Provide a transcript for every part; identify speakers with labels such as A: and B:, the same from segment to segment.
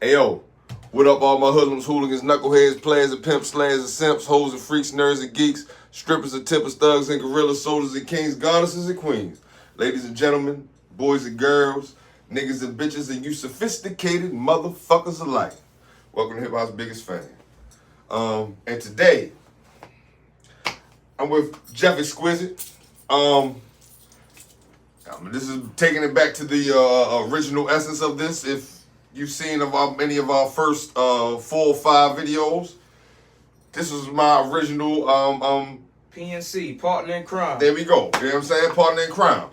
A: Hey yo, what up all my hoodlums, hooligans, knuckleheads, players and pimps, slayers and simps, hoes and freaks, nerds and geeks, strippers and tippers, thugs and gorillas, soldiers and kings, goddesses and queens. Ladies and gentlemen, boys and girls, niggas and bitches, and you sophisticated motherfuckers alike. Welcome to Hip Hop's biggest fan. And today, I'm with Geoff Exquisite. This is taking it back to the original essence of this. If you've seen many of our first 4 or 5 videos, this was my original
B: PNC, partner in crime.
A: There we go. You know what I'm saying? Partner in crime.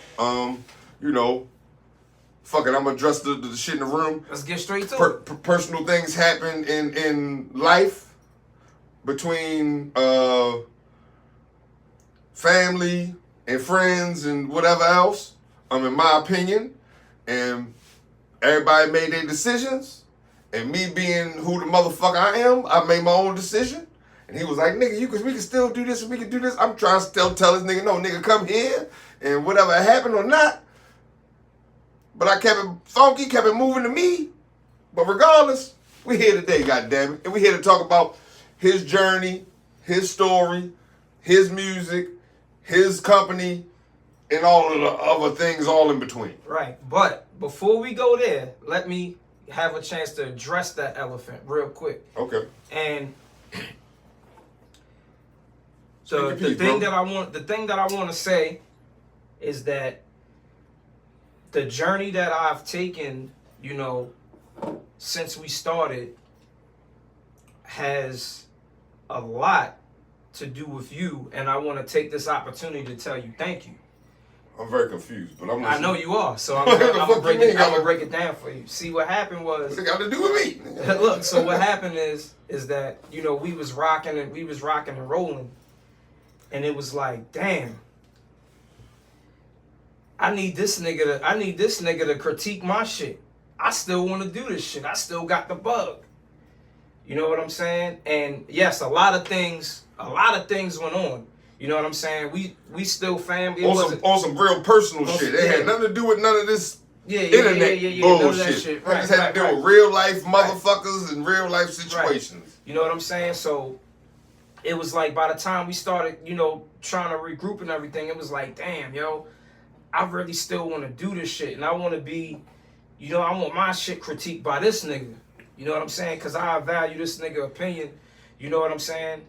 A: Fuck it, I'm gonna address the shit in the room.
B: Let's get straight to it.
A: Personal things happen in life between family and friends and whatever else. In my opinion, and everybody made their decisions, and me being who the motherfucker I am, I made my own decision. And he was like, nigga, we can still do this and we can do this. I'm trying to still tell this nigga, no, nigga, come here, and whatever happened or not. But I kept it funky, kept it moving to me. But regardless, we here today, goddammit. And we here to talk about his journey, his story, his music, his company, and all of the other things all in between.
B: Right. But before we go there, let me have a chance to address that elephant real quick.
A: Okay.
B: And so the thing that I want to say is that the journey that I've taken, since we started has a lot to do with you, and I want to take this opportunity to tell you thank you.
A: I'm very confused, but
B: I know you are, so I'm gonna break it down for you. See, what happened was,
A: what it got to do with me?
B: Look, so what happened is that we was rocking and rolling, and it was like, damn, I need this nigga to critique my shit. I still want to do this shit. I still got the bug. You know what I'm saying? And yes, a lot of things went on. You know what I'm saying? We still family.
A: On some real personal shit. It had nothing to do with none of this internet bullshit.
B: Right,
A: it had to do with real life motherfuckers and real life situations.
B: Right. You know what I'm saying? So it was like by the time we started, trying to regroup and everything, it was like, damn, I really still want to do this shit. And I want to be, I want my shit critiqued by this nigga. You know what I'm saying? Because I value this nigga opinion. You know what I'm saying?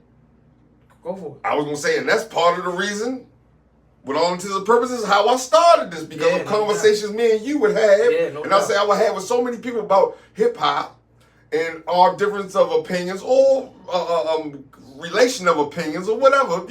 B: Go for it.
A: I was going to say, and that's part of the reason, with all intents and purposes, how I started this. Because of conversations me and you would have. And I say I would have with so many people about hip-hop and our difference of opinions or relation of opinions or whatever.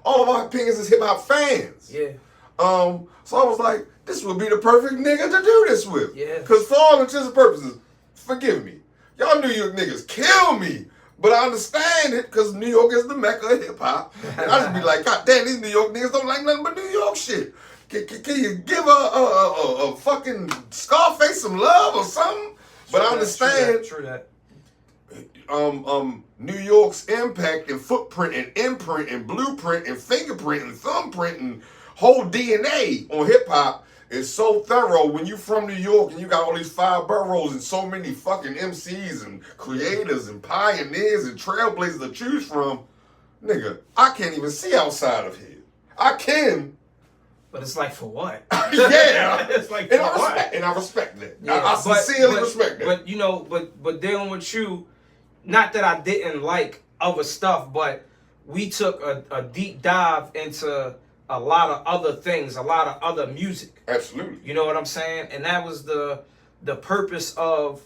A: All of our opinions as hip-hop fans.
B: Yeah.
A: So I was like, this would be the perfect nigga to do this with.
B: Yeah.
A: Because for all intents and purposes, forgive me, y'all New York niggas kill me. But I understand it because New York is the mecca of hip-hop. And I just be like, God damn, these New York niggas don't like nothing but New York shit. Can you give a fucking Scarface some love or something? But I understand
B: true that.
A: New York's impact and footprint and imprint and blueprint and fingerprint and thumbprint and whole DNA on hip-hop is so thorough. When you from New York and you got all these 5 boroughs and so many fucking MCs and creators and pioneers and trailblazers to choose from, nigga, I can't even see outside of here. I can.
B: But it's like, for what?
A: Yeah.
B: It's like, for what?
A: And I respect that.
B: Yeah,
A: I sincerely respect that.
B: But dealing with you, not that I didn't like other stuff, but we took a deep dive into a lot of other things, a lot of other music.
A: Absolutely. You
B: know what I'm saying? And that was the purpose of,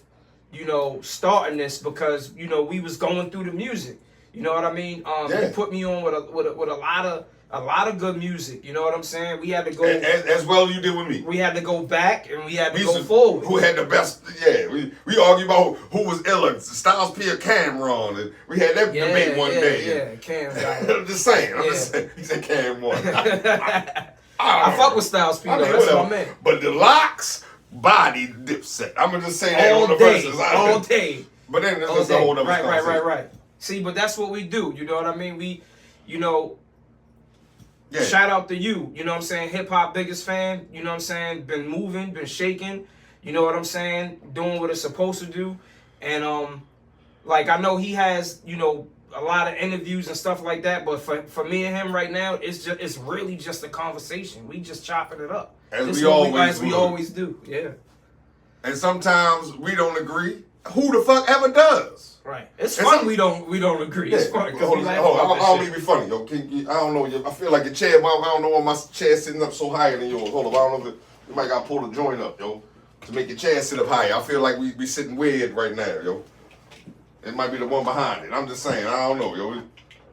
B: starting this, because, we was going through the music. You know what I mean? You put me on with a lot of good music. You know what I'm saying? We had to go
A: as well as you did with me.
B: We had to go back and we had to go forward.
A: Who had the best? Yeah, we argued about who was iller, Styles P or Cameron, and we had that debate one day.
B: Yeah, Cam.
A: I'm just saying. He said Cam won.
B: I fuck with Styles P though. That's what I meant.
A: But the Locks body Dipset. I'm gonna just say that
B: all
A: on the
B: day,
A: verses.
B: All day.
A: But then there's a whole other conversation.
B: Right. See, but that's what we do. You know what I mean? We, shout out to you. You know what I'm saying? Hip hop biggest fan. You know what I'm saying? Been moving, been shaking. You know what I'm saying? Doing what it's supposed to do. And like I know he has, you know, a lot of interviews and stuff like that, but for me and him right now, it's really just a conversation. We just chopping it up.
A: As we always
B: do. Yeah.
A: And sometimes we don't agree. Who the fuck ever does?
B: Right. It's funny we don't agree. It's funny because we laugh
A: I
B: about
A: don't
B: this
A: mean to be funny, yo. I don't know. I feel like your chair. I don't know why my chair's sitting up so higher than yours. Hold up. I don't know if you might got to pull the joint up, yo, to make your chair sit up higher. I feel like we be sitting weird right now, yo. It might be the one behind it. I'm just saying. I don't know, yo.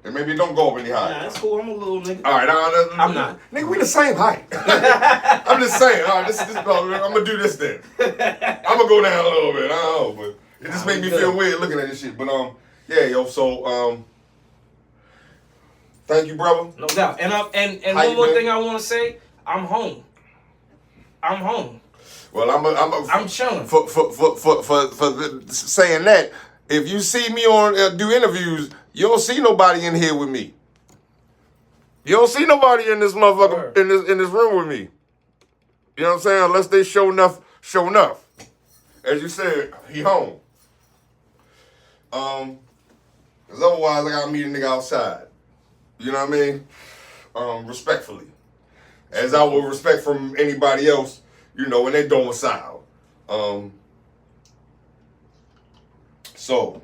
A: And maybe it don't go up any higher.
B: Nah, that's cool. I'm a little nigga.
A: All right,
B: I'm not.
A: Nigga, we the same height. I'm just saying. All right, I'm gonna do this then. I'm gonna go down a little bit. I don't know, but it just made me feel weird looking at this shit. But yeah, yo. So thank you, brother.
B: No doubt. And one more thing I want to say. I'm home.
A: Well,
B: I'm chilling.
A: For saying that. If you see me on do interviews, you don't see nobody in here with me. You don't see nobody in this motherfucker in this room with me. You know what I'm saying? Unless they show enough. As you said, he home. Cause otherwise I gotta meet a nigga outside. You know what I mean? Respectfully. As I would respect from anybody else, you know, when they domicile. So,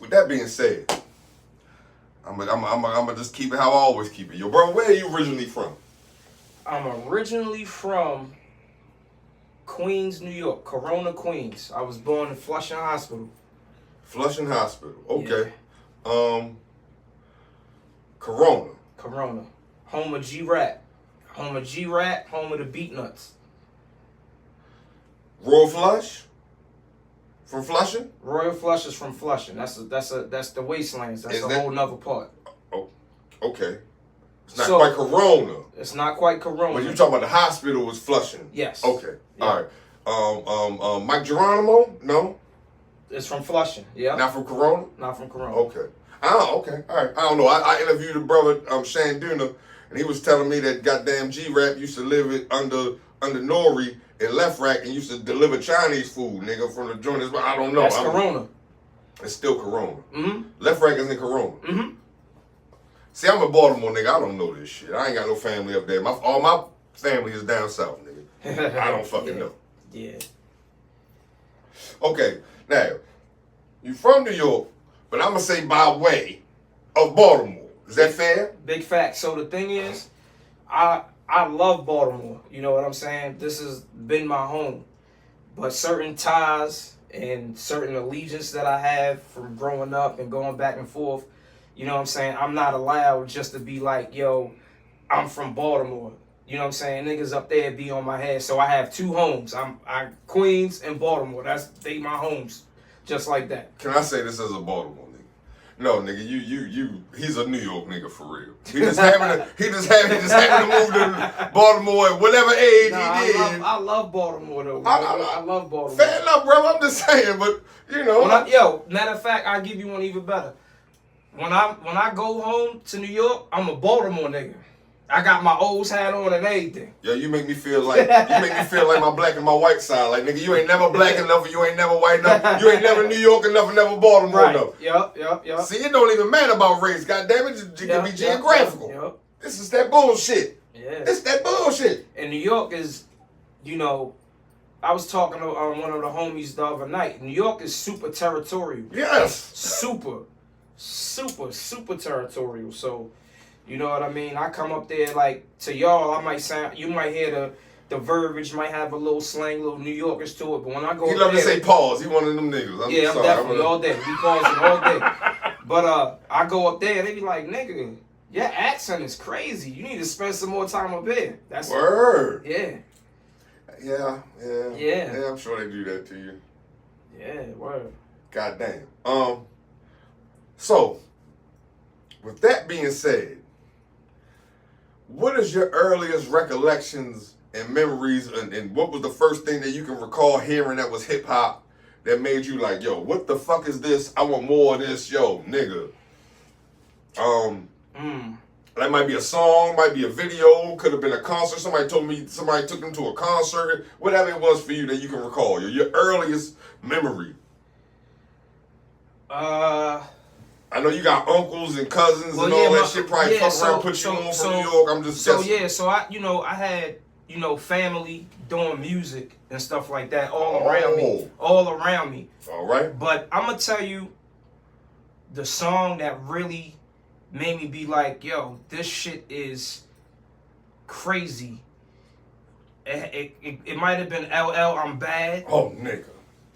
A: with that being said, I'm gonna just keep it how I always keep it. Yo, bro, where are you originally from?
B: I'm originally from Queens, New York, Corona, Queens. I was born in Flushing Hospital.
A: Flushing Hospital, okay. Yeah. Corona.
B: Home of G-Rap. Home of the Beat Nuts.
A: Royal Flush? From Flushing?
B: Royal Flush is from Flushing. That's the wastelands. That's a whole nother part.
A: Oh, okay. It's not quite Corona.
B: It's not quite Corona.
A: But you're talking about the hospital was Flushing.
B: Yes.
A: Okay.
B: Yeah.
A: All right. Mike Geronimo? No.
B: It's from Flushing. Yeah.
A: Not from Corona?
B: Not from Corona.
A: Okay. Oh, okay. All right. I don't know. I interviewed a brother, Shane Duna, and he was telling me that goddamn G-Rap used to live under Nori in Left Rack and used to deliver Chinese food, nigga, from the joint. I don't know.
B: That's Corona.
A: It's still Corona.
B: Mm-hmm.
A: Left Rack is in Corona.
B: Mm-hmm.
A: See, I'm a Baltimore nigga. I don't know this shit. I ain't got no family up there. All my family is down south, nigga. I don't fucking know.
B: Yeah.
A: Okay. Now, you from New York, but I'm going to say by way of Baltimore. Is that fair?
B: Big fact. So the thing is, I love Baltimore. You know what I'm saying? This has been my home. But certain ties and certain allegiance that I have from growing up and going back and forth, you know what I'm saying? I'm not allowed just to be like, yo, I'm from Baltimore. You know what I'm saying? Niggas up there be on my head. So I have two homes. I Queens and Baltimore. They my homes. Just like that.
A: Can I say this as a Baltimore nigga? No, nigga, he's a New York nigga for real. He just happened to move to Baltimore at whatever age he did.
B: I love Baltimore though. I love Baltimore.
A: Fair enough, bro. I'm just saying, but you know.
B: Matter of fact, I'll give you one even better. When I go home to New York, I'm a Baltimore nigga. I got my O's hat on and everything.
A: Yo, you make me feel like my black and my white side. Like, nigga, you ain't never black enough, or you ain't never white enough, you ain't never New York enough, and never Baltimore enough.
B: Yep.
A: See, it don't even matter about race. Goddamn it, it can be geographical.
B: Yep.
A: This is that bullshit.
B: Yeah.
A: It's that bullshit.
B: And New York is, you know, I was talking to one of the homies the other night. New York is super territorial.
A: Yes.
B: Super territorial. So, you know what I mean? I come up there like to y'all, you might hear the verbiage might have a little slang, little New Yorkers to it, but when I go,
A: he love to say pause. He one of them niggas.
B: I'm definitely all day. We pausing all day. But I go up there, they be like, nigga, your accent is crazy. You need to spend some more time up here. That's
A: word.
B: Yeah.
A: Yeah. I'm sure they do that to you.
B: Yeah, word.
A: Goddamn. So, with that being said, what is your earliest recollections and memories, and what was the first thing that you can recall hearing that was hip hop that made you like, yo, what the fuck is this? I want more of this, yo, nigga. That might be a song, might be a video, could have been a concert. Somebody took them to a concert, whatever it was for you that you can recall. Your earliest memory. I know you got uncles and cousins and all that shit. Probably fuck around, put you on from New York. I'm just guessing.
B: So I had family doing music and stuff like that all around me. All right. But I'm gonna tell you, the song that really made me be like, yo, this shit is crazy. It might have been LL, I'm Bad.
A: Oh, nigga.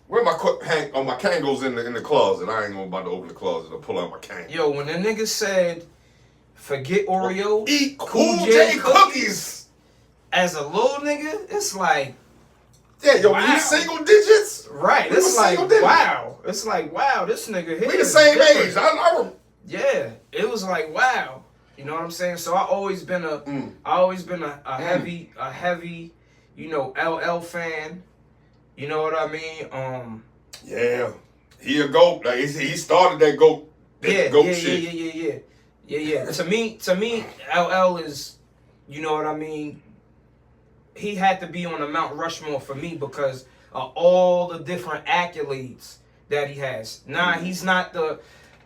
A: Where my my Kango's in the closet. I ain't about to open the closet or pull out my Kango.
B: Yo, when the nigga said, forget Oreo,
A: eat Cool J cookies.
B: As a little nigga, it's like,
A: yeah, yo, wow. You single digits?
B: Right. It's like, wow. It's like, wow, this nigga here.
A: We the same age.
B: Yeah. It was like, wow. You know what I'm saying? So I always been a heavy, LL fan. You know what I mean?
A: Yeah. He a GOAT. Like he started that GOAT.
B: Shit. Yeah. To me, LL is, you know what I mean? He had to be on the Mount Rushmore for me because of all the different accolades that he has. Nah, he's not the...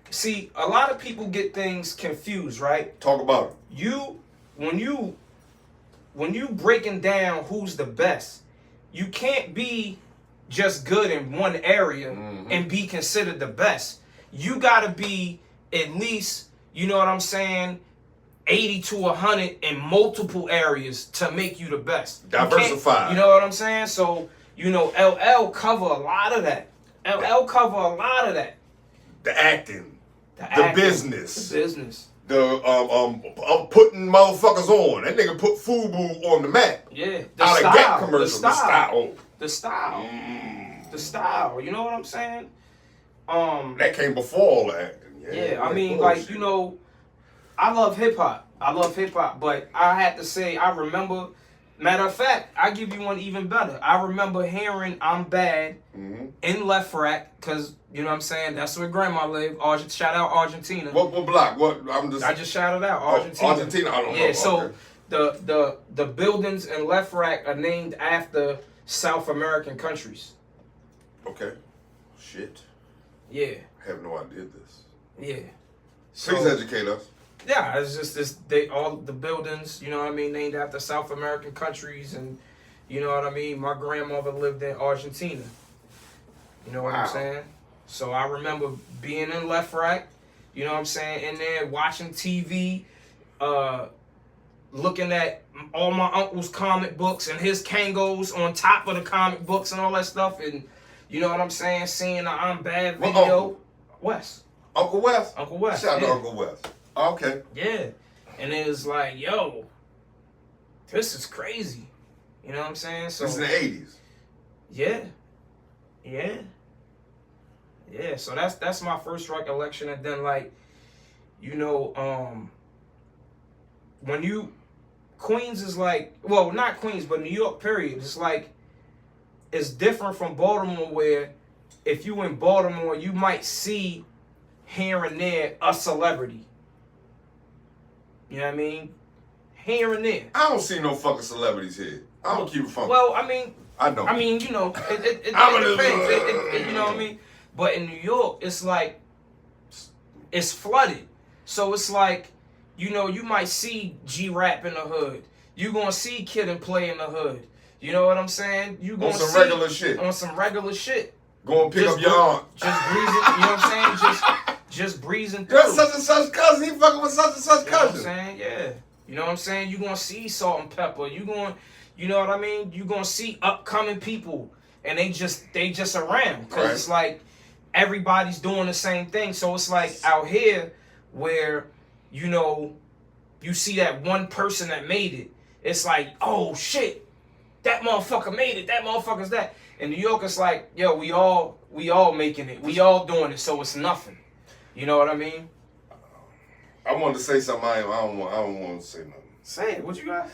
B: See, a lot of people get things confused, right?
A: Talk about it.
B: When you breaking down who's the best, you can't be just good in one area and be considered the best. You gotta be at least, you know what I'm saying, 80 to 100 in multiple areas to make you the best.
A: Diversified.
B: You know what I'm saying? So, LL cover a lot of that. LL cover a lot of that.
A: The acting. The business.
B: The business.
A: The putting motherfuckers on. That nigga put FUBU on the map.
B: Yeah.
A: Out of Gap commercial.
B: The style. You know what I'm saying?
A: That came before all that.
B: Yeah, I mean, bullshit. I love hip hop, but I had to say, I remember, matter of fact, I give you one even better. I remember hearing I'm Bad in Left Rack, because, you know what I'm saying, that's where grandma lived. Shout out Argentina.
A: What block?
B: I just shouted out Argentina.
A: Argentina, I don't know.
B: Yeah, so the buildings in Left Rack are named after South American countries.
A: Okay. Shit.
B: Yeah.
A: I have no idea this.
B: Yeah.
A: Please educate us.
B: Yeah, it's just all the buildings, you know what I mean, named after South American countries, and you know what I mean. My grandmother lived in Argentina. You know what I'm saying? So I remember being in Left Rack, you know what I'm saying, in there watching TV, looking at all my uncle's comic books and his Kangos on top of the comic books and all that stuff, and you know what I'm saying, seeing the I'm Bad video. Wes.
A: Uncle Wes?
B: Uncle Wes.
A: Shout out to Uncle Wes. Okay.
B: Yeah. And it was like, yo, this is crazy. You know what I'm saying? So
A: this is the 80s.
B: Yeah. So that's my first recollection. And then when Queens is like, well, not Queens, but New York period, it's like, it's different from Baltimore, where if you in Baltimore, you might see here and there a celebrity. You know what I mean? Here and there.
A: I don't see no fucking celebrities here. I'm gonna keep it funky.
B: Well, I mean,
A: it
B: depends. You know what I mean? But in New York, it's like, it's flooded. So it's like, you might see G-Rap in the hood. You gonna see Kid and Play in the hood. You know what I'm saying? You gonna
A: see regular shit.
B: On some regular shit.
A: Go and pick up your aunt.
B: Just breezing, you know what I'm saying? Just breezing through.
A: You're such and such cousin. He fucking with such and such cousin.
B: You know what I'm saying? Yeah. You know what I'm saying? You gonna see Salt and Pepper. You know what I mean? You gonna see upcoming people, and they just around, because it's like everybody's doing the same thing. So it's like out here where you see that one person that made it. It's like, oh shit, that motherfucker made it. That motherfucker's that. In New York, it's like, yo, we all making it. We all doing it. So it's nothing. You know what I mean?
A: I wanted to say something. I don't want to say nothing.
B: Say it. What you got?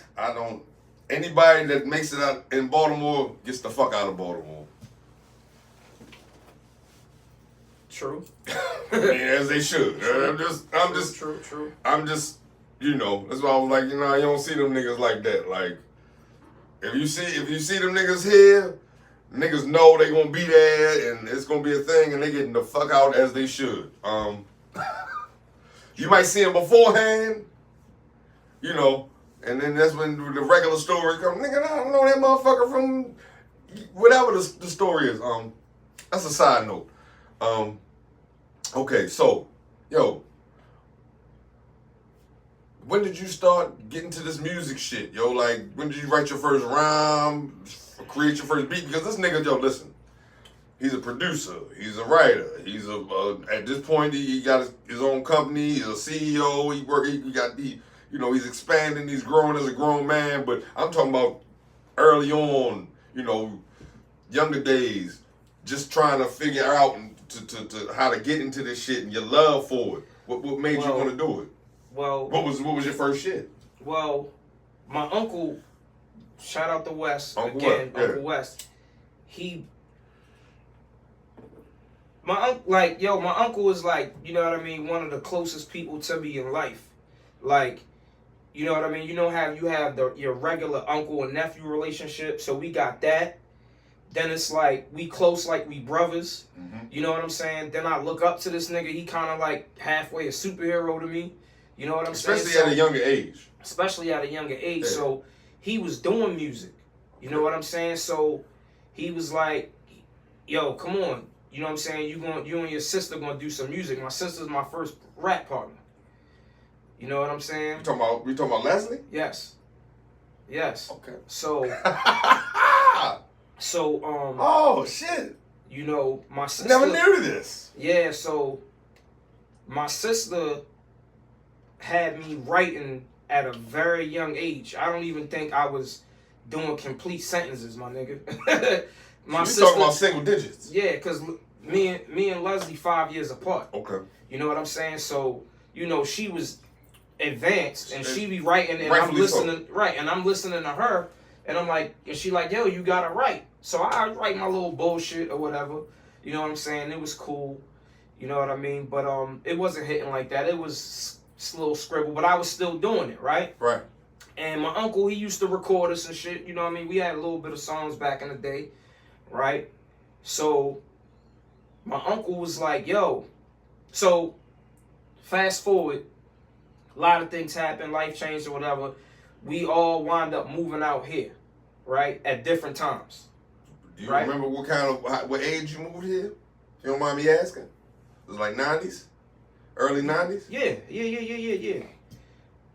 A: Anybody that makes it out in Baltimore gets the fuck out of Baltimore.
B: True.
A: As they should. I'm just
B: true.
A: I'm just, that's why I was like, you don't see them niggas like that. Like, if you see them niggas here, niggas know they gonna be there and it's gonna be a thing, and they getting the fuck out as they should. You might see them beforehand, you know, and then that's when the regular story come. Nigga, I don't know that motherfucker from whatever the story is. That's a side note. Okay, so, yo, when did you start getting to this music shit, yo? Like, when did you write your first rhyme, create your first beat? Because this nigga, yo, listen, he's a producer, he's a writer, he's at this point, he got his own company, he's a CEO, he's expanding, he's growing as a grown man, but I'm talking about early on, you know, younger days, just trying to figure out to how to get into this shit and your love for it. What made you want to do it?
B: Well,
A: what was your first shit?
B: Well, my uncle, shout out to West
A: Uncle
B: West. My uncle is like, you know what I mean, one of the closest people to me in life. Like, you know what I mean? You know how you have your regular uncle and nephew relationship, so we got that. Then it's like we close like we brothers. Mm-hmm. You know what I'm saying? Then I look up to this nigga. He kind of like halfway a superhero to me. You know what I'm saying?
A: Especially at a younger age.
B: Especially at a younger age.
A: Yeah.
B: So he was doing music. You know what I'm saying? So he was like, yo, come on. You know what I'm saying? You and your sister gonna do some music. My sister's my first rap partner. You know what I'm saying?
A: We talking about Leslie?
B: Yes.
A: Okay.
B: So
A: oh shit.
B: You know, my sister
A: never knew this.
B: Yeah, so my sister had me writing at a very young age. I don't even think I was doing complete sentences, my nigga. My sister
A: talking about single digits.
B: Yeah, because me and Leslie 5 years apart.
A: Okay.
B: You know what I'm saying? So, you know, she was advanced and she be writing and
A: I'm
B: listening and I'm listening to her and I'm like, and she like, yo, you gotta write. So I write my little bullshit or whatever. You know what I'm saying? It was cool. You know what I mean? But it wasn't hitting like that. It was a little scribble, but I was still doing it, right?
A: Right.
B: And my uncle, he used to record us and shit. You know what I mean? We had a little bit of songs back in the day, right? So my uncle was like, yo. So fast forward, a lot of things happened, life changed or whatever. We all wound up moving out here, right? At different times.
A: Do you remember what age you moved here? If you don't mind me asking. It was like 90s? Early 90s?
B: Yeah.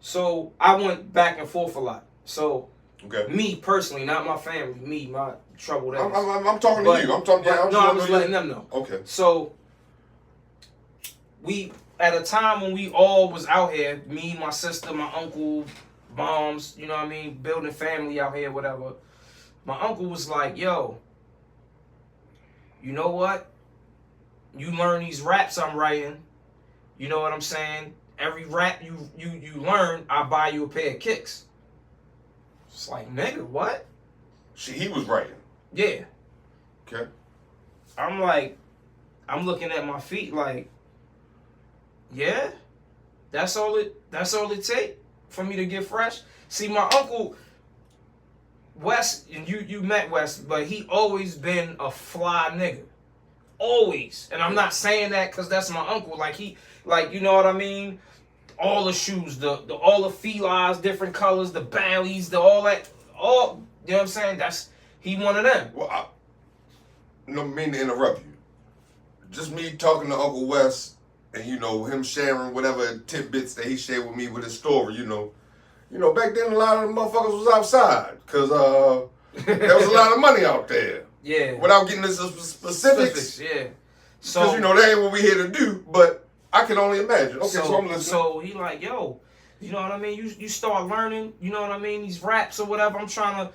B: So I went back and forth a lot. So me personally, not my family, my troubled ass.
A: I'm talking to you. I
B: was letting them know.
A: Okay.
B: So we, at a time when we all was out here, me, my sister, my uncle, moms, you know what I mean, building family out here, whatever. My uncle was like, yo, you know what? You learn these raps I'm writing. You know what I'm saying? Every rap you learn, I buy you a pair of kicks. It's like, nigga, what?
A: He was writing.
B: Yeah.
A: Okay.
B: I'm like, I'm looking at my feet like, yeah? That's all it take for me to get fresh? See, my uncle West, and you met West, but he always been a fly nigga. Always. And I'm not saying that because that's my uncle. Like, you know what I mean? All the shoes, all the felines, different colors, the Bally's, all that, you know what I'm saying? He one of them.
A: Well, I don't mean to interrupt you. Just me talking to Uncle West and, you know, him sharing whatever tidbits that he shared with me with his story, you know, back then a lot of the motherfuckers was outside because there was a lot of money out there.
B: Yeah.
A: Without getting into specifics.
B: Yeah.
A: So, because, that ain't what we here to do, but I can only imagine. Okay, so I'm listening.
B: So he like, yo, you know what I mean? You start learning, you know what I mean? These raps or whatever. I'm trying to,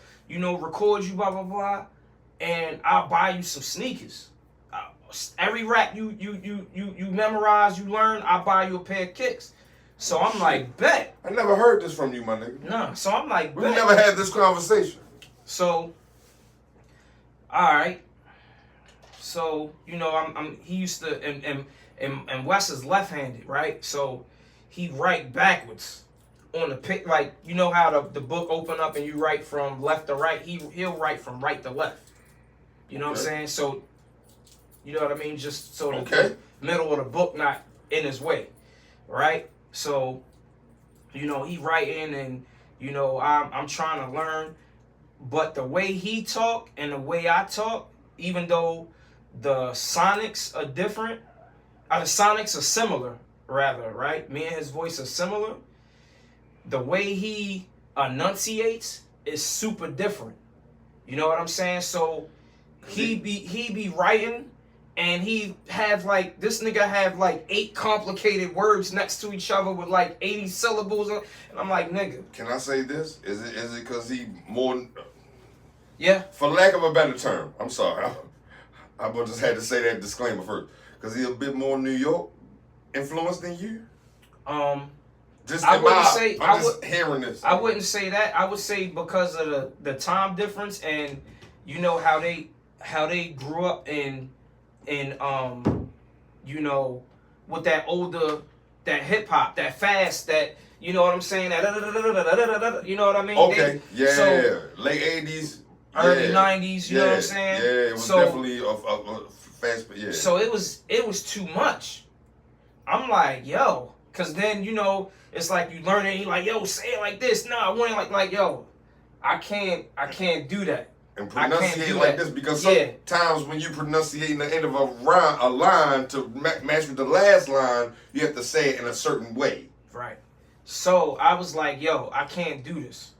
B: record you, blah, blah, blah. And I'll buy you some sneakers. Every rap you memorize, you learn, I'll buy you a pair of kicks. So I'm like, bet.
A: I never heard this from you, my nigga.
B: Nah, so I'm like, bet.
A: We never had this conversation.
B: So, all right. So, he used to, and Wes is left-handed, right? So he write backwards on the pick, like, you know how the book open up and you write from left to right? He'll write from right to left. You know what I'm
A: Okay.
B: saying? So, you know what I mean? Just so that
A: Okay.
B: the middle of the book not in his way, right? So, you know, he writing and, you know, I'm trying to learn. But the way he talk and the way I talk, even though the sonics are different, the sonics are similar, rather, right? Me and his voice are similar. The way he enunciates is super different. You know what I'm saying? So he be writing and he have like this nigga have like 8 complicated words next to each other with like 80 syllables and I'm like, nigga.
A: Can I say this? Is it because he more?
B: Yeah.
A: For lack of a better term, I'm sorry. I just had to say that disclaimer first. Because he's a bit more New York influenced than you. Just
B: I wouldn't say
A: I'm just hearing this.
B: I wouldn't say that. I would say because of the time difference and you know how they grew up in you know with that older that hip hop that fast that you know what I'm saying that you know what I mean.
A: Okay,
B: So,
A: late 80s,
B: early 90s. You know what I'm saying?
A: Yeah, it was definitely a fast. Yeah.
B: So it was too much. I'm like, yo, cause then you know it's like you learn it. And you like, yo, say it like this. No, I want it like yo, I can't do that.
A: And pronunciate like this because sometimes when you pronunciate the end of a line to match with the last line, you have to say it in a certain way.
B: Right. So I was like, yo, I can't do this.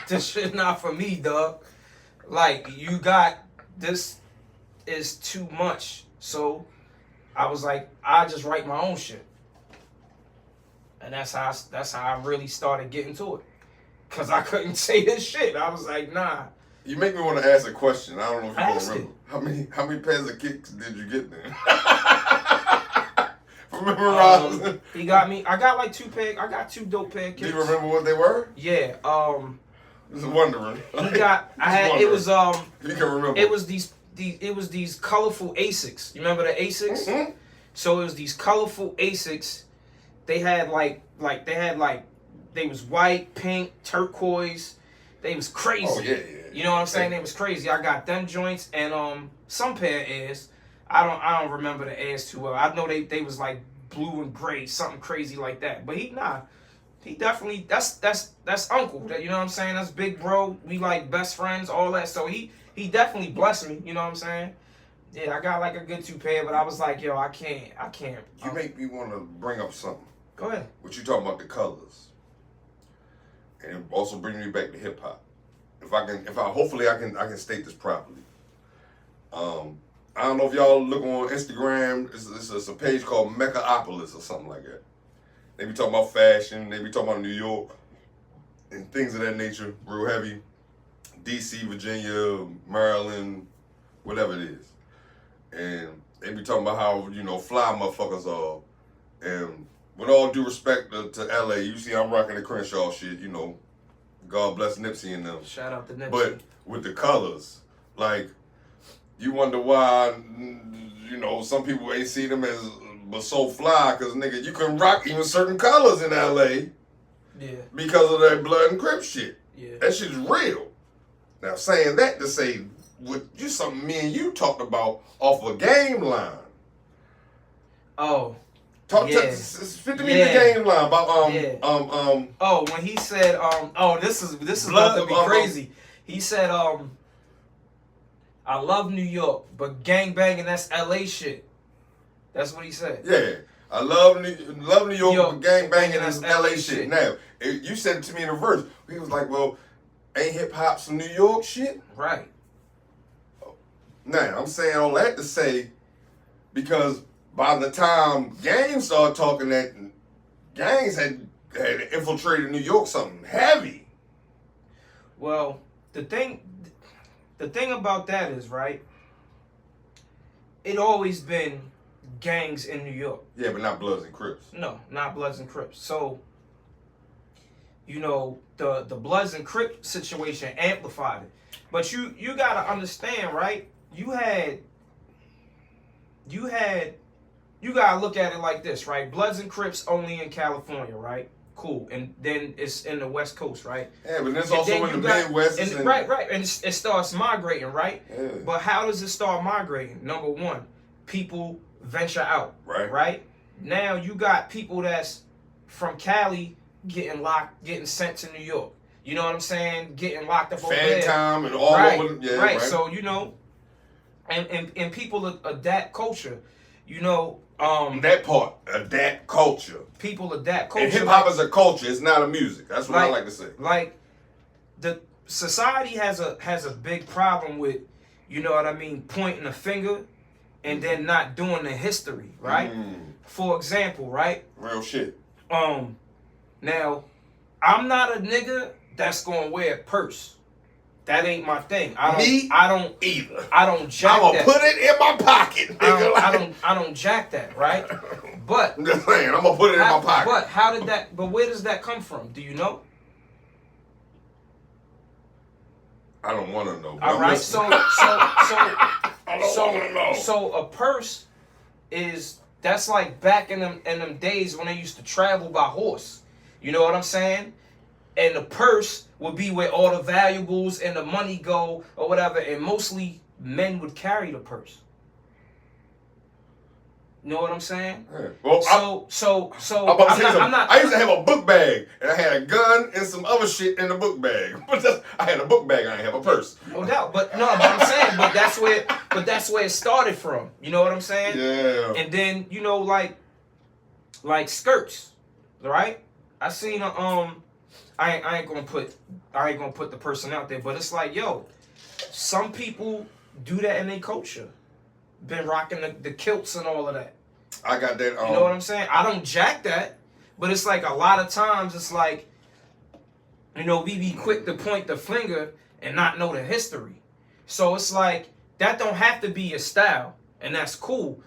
B: This shit not for me, dog. Like you got this is too much. So I was like, I just write my own shit. And that's how I really started getting to it. Cause I couldn't say his shit. I was like, nah.
A: You make me want to ask a question. I don't know if you
B: Ask
A: remember.
B: it.
A: How many pairs of kicks did you get then? Remember,
B: he got me. I got like 2 pair. I got 2 dope pair of kicks.
A: Do you remember what they were?
B: Yeah.
A: Just wondering.
B: He got. I had. It was
A: You can remember.
B: It was these colorful Asics. You remember the Asics?
A: Mm-hmm.
B: So it was these colorful Asics. They had they was white, pink, turquoise. They was crazy.
A: Oh yeah.
B: You know what I'm saying? They was crazy. I got them joints and some pair of Airs. I don't remember the Airs too well. I know they was like blue and gray, something crazy like that. But he definitely that's uncle. That you know what I'm saying? That's big bro. We like best friends, all that. So he definitely blessed me. You know what I'm saying? Yeah, I got like a good 2 pair, but I was like, yo, I can't.
A: You make me want to bring up something.
B: Go ahead.
A: What you talking about the colors, and it also bring me back to hip hop. Hopefully I can state this properly. I don't know if y'all look on Instagram. It's a page called Mechaopolis or something like that. They be talking about fashion. They be talking about New York and things of that nature, real heavy. DC, Virginia, Maryland, whatever it is. And they be talking about how, you know, fly motherfuckers are. And with all due respect to LA, you see I'm rocking the Crenshaw shit, you know. God bless Nipsey and them.
B: Shout out to Nipsey.
A: But with the colors, like, you wonder why, you know, some people ain't see them as but so fly, because, nigga, you can rock even certain colors in LA.
B: Yeah.
A: Because of that blood and Crip shit.
B: Yeah.
A: That shit's real. Now, saying that to say, what you something me and you talked about off a game line.
B: Oh.
A: Fit to me the game line about
B: Oh, when he said this is
A: blood,
B: about to be crazy. He said I love New York, but gang banging that's LA shit. That's what he said.
A: Yeah. I love New York, but gang banging is LA shit. Now, you said it to me in a verse. He was like, well, ain't hip hop some New York shit?
B: Right.
A: Now, I'm saying all that to say, because by the time gangs started talking, that gangs had infiltrated New York something heavy.
B: Well, the thing about that is, right, it always been gangs in New York.
A: Yeah, but not Bloods and Crips.
B: No, not Bloods and Crips. So, you know, the Bloods and Crips situation amplified it. But you gotta understand, right? You gotta look at it like this, right? Bloods and Crips only in California, right? Cool. And then it's in the West Coast, right?
A: Yeah, but it's
B: And
A: also
B: then
A: in
B: you
A: the
B: got-
A: Midwest.
B: and, right. And it starts migrating, right?
A: Yeah.
B: But how does it start migrating? Number one, people venture out.
A: Right.
B: Right? Now you got people that's from Cali getting sent to New York. You know what I'm saying? Getting locked up over
A: Fan
B: there.
A: time and all
B: Right.
A: over. Yeah,
B: right. So, you know, and people adapt culture. You know,
A: that part, adapt culture.
B: people adapt culture.
A: And hip hop is a culture. It's not a music. That's what I like to say.
B: Like, the society has a big problem with, you know what I mean, pointing a finger and then not doing the history, right? For example, right?
A: Real shit.
B: Now, I'm not a nigga that's gonna wear a purse. That ain't my thing. I don't
A: either.
B: I don't jack
A: I'm
B: that.
A: gonna put it in my pocket, nigga.
B: I don't jack that, right? But
A: I'm just saying, I'm gonna put it in my pocket.
B: But where does that come from? Do you know?
A: I don't want to know.
B: All right, so
A: I don't want to know.
B: So a purse that's like back in them days when they used to travel by horse. You know what I'm saying? And the purse would be where all the valuables and the money go or whatever, and mostly men would carry the purse. You know what I'm saying?
A: Yeah. Well, I used to have a book bag, and I had a gun and some other shit in the book bag. But I had a book bag, and I didn't have a purse.
B: No doubt, but I'm saying, that's where it started from. You know what I'm saying?
A: Yeah.
B: And then, you know, like skirts, right? I seen I ain't gonna put the person out there, but it's like, yo, some people do that in their culture. Been rocking the kilts and all of that.
A: I got that.
B: You know what I'm saying? I don't jack that, but it's like a lot of times it's like, you know, we be quick to point the finger and not know the history. So it's like, that don't have to be your style, and that's cool.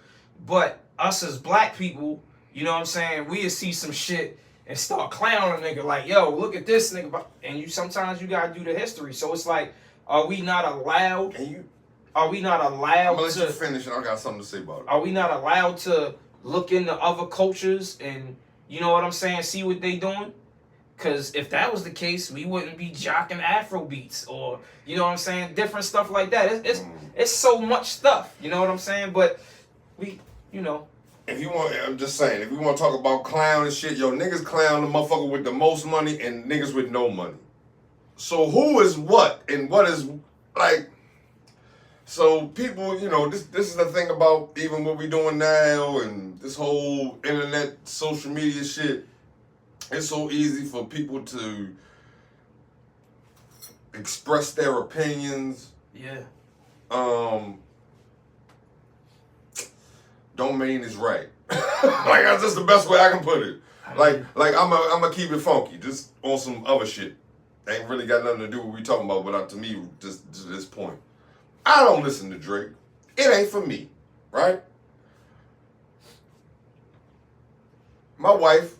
B: But us as black people, you know what I'm saying, we see some shit and start clowning a nigga like, yo, look at this nigga. And sometimes you gotta do the history. So it's like, are we not allowed? Are we not allowed
A: I'm gonna let
B: to
A: you finish, and I got something to say about it.
B: Are we not allowed to look into other cultures and, you know what I'm saying, see what they doing? Because if that was the case, we wouldn't be jocking Afro beats or, you know what I'm saying, different stuff like that. It's so much stuff, you know what I'm saying? But we, you know.
A: If you want, I'm just saying, if we want to talk about clown and shit, yo, niggas clown the motherfucker with the most money and niggas with no money. So who is what and what is, like, so people, you know, this is the thing about even what we doing now and this whole internet, social media shit. It's so easy for people to express their opinions.
B: Yeah.
A: Don't mean it's right. Like, that's just the best way I can put it. Like I'm gonna keep it funky, just on some other shit. Ain't really got nothing to do with what we talking about, but to me, just to this point. I don't listen to Drake. It ain't for me, right? My wife,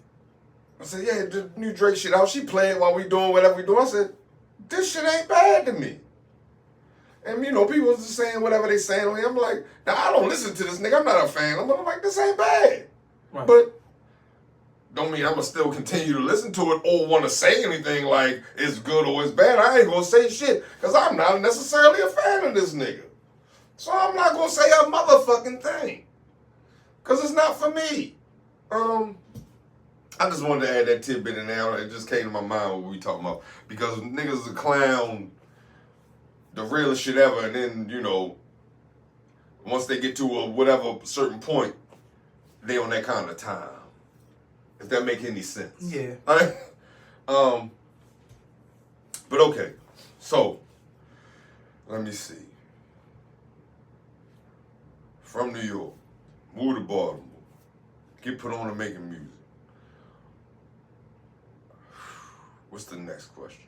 A: I said, yeah, the new Drake shit out. She playing while we doing whatever we doing. I said, this shit ain't bad to me. And, you know, people just saying whatever they saying on me. I'm like, now, I don't listen to this nigga. I'm not a fan. I'm like, this ain't bad.
B: Right.
A: But don't mean I'm going to still continue to listen to it or want to say anything like it's good or it's bad. I ain't going to say shit because I'm not necessarily a fan of this nigga. So I'm not going to say a motherfucking thing because it's not for me. I just wanted to add that tidbit in there. It just came to my mind what we talking about. Because niggas is a clown, the realest shit ever, and then, you know, once they get to a whatever certain point, they on that kind of time. If that make any sense.
B: Yeah.
A: But okay. So, let me see. From New York, move to Baltimore, get put on to making music. What's the next question?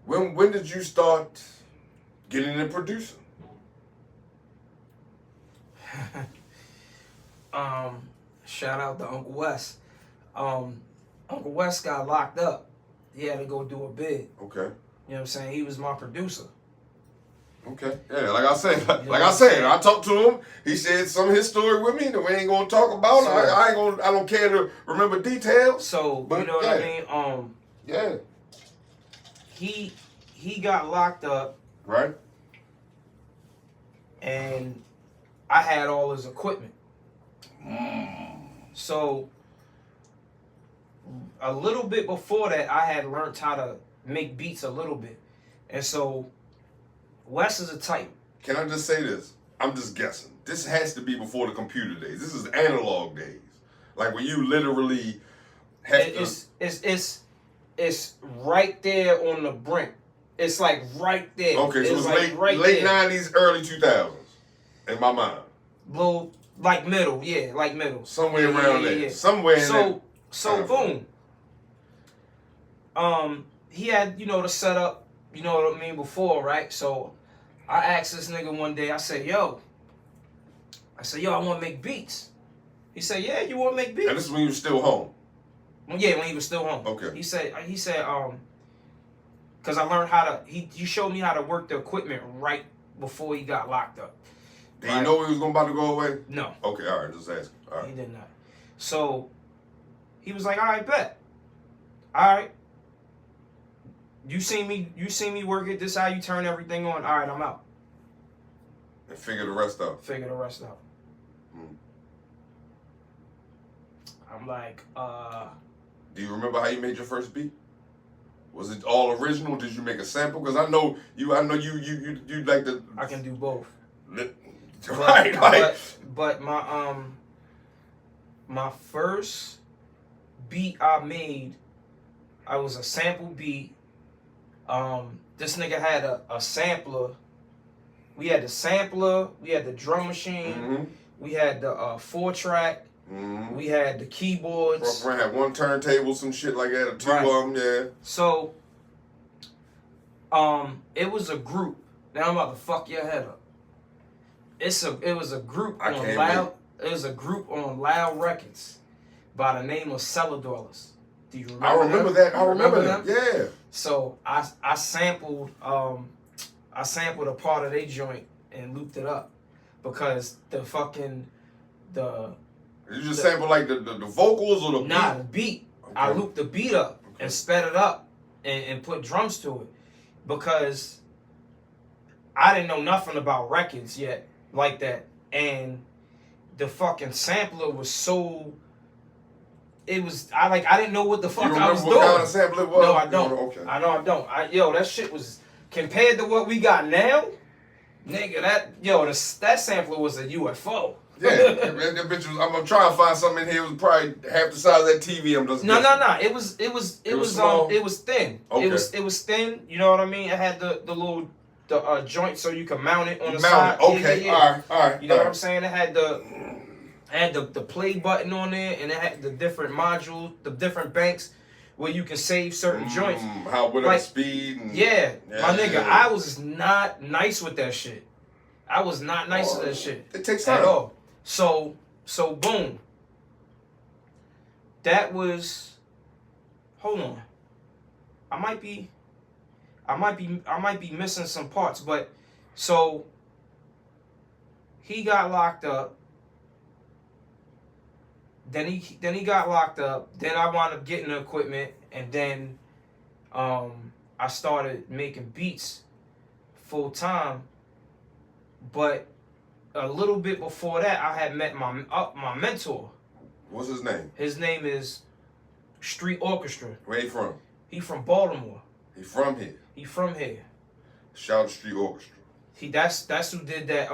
A: When did you start getting into producing?
B: Shout out to Uncle Wes. Uncle Wes got locked up. He had to go do a bid.
A: Okay.
B: You know what I'm saying? He was my producer.
A: Okay. Yeah, like I said, I talked to him. He shared some of his story with me that we ain't gonna talk about.
B: So,
A: I don't care to remember details.
B: So
A: but,
B: you know what I mean?
A: Yeah.
B: He got locked up.
A: Right.
B: And I had all his equipment. So a little bit before that, I had learned how to make beats a little bit. And so Wes is a type.
A: Can I just say this? I'm just guessing. This has to be before the computer days. This is analog days. Like when you literally have
B: it's right there on the brink. It's like right there.
A: Okay, so it's
B: like
A: late 90s, early 2000s in my mind.
B: Little, like middle, yeah, like middle.
A: Somewhere around there. Yeah. Somewhere in there.
B: So boom. He had, the setup, you know what I mean, before, right? So I asked this nigga one day, I said, yo, I want to make beats. He said, yeah, you want to make beats?
A: And this is when you were still home?
B: Yeah, when he was still home.
A: Okay.
B: He said, because I learned how to, he showed me how to work the equipment right before he got locked up.
A: Did he know he was about to go away?
B: No.
A: Okay, all right, just asking. All right.
B: He did not. So he was like, all right, bet. All right. You seen me work it. This is how you turn everything on. All right, I'm out.
A: And figure the rest out.
B: I'm like,
A: Do you remember how you made your first beat? Was it all original? Did you make a sample? Because I know you like the.
B: I can do both.
A: Right.
B: But my first beat I made, I was a sample beat. This nigga had a sampler. We had the sampler. We had the drum machine.
A: Mm-hmm.
B: We had the 4-track.
A: Mm-hmm.
B: We had the keyboards.
A: We had one turntable, some shit like that, or two of them, yeah.
B: So, it was a group. Now I'm about to fuck your head up. It was a group on Loud. It was a group on Loud Records by the name of Cellar Dwellers. Do you remember?
A: I remember
B: them?
A: that. I remember them. Yeah.
B: So I sampled a part of their joint and looped it up because the fucking
A: Did you just sample like the vocals or the beat?
B: Nah, the beat. Okay. I looped the beat up and sped it up and put drums to it because I didn't know nothing about records yet like that. And the fucking sampler was so... I didn't know what the fuck I was doing.
A: What kind of sample it was?
B: No, I don't.
A: Okay.
B: I know I don't. That shit was... Compared to what we got now, nigga, that sampler was a UFO.
A: Yeah, that bitch was. I'm trying to find something in here. It was probably half the size of that TV. I'm just.
B: No. It was thin.
A: Okay.
B: It was thin. You know what I mean? It had the little joint so you could mount it on the
A: side. Okay.
B: Yeah.
A: All right.
B: You know what I'm saying? It had the play button on there, and it had the different modules, the different banks where you can save certain joints.
A: Whatever speed. And,
B: yeah, my nigga, I was not nice with that shit. I was not nice with that shit.
A: It takes time.
B: At all. So boom. That was. Hold on. I might be missing some parts, but so he got locked up. Then he got locked up. Then I wound up getting the equipment, and then I started making beats full time. But a little bit before that, I had met my mentor.
A: What's his name?
B: His name is Street Orchestra.
A: Where he from?
B: He from Baltimore.
A: He from here.
B: He from here.
A: Shout out to Street Orchestra.
B: That's who did that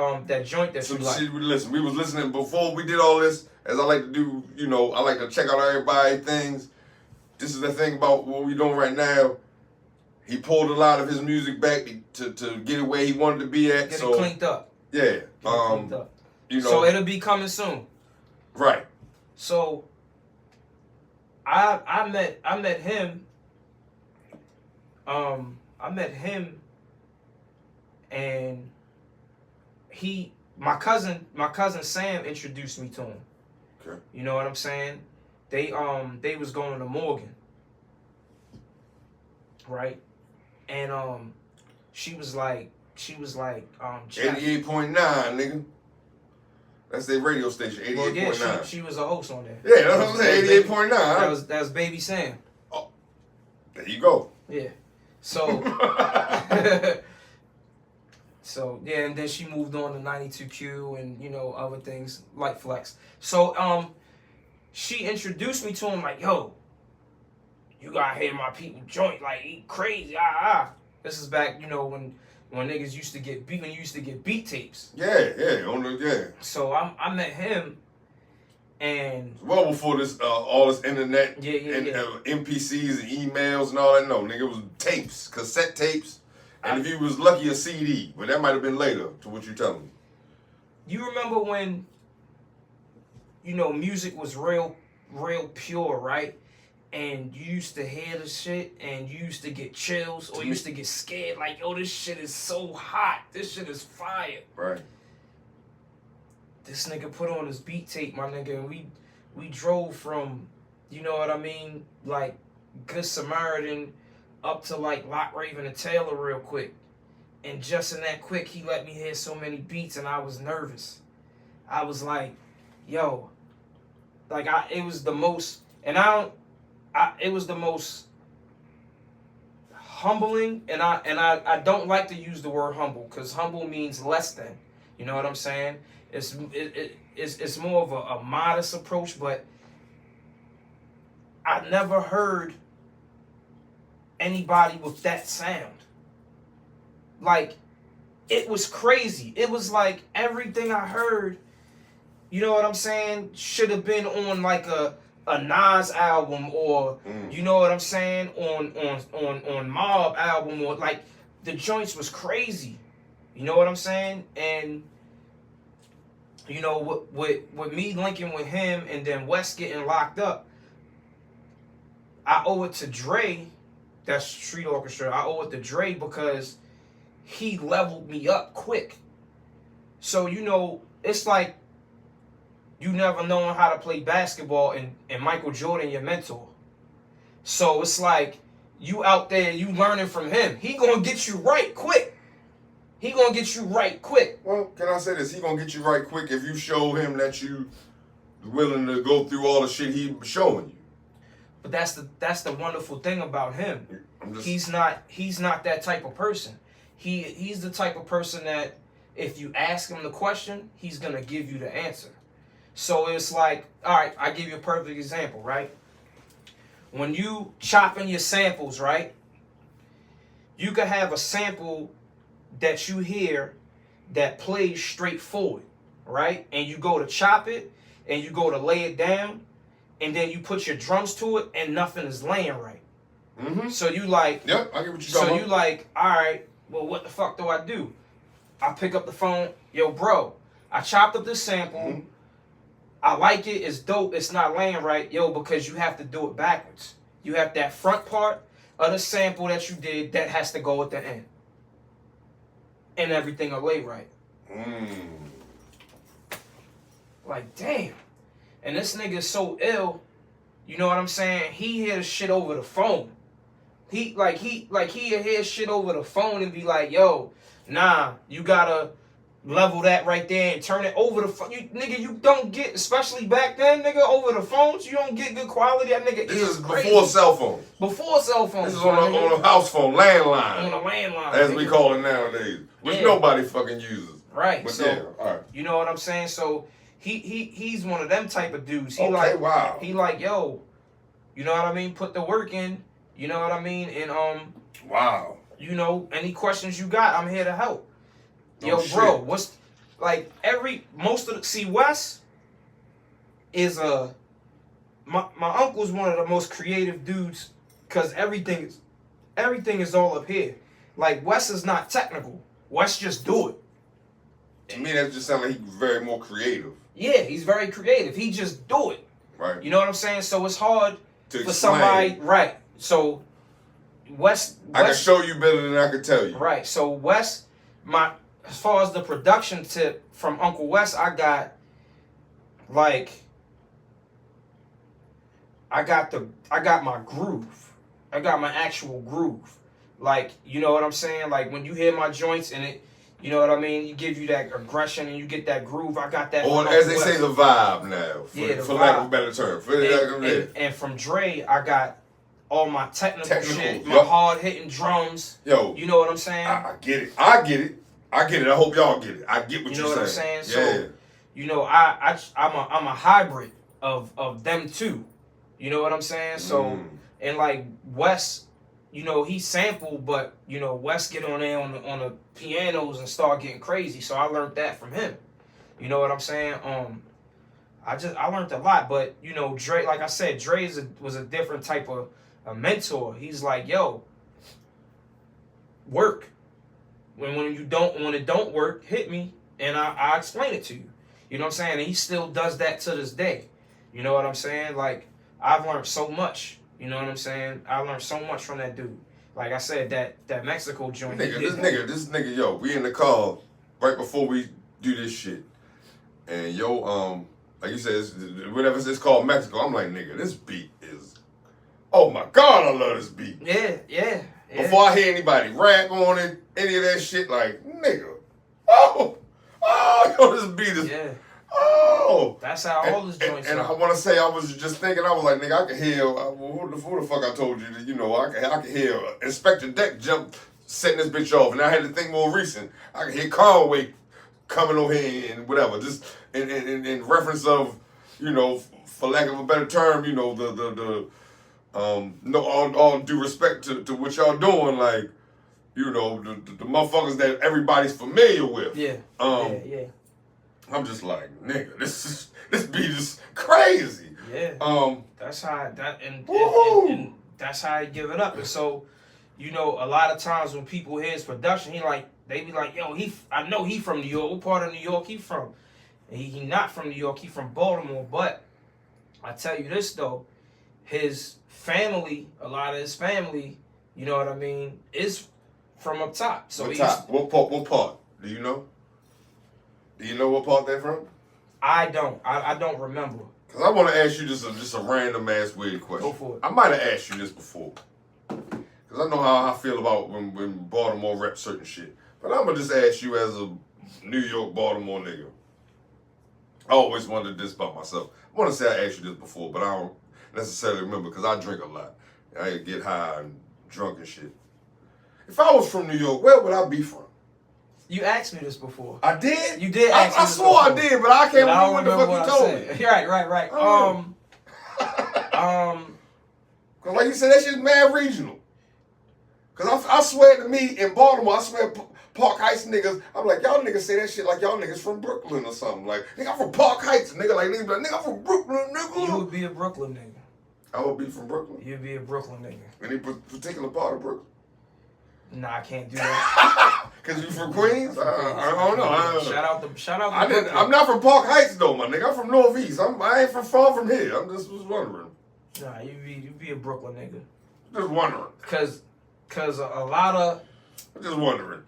B: joint that you like.
A: Listen, we was listening before we did all this. As I like to do, I like to check out everybody's things. This is the thing about what we doing right now. He pulled a lot of his music back to get it where he wanted to be at.
B: Get it cleaned up.
A: Yeah.
B: Cleaned up. So it'll be coming soon.
A: Right.
B: So I met him. I met him, and my cousin Sam introduced me to him.
A: Okay.
B: You know what I'm saying? They was going to Morgan. Right? And she was like, she was like,
A: Geoff. 88.9, nigga. That's their radio station, 88.9.
B: Well, yeah, she was a host on there.
A: Yeah, that's what I'm saying, 88.9.
B: That was Baby Sam.
A: Oh, there you go.
B: Yeah. So, so yeah, and then she moved on to 92Q and, you know, other things, like Flex. So, she introduced me to him like, yo, you gotta hear my people joint, like, he crazy, This is back, you know, when niggas used to get beat, when you used to get beat tapes.
A: Yeah.
B: So I met him, and
A: well before this, all this internet,
B: yeah.
A: MPCs and emails and all that. No, nigga, it was tapes, cassette tapes, and if you was lucky, a CD. But that might have been later to what you telling me.
B: You remember when, you know, music was real pure, right? And you used to hear the shit, and you used to get chills, or you used to get scared, like, yo, this shit is so hot. This shit is fire.
A: Right.
B: This nigga put on his beat tape, my nigga, and we drove from, you know what I mean, like, Good Samaritan up to, like, Lock, Raven, and Taylor real quick. And just in that quick, he let me hear so many beats, and I was nervous. I was like, yo, like, it was the most, it was the most humbling, and I don't like to use the word humble, because humble means less than. You know what I'm saying? It's more of a modest approach, but I never heard anybody with that sound. Like, it was crazy. It was like everything I heard, you know what I'm saying, should have been on like a Nas album, or you know what I'm saying, on Mob album, or like the joints was crazy. You know what I'm saying? And you know, with me linking with him and then West getting locked up, I owe it to Dre, that's Street Orchestra. I owe it to Dre because he leveled me up quick. So, you know, it's like you never knowing how to play basketball, and Michael Jordan your mentor. So it's like you out there, you learning from him. He gonna get you right quick.
A: Well, can I say this? He gonna get you right quick if you show him that you willing to go through all the shit he showing you.
B: But that's the wonderful thing about him. He's not that type of person. He's the type of person that if you ask him the question, he's gonna give you the answer. So it's like, all right, I give you a perfect example, right? When you chopping your samples, right? You could have a sample that you hear that plays straightforward, right? And you go to chop it, and you go to lay it down, and then you put your drums to it, and nothing is laying right.
A: Mm-hmm.
B: So you like,
A: yep, I get what you're talking about.
B: So you like, all right, well, what the fuck do I do? I pick up the phone, yo, bro, I chopped up this sample. Mm-hmm. I like it, it's dope, it's not laying right, yo, because you have to do it backwards. You have that front part of the sample that you did that has to go at the end. And everything will lay right. Like, damn. And this nigga is so ill, you know what I'm saying? He hears shit over the phone. He hear shit over the phone and be like, yo, nah, you gotta level that right there and turn it over the phone. Nigga, you don't get, especially back then, nigga, over the phones, you don't get good quality. That nigga
A: this is
B: crazy.
A: Before cell phones.
B: Before cell phones.
A: This is on a house phone, landline.
B: On a landline.
A: As we call it nowadays. Which nobody fucking uses.
B: Right.
A: But
B: so,
A: yeah, all right.
B: You know what I'm saying? So, he's one of them type of dudes. He
A: wow.
B: He like, yo, you know what I mean? Put the work in. You know what I mean? And
A: wow.
B: You know, any questions you got, I'm here to help. Yo,
A: shit.
B: bro, what's like Wes is my uncle's one of the most creative dudes, because everything is all up here. Like, Wes is not technical. Wes just do it.
A: To me, that just sounds like he's very more creative.
B: Yeah, he's very creative. He just do it.
A: Right.
B: You know what I'm saying? So it's hard
A: to
B: for somebody, right? So Wes,
A: I can show you better than I can tell you.
B: Right. So Wes, as far as the production tip from Uncle Wes, I got my groove. I got my actual groove. Like, you know what I'm saying? Like when you hear my joints and it, you know what I mean? You give you that aggression and you get that groove. I got that.
A: Or as they say, the vibe now. For lack of a better term.
B: And from Dre, I got all my technical shit, my
A: yep.
B: hard hitting drums.
A: Yo,
B: you know what I'm saying?
A: I get it. I get it. I hope y'all get it. I get what
B: you know what I'm saying.
A: Yeah.
B: So, you know, I'm a hybrid of them two. You know what I'm saying? So, and like Wes, you know, he sampled, but you know, Wes get on there on the pianos and start getting crazy. So I learned that from him. You know what I'm saying? I learned a lot, but you know, Dre, like I said, Dre was a different type of a mentor. He's like, yo, work. When it don't work, hit me and I explain it to you. You know what I'm saying? And he still does that to this day. You know what I'm saying? Like, I've learned so much. You know what I'm saying? I learned so much from that dude. Like I said, that Mexico joint.
A: This nigga, yo, we in the car right before we do this shit. And yo, like you said, whatever it's called Mexico, I'm like, nigga, this beat is, oh my God, I love this beat.
B: Yeah.
A: Before I hear anybody rap on it, any of that shit, like, nigga, yo, this beat is,
B: That's how all this joints
A: and I want to say, I was just thinking, I was like, nigga, I could hear, who the fuck I told you that, you know, I could hear Inspector Deck jump, setting this bitch off, and I had to think more recent, I could hear Conway coming over here and whatever, just in reference of, you know, for lack of a better term, you know, no, all due respect to what y'all doing, like, you know, the motherfuckers that everybody's familiar with.
B: Yeah.
A: I'm just like, nigga, this beat is crazy.
B: Yeah. That's how and that's how I give it up. And so, you know, a lot of times when people hear his production, they be like, yo, I know he from New York. What part of New York he from? And he not from New York. He from Baltimore. But I tell you this though, his family, a lot of his family, you know what I mean, is from up top. So
A: what part? Do you know? Do you know what part they're from?
B: I don't. I don't remember.
A: Cause I want to ask you just a random ass weird question.
B: Go for it.
A: I might have asked you this before. Cause I know how I feel about when Baltimore reps certain shit. But I'm gonna just ask you as a New York, Baltimore nigga. I always wondered this about myself. I want to say I asked you this before, but I don't necessarily remember because I drink a lot. I get high and drunk and shit. If I was from New York, where would I be from?
B: You asked me this before.
A: I did?
B: You did ask me
A: I
B: this
A: swore
B: before.
A: I did, but I can't remember what the fuck you told me.
B: Right.
A: Cause like you said, that shit's mad regional. Cause I swear to me, in Baltimore, I swear Park Heights niggas, I'm like, y'all niggas say that shit like y'all niggas from Brooklyn or something. Like, nigga, I'm from Park Heights. Nigga, like, nigga, I'm from Brooklyn, nigga.
B: You would be a Brooklyn nigga.
A: I would be from Brooklyn.
B: You'd be a Brooklyn nigga.
A: Any particular part of Brooklyn?
B: Nah, I can't do that.
A: Cause you from Queens? I don't know.
B: Shout out to
A: I'm not from Park Heights though, my nigga. I'm from Northeast. I ain't from far from here. I'm just was wondering.
B: Nah, you be a Brooklyn nigga.
A: Just wondering.
B: Cause a lot of.
A: I'm just wondering.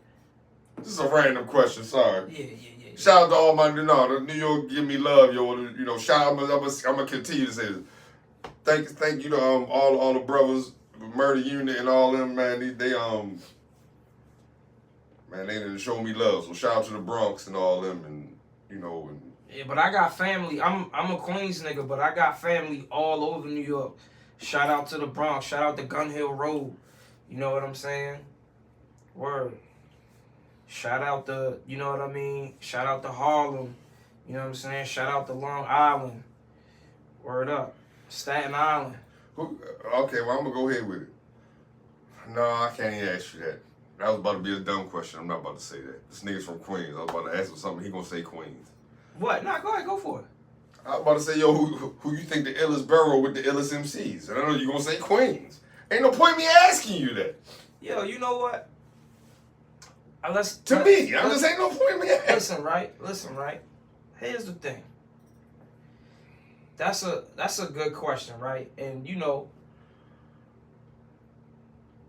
A: This is a random question. Sorry.
B: Yeah.
A: Shout out to all my the New York give me love, yo. You know, shout out. I'm gonna continue to say this. Thank you to all the brothers, Murder Unit and all them, man. They didn't show me love. So shout out to the Bronx and all them, and you know. And
B: yeah, but I got family. I'm a Queens nigga, but I got family all over New York. Shout out to the Bronx. Shout out to Gun Hill Road. You know what I'm saying? Word. Shout out to, you know what I mean? Shout out to Harlem. You know what I'm saying? Shout out to Long Island. Word up. Staten Island.
A: Okay, well, I'm going to go ahead with it. No, I can't even ask you that. That was about to be a dumb question. I'm not about to say that. This nigga's from Queens. I was about to ask him something. He going to say Queens.
B: What? Nah, go ahead. Go for it.
A: I was about to say, yo, who you think the illest borough with the illest MCs? And I know you're going to say Queens. Ain't no point me asking you that.
B: Yo, you know what? I'm just ain't
A: no point me asking.
B: Listen, right? Here's the thing. That's a good question, right? And you know,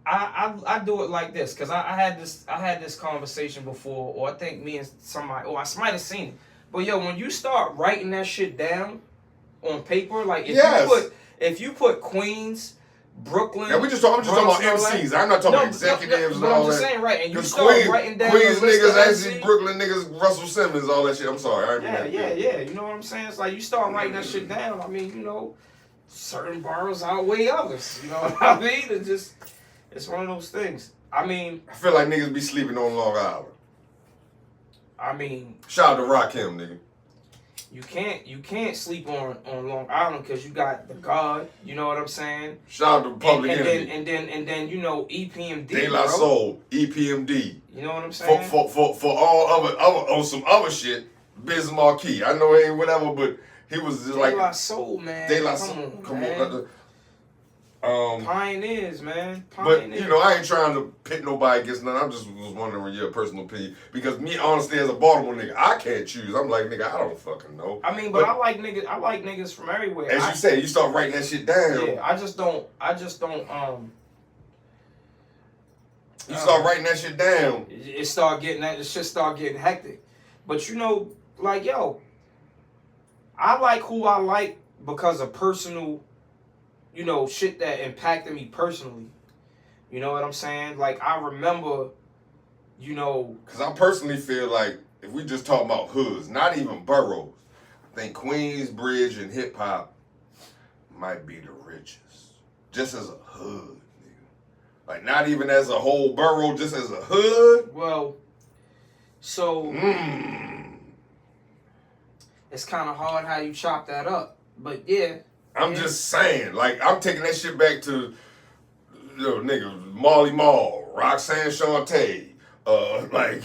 B: I do it like this because I had this conversation before, or I think me and somebody, or I might have seen it. But yo, when you start writing that shit down on paper, like if you put Queens, Brooklyn.
A: Yeah, I'm just talking about MCs. I'm not talking about executives and all that.
B: But I'm just saying, right? And you start
A: Queens,
B: writing down
A: Queens
B: the list
A: niggas,
B: of
A: actually
B: MCs.
A: Brooklyn niggas, Russell Simmons, all that shit. I'm sorry. I mean
B: Yeah. You know what I'm saying? It's like you start writing that shit down. I mean, you know, certain boroughs outweigh others. You know what I mean? It's one of those things. I mean,
A: I feel like niggas be sleeping on Long Island.
B: I mean,
A: shout out to Rakim, nigga.
B: You can't sleep on Long Island because you got the God. You know what I'm saying?
A: Shout out to Public Enemy.
B: And then you know EPMD.
A: De La Soul, EPMD.
B: You know what I'm saying?
A: For all other on some other shit, Biz Marquee. I know it ain't whatever, but he was just like
B: De La Soul, man.
A: De La Soul. Come on.
B: Pioneers, man.
A: But you know, I ain't trying to pit nobody against nothing. I just was wondering your personal opinion because me, honestly, as a Baltimore nigga, I can't choose. I'm like, nigga, I don't fucking know.
B: I mean, but I like niggas. I like niggas from everywhere.
A: As you say, you start writing that shit down.
B: Yeah, I just don't.
A: You start writing that shit down.
B: The shit start getting hectic. But you know, like yo, I like who I like because of personal. You know, shit that impacted me personally. You know what I'm saying? Like, I remember, you know...
A: Because I personally feel like, if we just talk about hoods, not even boroughs, I think Queensbridge and hip-hop might be the richest. Just as a hood, nigga. Like, not even as a whole borough, just as a hood.
B: Well, so... It's kind of hard how you chop that up. But, yeah...
A: I'm just saying, like, I'm taking that shit back to, you know, nigga, Marley Marl, Roxanne Shante, like,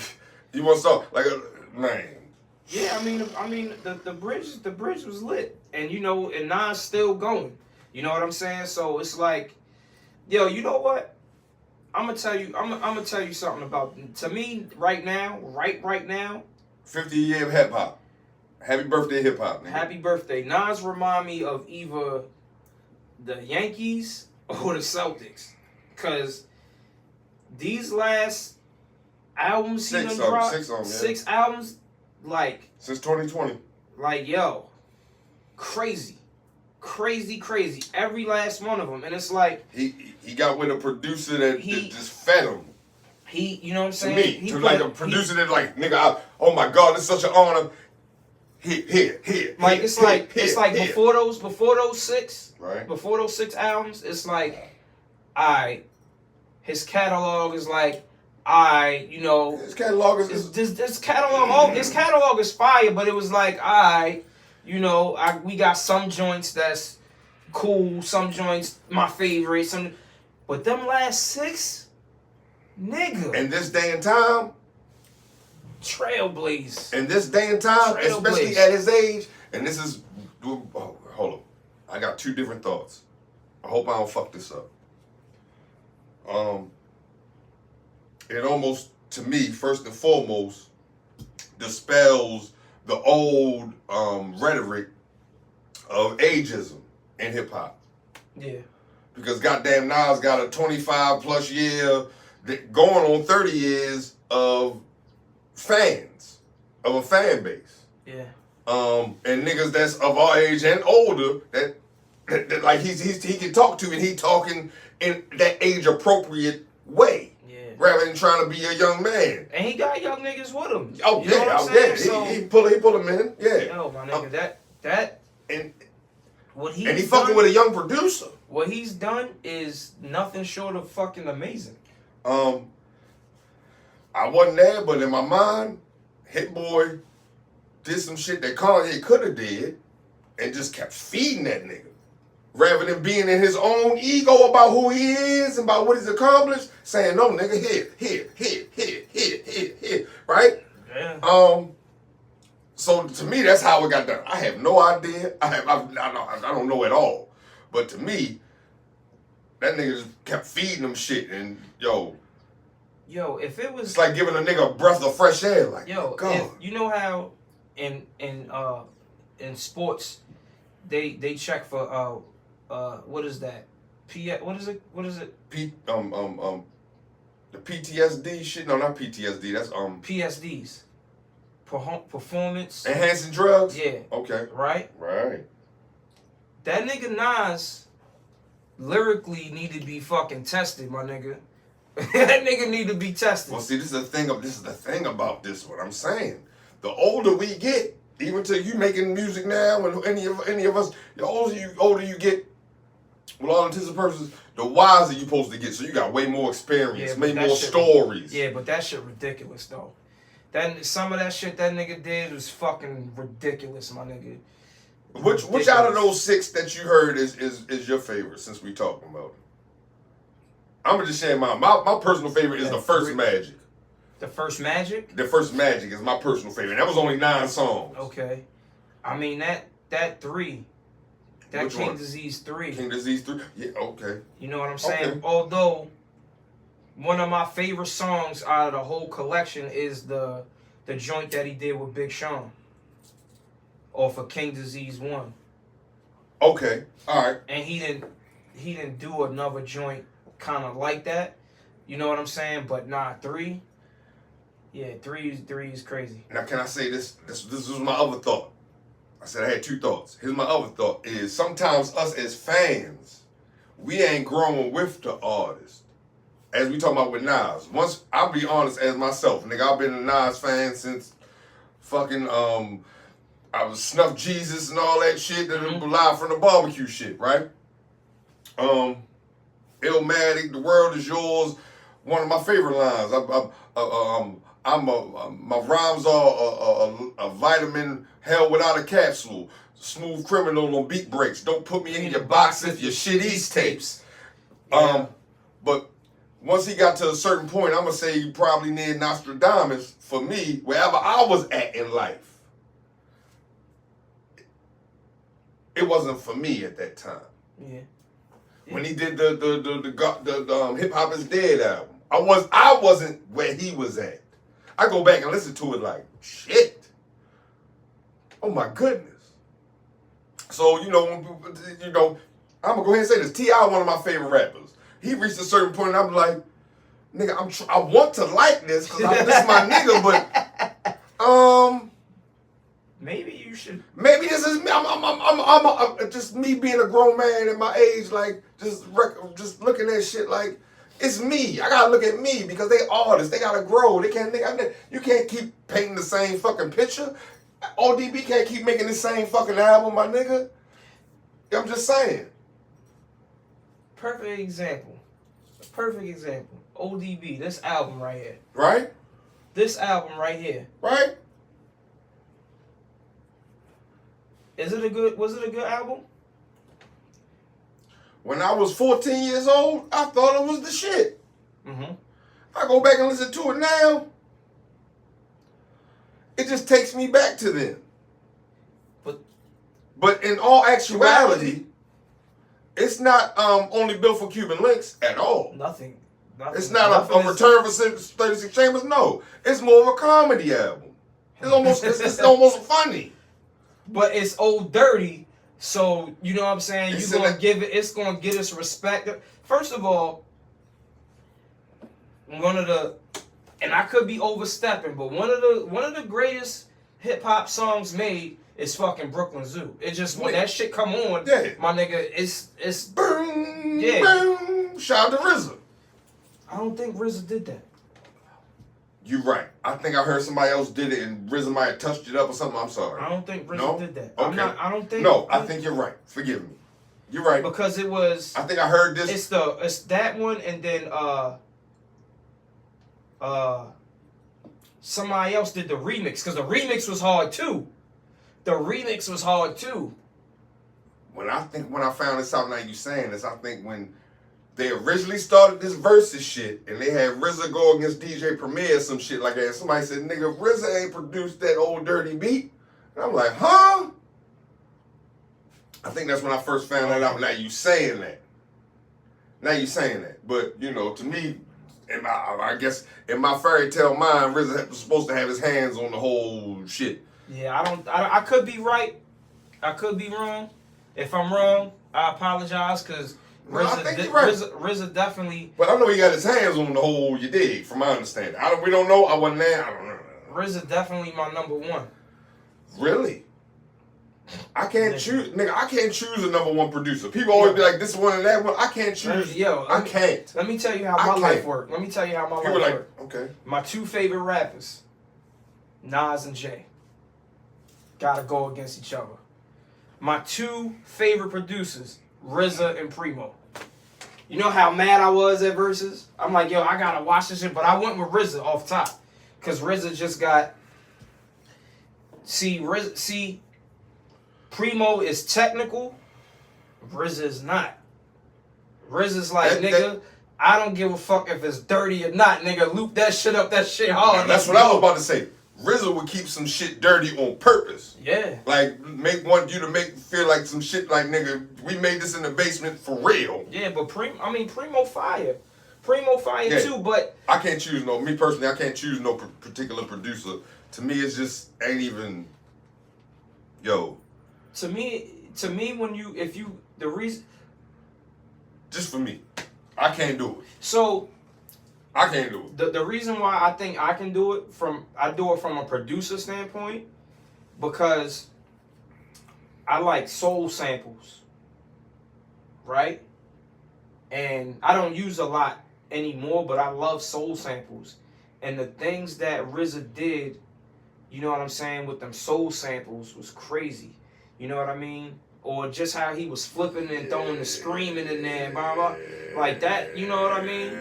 A: you want to start, like, man.
B: Yeah, I mean, the bridge was lit, and you know, and Nas still going. You know what I'm saying? So it's like, yo, you know what? I'm gonna tell you something about. To me, right now, right now.
A: 50 year of hip hop. Happy birthday, hip hop, nigga.
B: Happy birthday. Nas remind me of either the Yankees or the Celtics. Because these last albums he done dropped, six albums, like...
A: Since 2020.
B: Like, yo, crazy. Every last one of them. And it's like...
A: He got with a producer that just fed him.
B: You know what I'm saying?
A: To me, like a producer that like, nigga, oh my God, it's such an honor. Here.
B: Like it's like before those six,
A: right?
B: Before those 6 albums, it's like, his catalog is like, you know,
A: his catalog is
B: this catalog is fire, but it was like, you know, we got some joints that's cool, some joints my favorite, but them last 6, nigga.
A: In this day and time.
B: Trailblaze.
A: In this day and time, especially at his age, and this is, hold on, I got 2 different thoughts. I hope I don't fuck this up. It almost, to me, first and foremost, dispels the old rhetoric of ageism in hip hop.
B: Yeah.
A: Because goddamn Nas got a 25 plus year, going on 30 years of fans, of a fan base.
B: Yeah.
A: And niggas that's of our age and older that like he can talk to, and he talking in that age appropriate way.
B: Yeah.
A: Rather than trying to be a young man.
B: And he got young niggas with him.
A: Oh,
B: you know what I'm saying? So,
A: he pull him in. Yeah.
B: Yo, my nigga, that
A: and
B: what he
A: fucking with a young producer.
B: What he's done is nothing short of fucking amazing.
A: I wasn't there, but in my mind, Hit Boy did some shit that Kanye could have did and just kept feeding that nigga. Rather than being in his own ego about who he is and about what he's accomplished, saying, no, nigga, here, right?
B: Yeah.
A: So to me, that's how it got done. I have no idea. I don't know at all. But to me, that nigga just kept feeding them shit, and yo,
B: if it was,
A: it's like giving a nigga a breath of fresh air. Like,
B: yo, if, you know how in sports they check for what is that? What is it?
A: The PTSD shit. No, not PTSD. That's
B: PSDs. Performance
A: enhancing drugs.
B: Yeah.
A: Okay.
B: Right.
A: Right.
B: That nigga Nas lyrically need to be fucking tested, my nigga. That nigga need to be tested.
A: Well, see, this is the thing about this. What I'm saying, the older we get, even to you making music now, and any of us, the older you get, with all intents and purposes, the wiser you supposed to get. So you got way more experience, way more stories.
B: Yeah, but that shit ridiculous though. Some of that shit that nigga did was fucking ridiculous, my nigga.
A: Which out of those 6 that you heard is your favorite? Since we talking about it, I'm gonna just say mine. My personal favorite is the first Magic.
B: The first Magic.
A: The first Magic is my personal favorite. That was only 9 songs.
B: Okay, I mean that 3. That
A: Which
B: King
A: one?
B: Disease 3.
A: King Disease 3? Yeah, okay.
B: You know what I'm saying?
A: Okay.
B: Although, one of my favorite songs out of the whole collection is the joint that he did with Big Sean. Off of King Disease 1.
A: Okay. Alright.
B: And he didn't do another joint kind of like that. You know what I'm saying? But nah, 3. Yeah, 3 is crazy.
A: Now can I say this? This was my other thought. I said I had 2 thoughts. Here's my other thought is sometimes us as fans, we ain't growing with the artist. As we talking about with Nas. Once, I'll be honest as myself, nigga, I've been a Nas fan since fucking, I was Snuff Jesus and all that shit, that live from the barbecue shit, right? Illmatic, the world is yours, one of my favorite lines. My rhymes are a vitamin hell without a capsule. Smooth criminal on beat breaks. Don't put me in your box if your shit eats tapes.
B: Yeah.
A: But once he got to a certain point, I'm gonna say you probably near Nostradamus for me, wherever I was at in life. It wasn't for me at that time.
B: Yeah.
A: When he did the Hip Hop Is Dead album, I wasn't where he was at. I go back and listen to it like, shit. Oh my goodness. So, I'm gonna go ahead and say this. T.I. one of my favorite rappers. He reached a certain point and I'm like, nigga, I want to like this because this is my nigga, but
B: maybe you should.
A: Maybe this is me. I'm just me being a grown man at my age, like just looking at shit like it's me. I gotta look at me because they artists. They gotta grow. You can't keep painting the same fucking picture. ODB can't keep making the same fucking album, my nigga. I'm just saying.
B: Perfect example. ODB, this album right here.
A: Right?
B: This album right here.
A: Right?
B: Was it a good album?
A: When I was 14 years old, I thought it was the shit.
B: Mm-hmm.
A: I go back and listen to it now. It just takes me back to then. But in all actuality, it's not only built for Cuban links at all.
B: Nothing.
A: It's not a return for 36 Chambers. No, it's more of a comedy album. It's almost funny.
B: But it's old dirty, so you know what I'm saying. It's gonna get its respect. First of all, and I could be overstepping, but one of the greatest hip hop songs made is fucking Brooklyn Zoo. It just when that shit come on, my nigga, it's
A: boom, boom. Shout out to RZA.
B: I don't think RZA did that.
A: You're right. I think I heard somebody else did it and RZA might have touched it up or something. I'm sorry.
B: I don't think RZA did that.
A: Okay.
B: I don't think.
A: No, I think you're right. Forgive me. You're right.
B: Because it was.
A: I think I heard this.
B: It's that one and then somebody else did the remix because the remix was hard too.
A: When I found this out, now you saying this, I think when they originally started this versus shit and they had RZA go against DJ Premier or some shit like that, somebody said, nigga, RZA ain't produced that old dirty beat. And I'm like, huh? I think that's when I first found that out. Now you saying that. But, to me, I guess in my fairy tale mind, RZA was supposed to have his hands on the whole shit.
B: Yeah, I could be right. I could be wrong. If I'm wrong, I apologize because RZA definitely.
A: But I know he got his hands on the whole. You dig? From my understanding, we don't know. I wasn't there. I don't know.
B: RZA definitely my number one.
A: Really? I can't choose, nigga. I can't choose a number one producer. People always be like, this one and that one. I can't choose. I can't.
B: Let me tell you how my life worked.
A: People like, okay.
B: My two favorite rappers, Nas and Jay, gotta go against each other. My two favorite producers, RZA and Primo. You know how mad I was at Versus? I'm like, yo, I gotta watch this shit, but I went with RZA off top. Because RZA just got... See, Primo is technical, RZA is not. RZA's like, nigga, I don't give a fuck if it's dirty or not, nigga. Loop that shit up, that shit hard.
A: That's what I was about to say. RZA would keep some shit dirty on purpose.
B: Yeah.
A: Like, want you to feel like some shit like, nigga, we made this in the basement for real.
B: Yeah, but Primo fire. Primo fire too, but...
A: I can't choose me personally, I can't choose no particular producer. To me, it's just ain't even, yo.
B: To me, the reason...
A: Just for me. I can't do it.
B: So...
A: I can't do it.
B: The reason why I think I can do it from a producer standpoint, because I like soul samples, right? And I don't use a lot anymore, but I love soul samples. And the things that RZA did, you know what I'm saying, with them soul samples was crazy. You know what I mean? Or just how he was flipping and throwing the screaming in there and blah, blah. Like that, you know what I mean?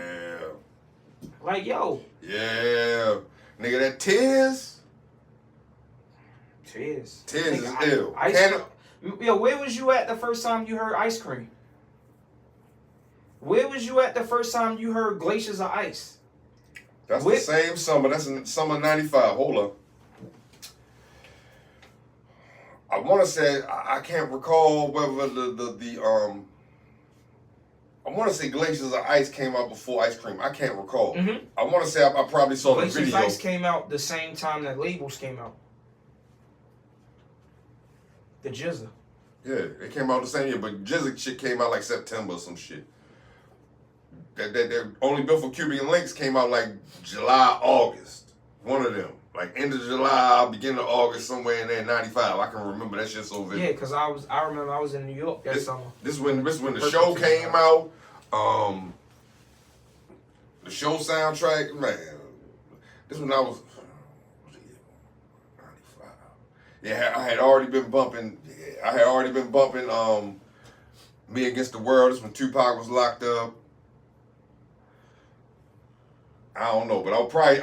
B: Like, yo.
A: Yeah. Nigga, that Tears.
B: Tears
A: is ill.
B: Yo, where was you at the first time you heard Ice Cream? Where was you at the first time you heard Glaciers of Ice?
A: That's the same summer. That's in summer 95. Hold up. I want to say, I can't recall whether I want to say Glaciers of Ice came out before Ice Cream. I can't recall.
B: Mm-hmm.
A: I want to say I probably saw
B: Glaciers
A: the video.
B: Glaciers of Ice came out the same time that Labels came out. The Jizza.
A: Yeah, it came out the same year, but Jizza shit came out like September or some shit. That Only Built for Cuban Links came out like July, August. One of them. Like end of July, beginning of August, somewhere in there, 95. I can remember that shit so vivid.
B: Yeah, because I remember I was in New York that summer.
A: This when the show came out. The show soundtrack, man. This when I was 95. Yeah, I had already been bumping. Me Against the World. This when Tupac was locked up. I don't know, but I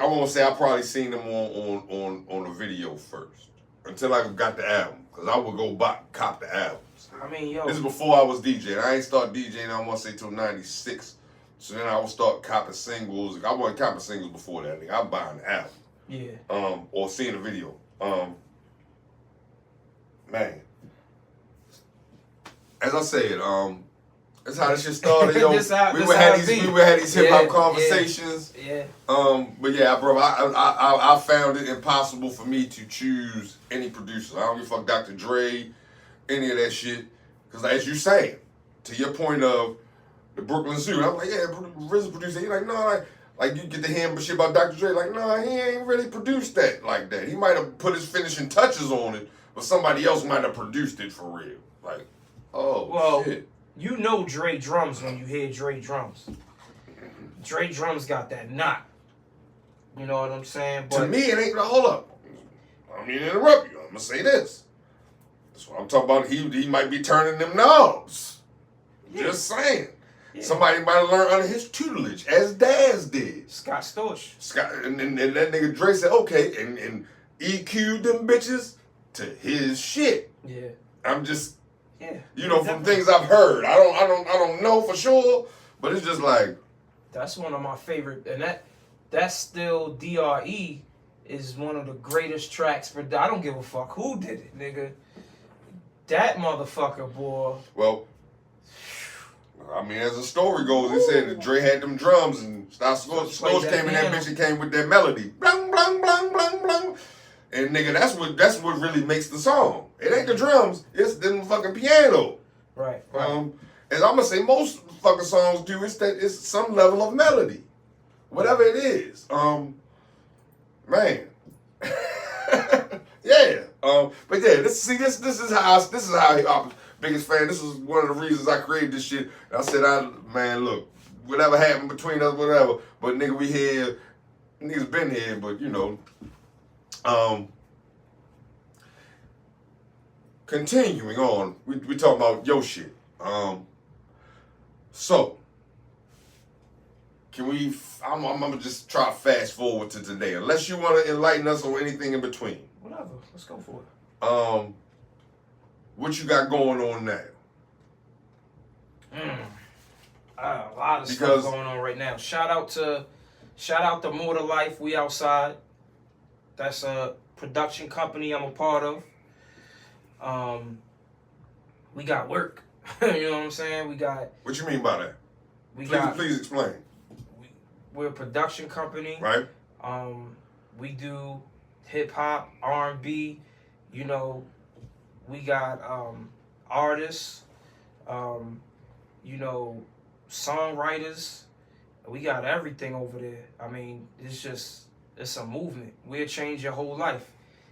A: won't say I probably seen them on the video first until I got the album, because I would go cop the albums.
B: I mean, yo,
A: this is before I was DJing. I ain't start DJing, I want to say till 96. So then I would start copping singles. I wasn't copping singles before that. I was buying the album.
B: Yeah.
A: Or seeing the video. Man. As I said, that's how this shit started, yo. We would have these hip hop conversations.
B: Yeah.
A: But yeah, bro, I found it impossible for me to choose any producer. I don't give a fuck Dr. Dre, any of that shit. Because as you saying, to your point of the Brooklyn Zoo, I'm like, yeah, RZA producer. He's like, no, like you get to hear shit about Dr. Dre, like, no, he ain't really produced that like that. He might have put his finishing touches on it, but somebody else might have produced it for real. Like, shit.
B: You know Dre drums when you hear Dre drums. Dre drums got that knot. You know what I'm saying? But
A: to me, it ain't. Hold up. I don't mean to interrupt you. I'm gonna say this. That's what I'm talking about. He might be turning them knobs. Yeah. Just saying. Yeah. Somebody might have learned under his tutelage, as Daz did.
B: Scott Storch.
A: And that nigga Dre said, okay, and EQ'd them bitches to his shit.
B: Yeah.
A: I'm just.
B: Yeah.
A: You know, from things I've heard. I don't know for sure, but it's just like.
B: That's one of my favorite, and that's still DRE is one of the greatest tracks for. I don't give a fuck who did it, nigga. That motherfucker, boy.
A: Well, I mean, as the story goes, it said that Dre had them drums and Storch came in that bitch and came with that melody. Blang, blang, blang, blang, blang. And nigga, that's what really makes the song. It ain't the drums, it's them fucking piano.
B: Right.
A: And I'm gonna say most fucking songs do, it's some level of melody. Whatever it is. Man. Yeah. But yeah, this is how I'm biggest fan. This is one of the reasons I created this shit. I said, man, look, whatever happened between us, whatever. But nigga, we here. Niggas been here, but you know. Continuing on, we talking about your shit. So can we? I'm gonna just try to fast forward to today, unless you want to enlighten us on anything in between.
B: Whatever, let's go for it.
A: What you got going on now?
B: A lot of stuff going on right now. Shout out to More to Life. We outside. That's a production company I'm a part of. We got work. You know what I'm saying? We got.
A: What you mean by that? Please explain.
B: We're a production company.
A: Right.
B: We do hip hop, R&B. You know, we got artists. You know, songwriters. We got everything over there. I mean, it's a movement. We'll change your whole life.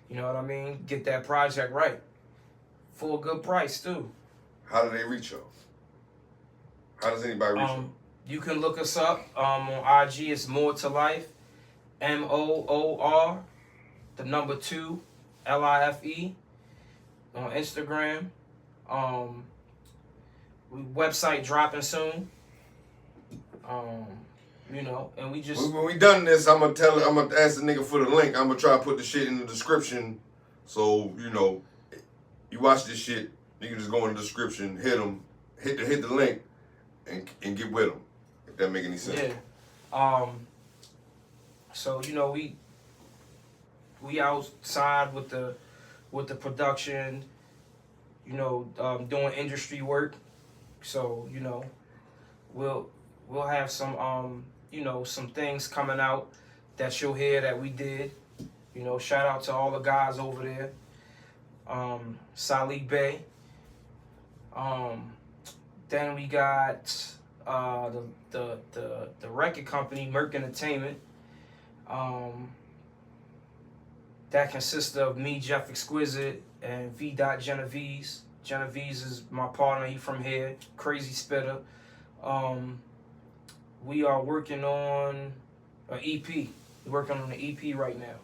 B: You know what I mean? Get that project right. For a good price, too.
A: How do they reach you? How does anybody reach you?
B: You can look us up on IG. It's More to Life. MOOR, the number 2, LIFE. On Instagram. Website dropping soon. You know, and we just
A: when we done this, I'm gonna ask the nigga for the link. I'm gonna try to put the shit in the description, so you know, you watch this shit, you can just go in the description, hit the link, and get with them. If that make any sense.
B: Yeah. So you know, we outside with the production. You know, doing industry work. So you know, we'll have some you know, some things coming out that you'll hear that we did. You know, shout out to all the guys over there. Salih Bey. Then we got the record company, Merc Entertainment. That consists of me, Geoff Exquisite, and V. Genovese. Genovese is my partner. He from here. Crazy spitter. We are working on an EP. We're working on an EP right now.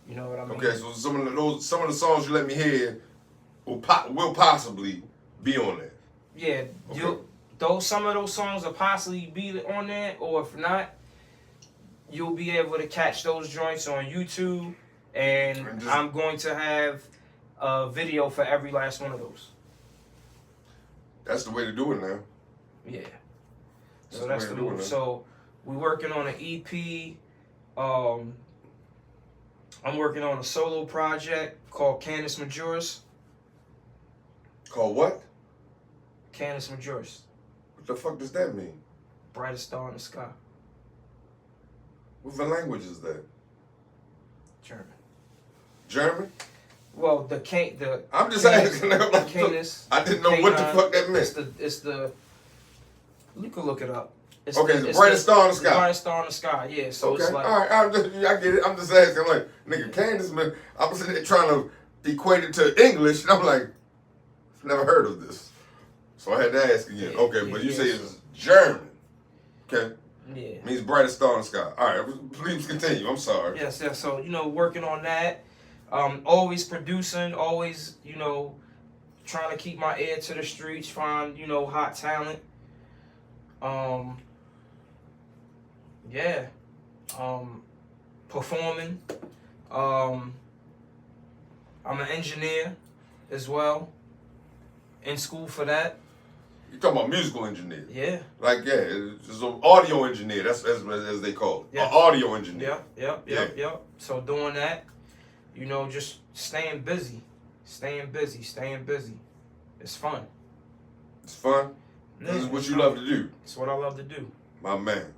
B: You know what I mean?
A: Okay, so some of the songs you let me hear will possibly be on there.
B: Yeah, okay. Some of those songs will possibly be on there, or if not, you'll be able to catch those joints on YouTube, and I'm going to have a video for every last one of those.
A: That's the way to do it now.
B: Yeah. So that's the move. So we're working on an EP. I'm working on a solo project called Canis Majoris.
A: Called what?
B: Canis Majoris.
A: What the fuck does that mean?
B: Brightest star in the sky.
A: What language is that?
B: German.
A: German?
B: Well,
A: I'm just asking.
B: Canis.
A: I didn't know what the fuck that meant.
B: It's the. You can look it up.
A: It's the brightest star in the sky.
B: The brightest star in the sky. Yeah. So
A: okay.
B: It's like.
A: All right. I get it. I'm just asking. Like, nigga, Candace, man. I was sitting there trying to equate it to English, and I'm like, I've never heard of this. So I had to ask again. Yeah, okay, but you say it's German. Okay.
B: Yeah.
A: Means brightest star in the sky. All right. Please continue. I'm sorry.
B: Yes. So you know, working on that. Always producing. Always, you know, trying to keep my ear to the streets. Find, you know, hot talent. Yeah. Performing. I'm an engineer as well. In school for that.
A: You talking about musical engineer?
B: Yeah.
A: Like it's an audio engineer. That's as they call it.
B: Yeah.
A: An audio engineer.
B: Yep. So doing that, you know, just staying busy. It's fun.
A: It's fun.
B: Yeah,
A: this is what you love to do.
B: It's what I love to do.
A: My man.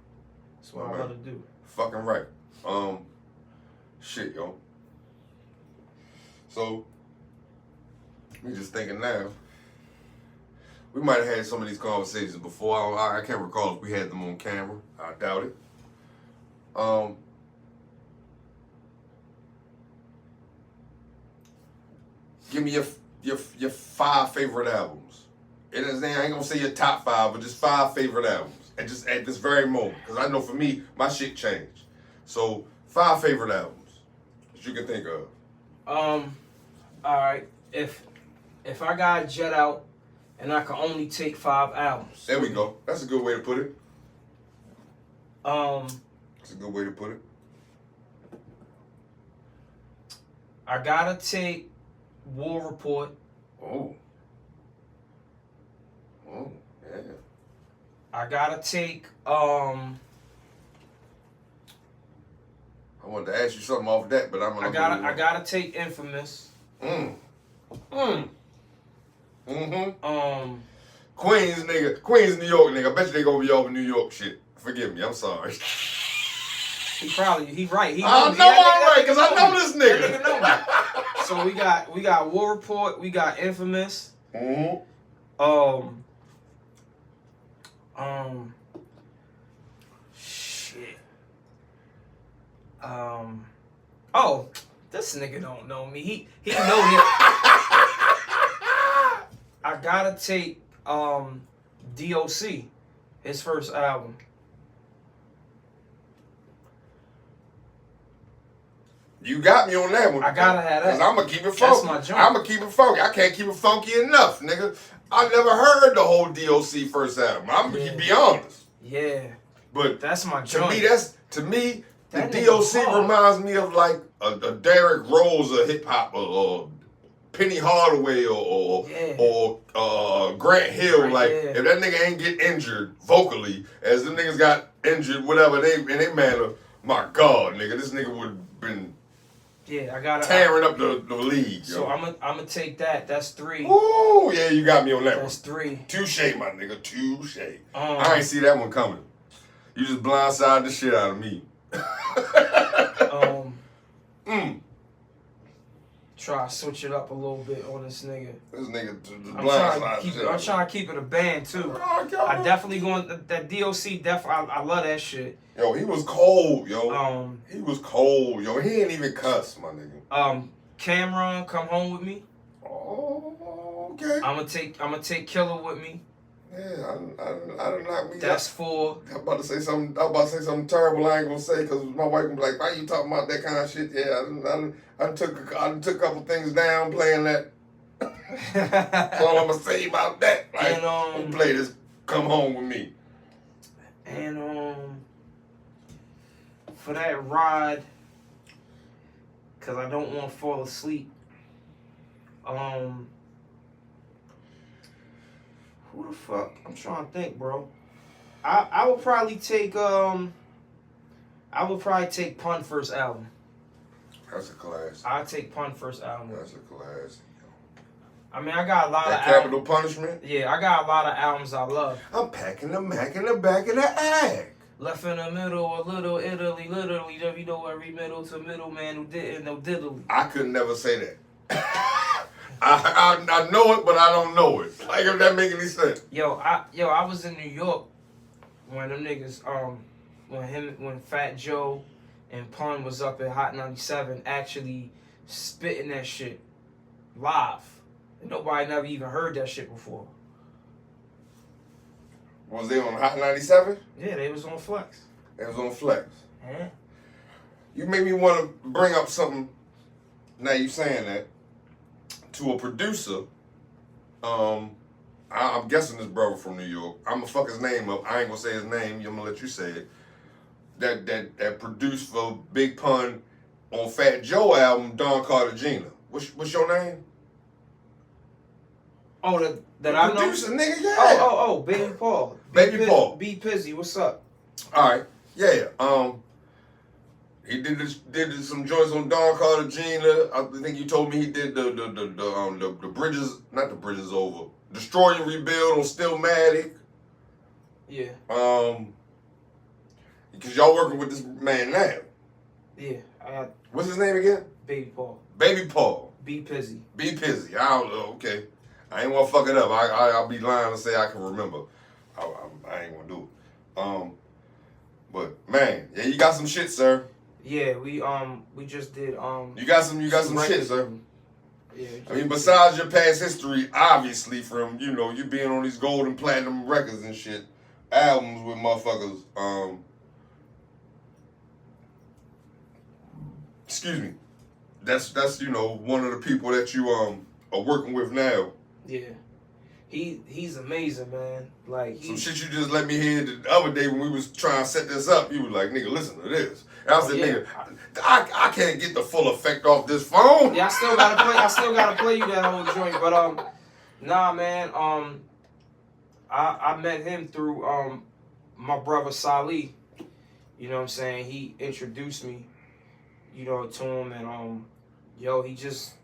B: It's what I love to do.
A: Fucking right. Shit, yo. So, we just thinking now. We might have had some of these conversations before. I can't recall if we had them on camera. I doubt it. give me your 5 favorite albums. I ain't gonna say your top 5, but just 5 favorite albums. And just at this very moment. Because I know for me, my shit changed. So 5 favorite albums that you can think of.
B: Alright. If I got Jet Out and I can only take 5 albums.
A: There we go. That's a good way to put it. That's a good way to put it.
B: I gotta take War Report.
A: Oh, yeah.
B: I gotta take
A: I wanted to ask you something off that, but I
B: gotta take Infamous.
A: Queens, nigga. Queens, New York, nigga. I bet you they gonna be over New York shit. Forgive me, I'm sorry.
B: He right.
A: I know I'm right, because I know this nigga.
B: That nigga know me. So we got War Report, we got Infamous. Shit. Oh, this nigga don't know me. He know me. I gotta take DOC, his first album.
A: You got me on that one.
B: I gotta have that.
A: Cause I'm gonna keep it funky.
B: That's my joint.
A: I'm gonna keep it funky. I can't keep it funky enough, nigga. I never heard the whole DOC first album. I'm gonna be honest.
B: Yeah.
A: But
B: that's my joint.
A: To me, the
B: That
A: DOC
B: hard.
A: reminds me of like a Derrick Rose of hip hop, or Penny Hardaway, or Grant Hill.
B: Right,
A: like
B: yeah.
A: if that nigga ain't get injured vocally, as them niggas got injured, whatever in they manner, my God, nigga, this nigga would have been.
B: Yeah, I gotta
A: tearing up the league.
B: So
A: yo.
B: I'm gonna take that. That's 3.
A: Ooh, yeah, you got me on that
B: That's 3.
A: one. Touche, my nigga. Touche. I ain't see that one coming. You just blindsided the shit out of me.
B: Try to switch it up a little bit on this nigga.
A: This nigga
B: I'm trying to keep it a band too. I definitely going that DOC. I love that shit.
A: Yo, he was cold, yo. He was cold, yo. He ain't even cuss, my nigga.
B: Cameron, Come Home With Me.
A: Oh, okay.
B: I'm gonna take Killer With Me.
A: Yeah, I don't knock me.
B: That's 4.
A: I'm about to say something terrible. I ain't gonna say because my wife gonna be like, "Why you talking about that kind of shit?" Yeah, I took a couple things down playing that. That's all I'm gonna say about that. Like,
B: And
A: don't play this. Come Home With Me.
B: And for that ride, cause I don't want to fall asleep. Who the fuck? I'm trying to think, bro. I would probably take Pun first album.
A: That's a class.
B: I'd take Pun first album.
A: That's a class.
B: I mean, I got a lot
A: that
B: of
A: Capital Punishment.
B: Yeah, I got a lot of albums I love.
A: I'm packing the Mac in the back of the act.
B: Left in the middle, a little Italy, literally, you know, every middle to middle man who didn't know diddly.
A: I could never say that. I know it, but I don't know it. Like, if that make any sense.
B: I was in New York when them niggas, when Fat Joe and Pun was up at Hot 97 actually spitting that shit live. And nobody never even heard that shit before.
A: Was they on Hot 97?
B: Yeah, they was on Flex.
A: They was on Flex.
B: Yeah.
A: You made me want to bring up something, now you saying that, to a producer. I'm guessing this brother from New York. I'm gonna fuck his name up. I ain't gonna say his name. I'm gonna let you say it. That produced for Big Pun on Fat Joe album, Don Cartagena. What's your name?
B: Oh, that I know.
A: Producer, nigga, yeah.
B: Oh, Baby Paul.
A: Paul.
B: B Pizzy, what's up?
A: All right, yeah. He did some joints on Don Cartagena. I think you told me he did the bridges, not the bridges over. Destroy and Rebuild on Stillmatic.
B: Yeah.
A: Because y'all working with this man now.
B: Yeah.
A: What's his name again?
B: Baby Paul.
A: Baby Paul.
B: B Pizzy.
A: B Pizzy. I don't know. Okay. I ain't want to fuck it up. I'll be lying to say I can remember. I ain't gonna do it. But man, yeah, you got some shit, sir.
B: Yeah, we just did
A: You got some shit, sir.
B: Yeah.
A: I mean, besides your past history, obviously from you being on these gold and platinum records and shit, albums with motherfuckers. Excuse me. That's one of the people that you are working with now.
B: Yeah. He's amazing, man. Like
A: some shit you just let me hear the other day when we was trying to set this up. You was like, nigga, listen to this. And I said, nigga, I can't get the full effect off this phone.
B: Yeah, I still gotta play you that whole joint. But nah, man. I met him through my brother Salih. You know what I'm saying? He introduced me, to him, and he just.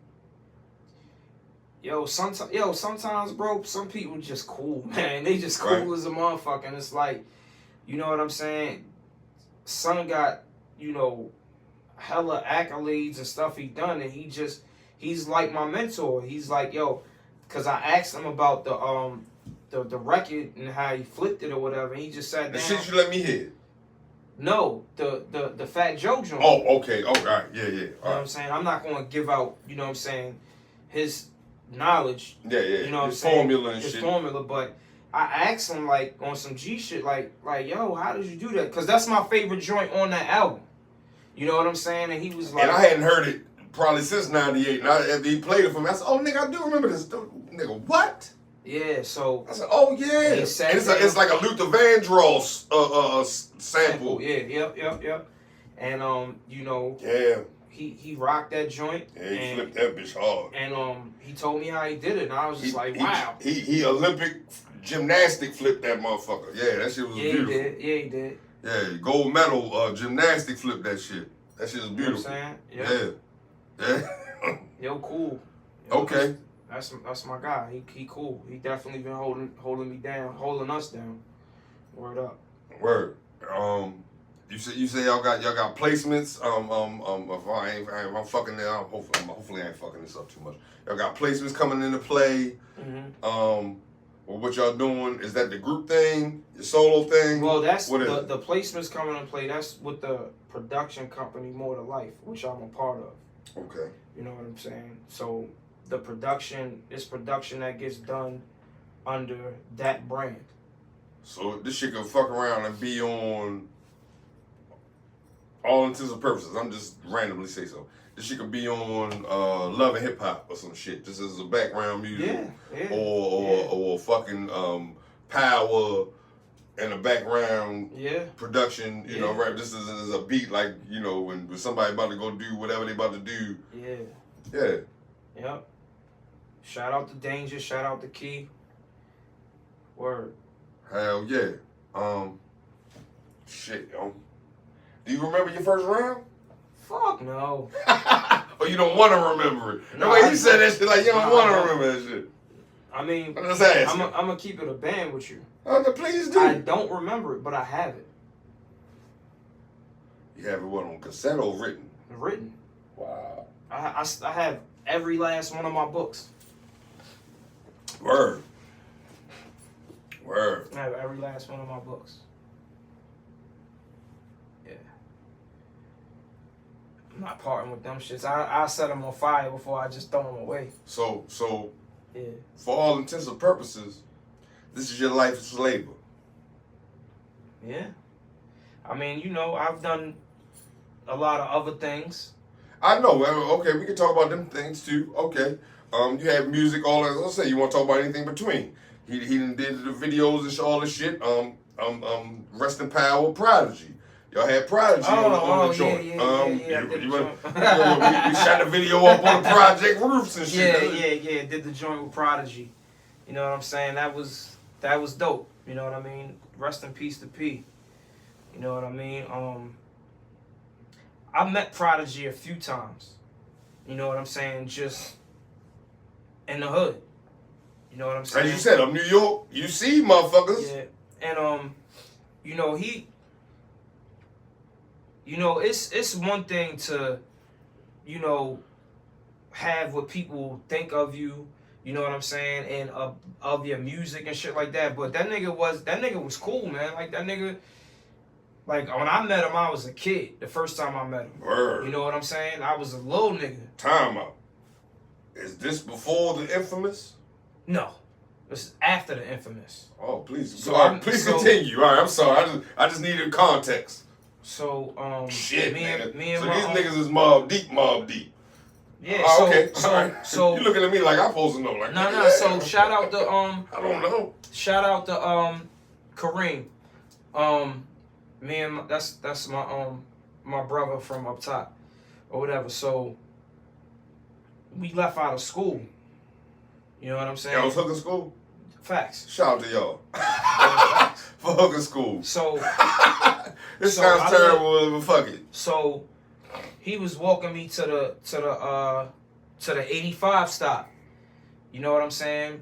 B: Sometimes, bro, some people just cool, man. They just cool as a motherfucker. And it's like, you know what I'm saying? Son got, hella accolades and stuff he done, and he's like my mentor. He's like, because I asked him about the record and how he flipped it or whatever, and he just sat down.
A: The shit you let me hear?
B: No, the Fat Joe joint.
A: Oh, okay. Oh, all right. Yeah.
B: You know what I'm saying? I'm not going to give out, his knowledge.
A: Yeah.
B: You know what I'm saying? Formula and his formula, but I asked him like on some G shit, like yo, how did you do that? Because that's my favorite joint on that album. You know what I'm saying? And he was like,
A: and I hadn't heard it probably since '98. And after he played it for me, I said, "Oh, nigga, I do remember this." Nigga, what?
B: Yeah. So
A: I said, "Oh yeah." It's like a Luther Vandross sample.
B: Yeah. Yep. And
A: Yeah.
B: He rocked that joint.
A: Yeah, he flipped that bitch hard.
B: And he told me how he did it, and I was just like, wow.
A: He Olympic gymnastic flipped that motherfucker. Yeah, that shit was beautiful.
B: He did.
A: Yeah, gold medal gymnastic flipped that shit. That shit was beautiful.
B: You know what I'm saying?
A: Yeah.
B: Yo, cool.
A: Okay.
B: That's my guy. He cool. He definitely been holding me down, holding us down. Word up.
A: Word. You say y'all got placements. If I'm fucking there, hopefully I ain't fucking this up too much. Y'all got placements coming into play.
B: Mm-hmm.
A: Well, what y'all doing? Is that the group thing? Your solo thing?
B: Well, that's the placements coming into play. That's with the production company More to Life, which I'm a part of.
A: Okay.
B: You know what I'm saying? So the production that gets done under that brand.
A: So this shit can fuck around and be on all intents and purposes. I'm just randomly say so. This shit could be on Love and Hip Hop or some shit. Just as a background music.
B: Yeah.
A: Or fucking power in the background production, you know, right? Just as a beat, like, when somebody about to go do whatever they about to do. Yeah.
B: Yep. Shout out to Danger, shout out to Key. Word.
A: Hell yeah. Shit, yo. Do you remember your first round?
B: Fuck no.
A: Or you don't want to remember it? The way he said that shit, like you don't want to remember that shit.
B: I mean,
A: I'm just asking.
B: I'm gonna keep it a band with you.
A: Please do.
B: I don't remember it, but I have it.
A: You have it what, on cassette or written?
B: Written.
A: Wow.
B: I have every last one of my books.
A: Word.
B: I have every last one of my books. Yeah. I'm not parting with them shits. I set them on fire before I just throw them away.
A: So
B: yeah.
A: For all intents and purposes, this is your life's labor.
B: Yeah. I mean, I've done a lot of other things.
A: I know. Okay, we can talk about them things too. Okay. You have music, all that. Let's say you want to talk about anything between. He did the videos and all this shit. Rest in Power, Prodigy. Y'all had Prodigy on the joint. We shot a video up on the project roofs and shit.
B: Yeah. Did the joint with Prodigy. You know what I'm saying? That was dope. You know what I mean? Rest in peace to P. You know what I mean? I met Prodigy a few times. You know what I'm saying? Just in the hood. You know what I'm saying?
A: As you said, I'm New York. You see motherfuckers.
B: Yeah. And it's one thing to, have what people think of you, you know what I'm saying, and of your music and shit like that. But that nigga was cool, man. Like that nigga, like when I met him, I was a kid. The first time I met him.
A: Word.
B: You know what I'm saying? I was a little nigga.
A: Time out. Is this before the Infamous?
B: No, this is after the Infamous.
A: Oh, please.
B: So
A: All right, please continue. All right, I'm sorry. I just needed context.
B: So,
A: Shit,
B: me and
A: so
B: my
A: these niggas is mob deep.
B: Yeah.
A: Oh,
B: so,
A: okay.
B: so,
A: All right.
B: so
A: You looking at me like I'm supposed to know. Like,
B: no.
A: yeah.
B: So shout out to
A: I don't know.
B: Shout out to Kareem. That's my brother from up top or whatever. So we left out of school. You know what I'm saying?
A: Y'all was hooking school?
B: Facts.
A: Shout out to y'all.
B: Facts.
A: For hooking school.
B: So
A: This
B: so
A: sounds terrible, but fuck it.
B: So he was walking me to the 85 stop. You know what I'm saying?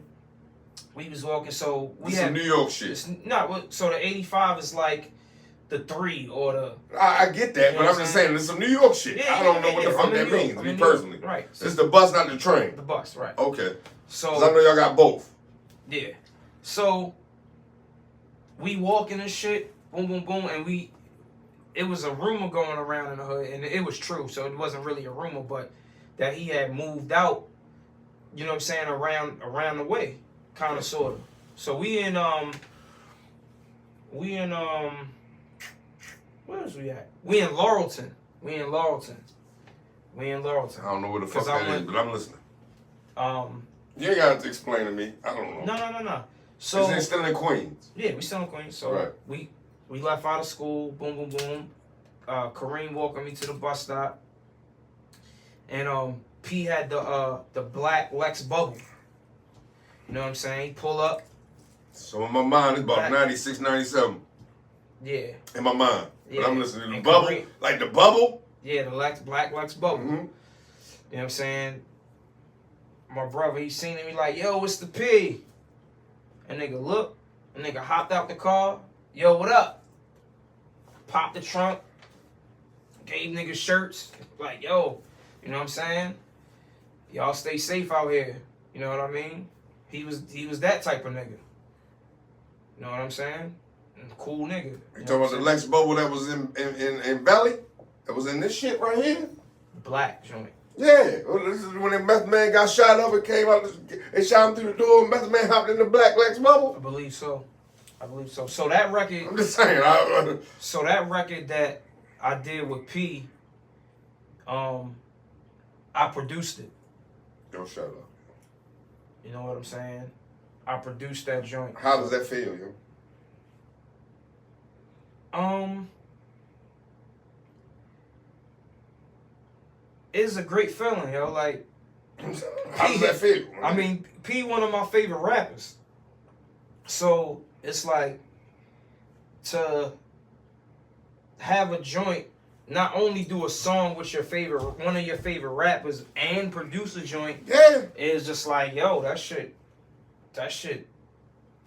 B: We was walking, so we
A: This
B: had
A: some New York shit.
B: So the 85 is like the 3 or the.
A: I get that,
B: You know
A: but
B: what
A: I'm just saying, there's some New York shit.
B: Yeah,
A: I don't know
B: yeah,
A: what the
B: yeah.
A: fuck
B: I'm in
A: that
B: New York.
A: means,
B: I'm
A: me
B: in New York.
A: personally.
B: Right.
A: It's the bus, not the train.
B: The bus, right.
A: Okay.
B: So.
A: Because I know y'all got both.
B: Yeah. So we walking and shit, boom, boom, boom, and it was a rumor going around in the hood, and it was true, so it wasn't really a rumor, but that he had moved out, you know what I'm saying, around the way, kind of, sort of. So we in where is we at? We in Laurelton.
A: I don't know where the fuck that is, but I'm listening. You ain't got to explain to me. I don't know.
B: No. So
A: Is it still in Queens?
B: yeah, we still in Queens. So
A: Right.
B: we left out of school. Boom, boom, boom. Kareem walking me to the bus stop, and P had the black Lex bubble. You know what I'm saying? He pull up.
A: So in my mind, it's about 96, 97.
B: Yeah.
A: In my mind.
B: Yeah.
A: But I'm listening to the
B: And
A: bubble.
B: Kareem-
A: Like the bubble.
B: Yeah, the black Lex bubble.
A: Mm-hmm.
B: You know what I'm saying? My brother, he seen me like, yo, what's the P? And nigga look. And nigga hopped out the car. Yo, what up? Popped the trunk. Gave niggas shirts. Like, yo, you know what I'm saying? Y'all stay safe out here. You know what I mean? He was that type of nigga. You know what I'm saying? Cool nigga.
A: You talking about the Lex bubble that was in Valley? That was in this shit right here?
B: Black joint.
A: Yeah. Well, this is when the meth man got shot up and came out. They shot him through the door and meth man hopped in the black Lex bubble?
B: I believe so. So that record.
A: I'm just saying.
B: So that record that I did with P, I produced it.
A: Don't shut up.
B: You know what I'm saying? I produced that joint.
A: How does that feel, yo?
B: It's a great feeling, yo. Like,
A: how does that feel?
B: I mean, P one of my favorite rappers. So it's like to have a joint, not only do a song with one of your favorite rappers and produce a joint.
A: Yeah.
B: It's just like, yo, that shit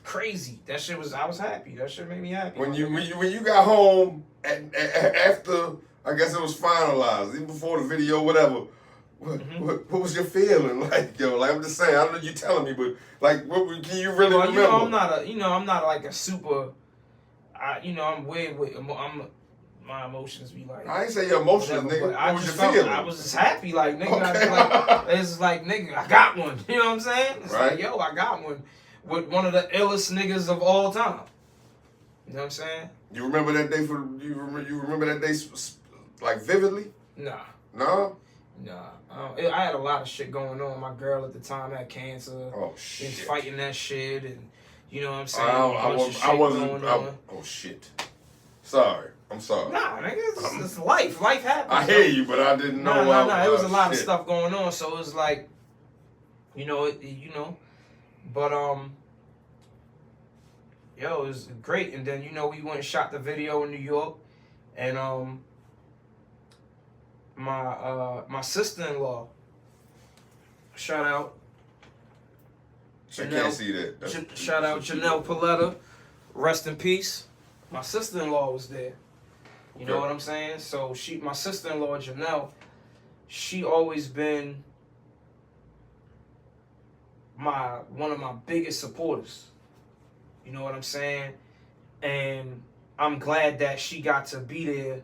B: crazy. I was happy. That shit made me happy.
A: When you got home after, I guess it was finalized, even before the video, whatever. What was your feeling like, yo? Like, I'm just saying, I don't know you telling me, but like, can you really remember?
B: I'm not like a super. I'm weird with. My emotions be like.
A: I ain't say your emotions,
B: whatever,
A: nigga. What was your feeling?
B: I was just happy, like nigga.
A: Okay.
B: It's like nigga, I got one. You know what I'm saying? It's
A: Right.
B: like, yo, I got one with one of the illest niggas of all time. You know what I'm saying?
A: You remember that day you remember that day like vividly?
B: Nah.
A: No.
B: I had a lot of shit going on. My girl at the time had cancer.
A: Oh
B: She
A: shit.
B: was fighting that shit, and you know what I'm saying.
A: I wasn't. Oh shit. Sorry. I'm sorry.
B: Nah, nigga, it's life. Life happens.
A: I hear you, but I didn't know.
B: No. It was a lot of stuff going on, so it was like, but yo, it was great. And then we went and shot the video in New York, and my sister-in-law, shout out.
A: I can't see that.
B: Shout out Janelle Paletta, rest in peace. My sister-in-law was there. You know what I'm saying? So my sister-in-law Janelle, she always been one of my biggest supporters. You know what I'm saying? And I'm glad that she got to be there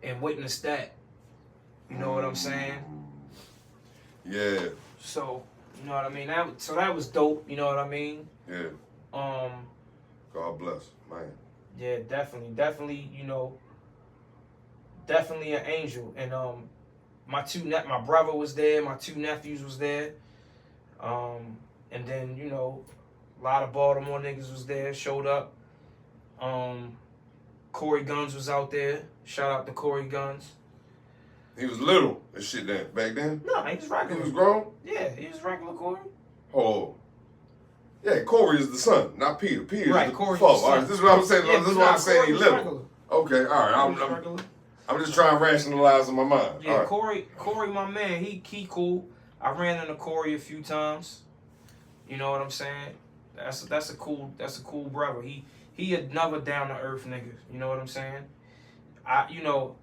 B: and witness that. You know what I'm saying?
A: Yeah.
B: So, you know what I mean? That was dope, you know what I mean?
A: Yeah. God bless, man.
B: Yeah, definitely, you know, definitely an angel. And my brother was there, my two nephews was there. And then, you know, a lot of Baltimore niggas was there, showed up. Corey Guns was out there. Shout out to Corey Guns.
A: He was little and shit then, back then?
B: No, he was regular.
A: He was grown?
B: Yeah, he was regular Corey.
A: Oh. Yeah, Corey is the son, not Peter. Peter
B: Right,
A: is the
B: Corey's
A: father.
B: the son.
A: All right, this is what I'm saying.
B: Yeah,
A: this is what I'm saying.
B: Corey
A: He
B: was
A: little.
B: regular.
A: Okay, all right.
B: Corey was regular.
A: I'm just trying to rationalize in my mind.
B: Yeah,
A: all right.
B: Corey, my man, he cool. I ran into Corey a few times. You know what I'm saying? That's a cool brother. He another down to earth nigga. You know what I'm saying? You know,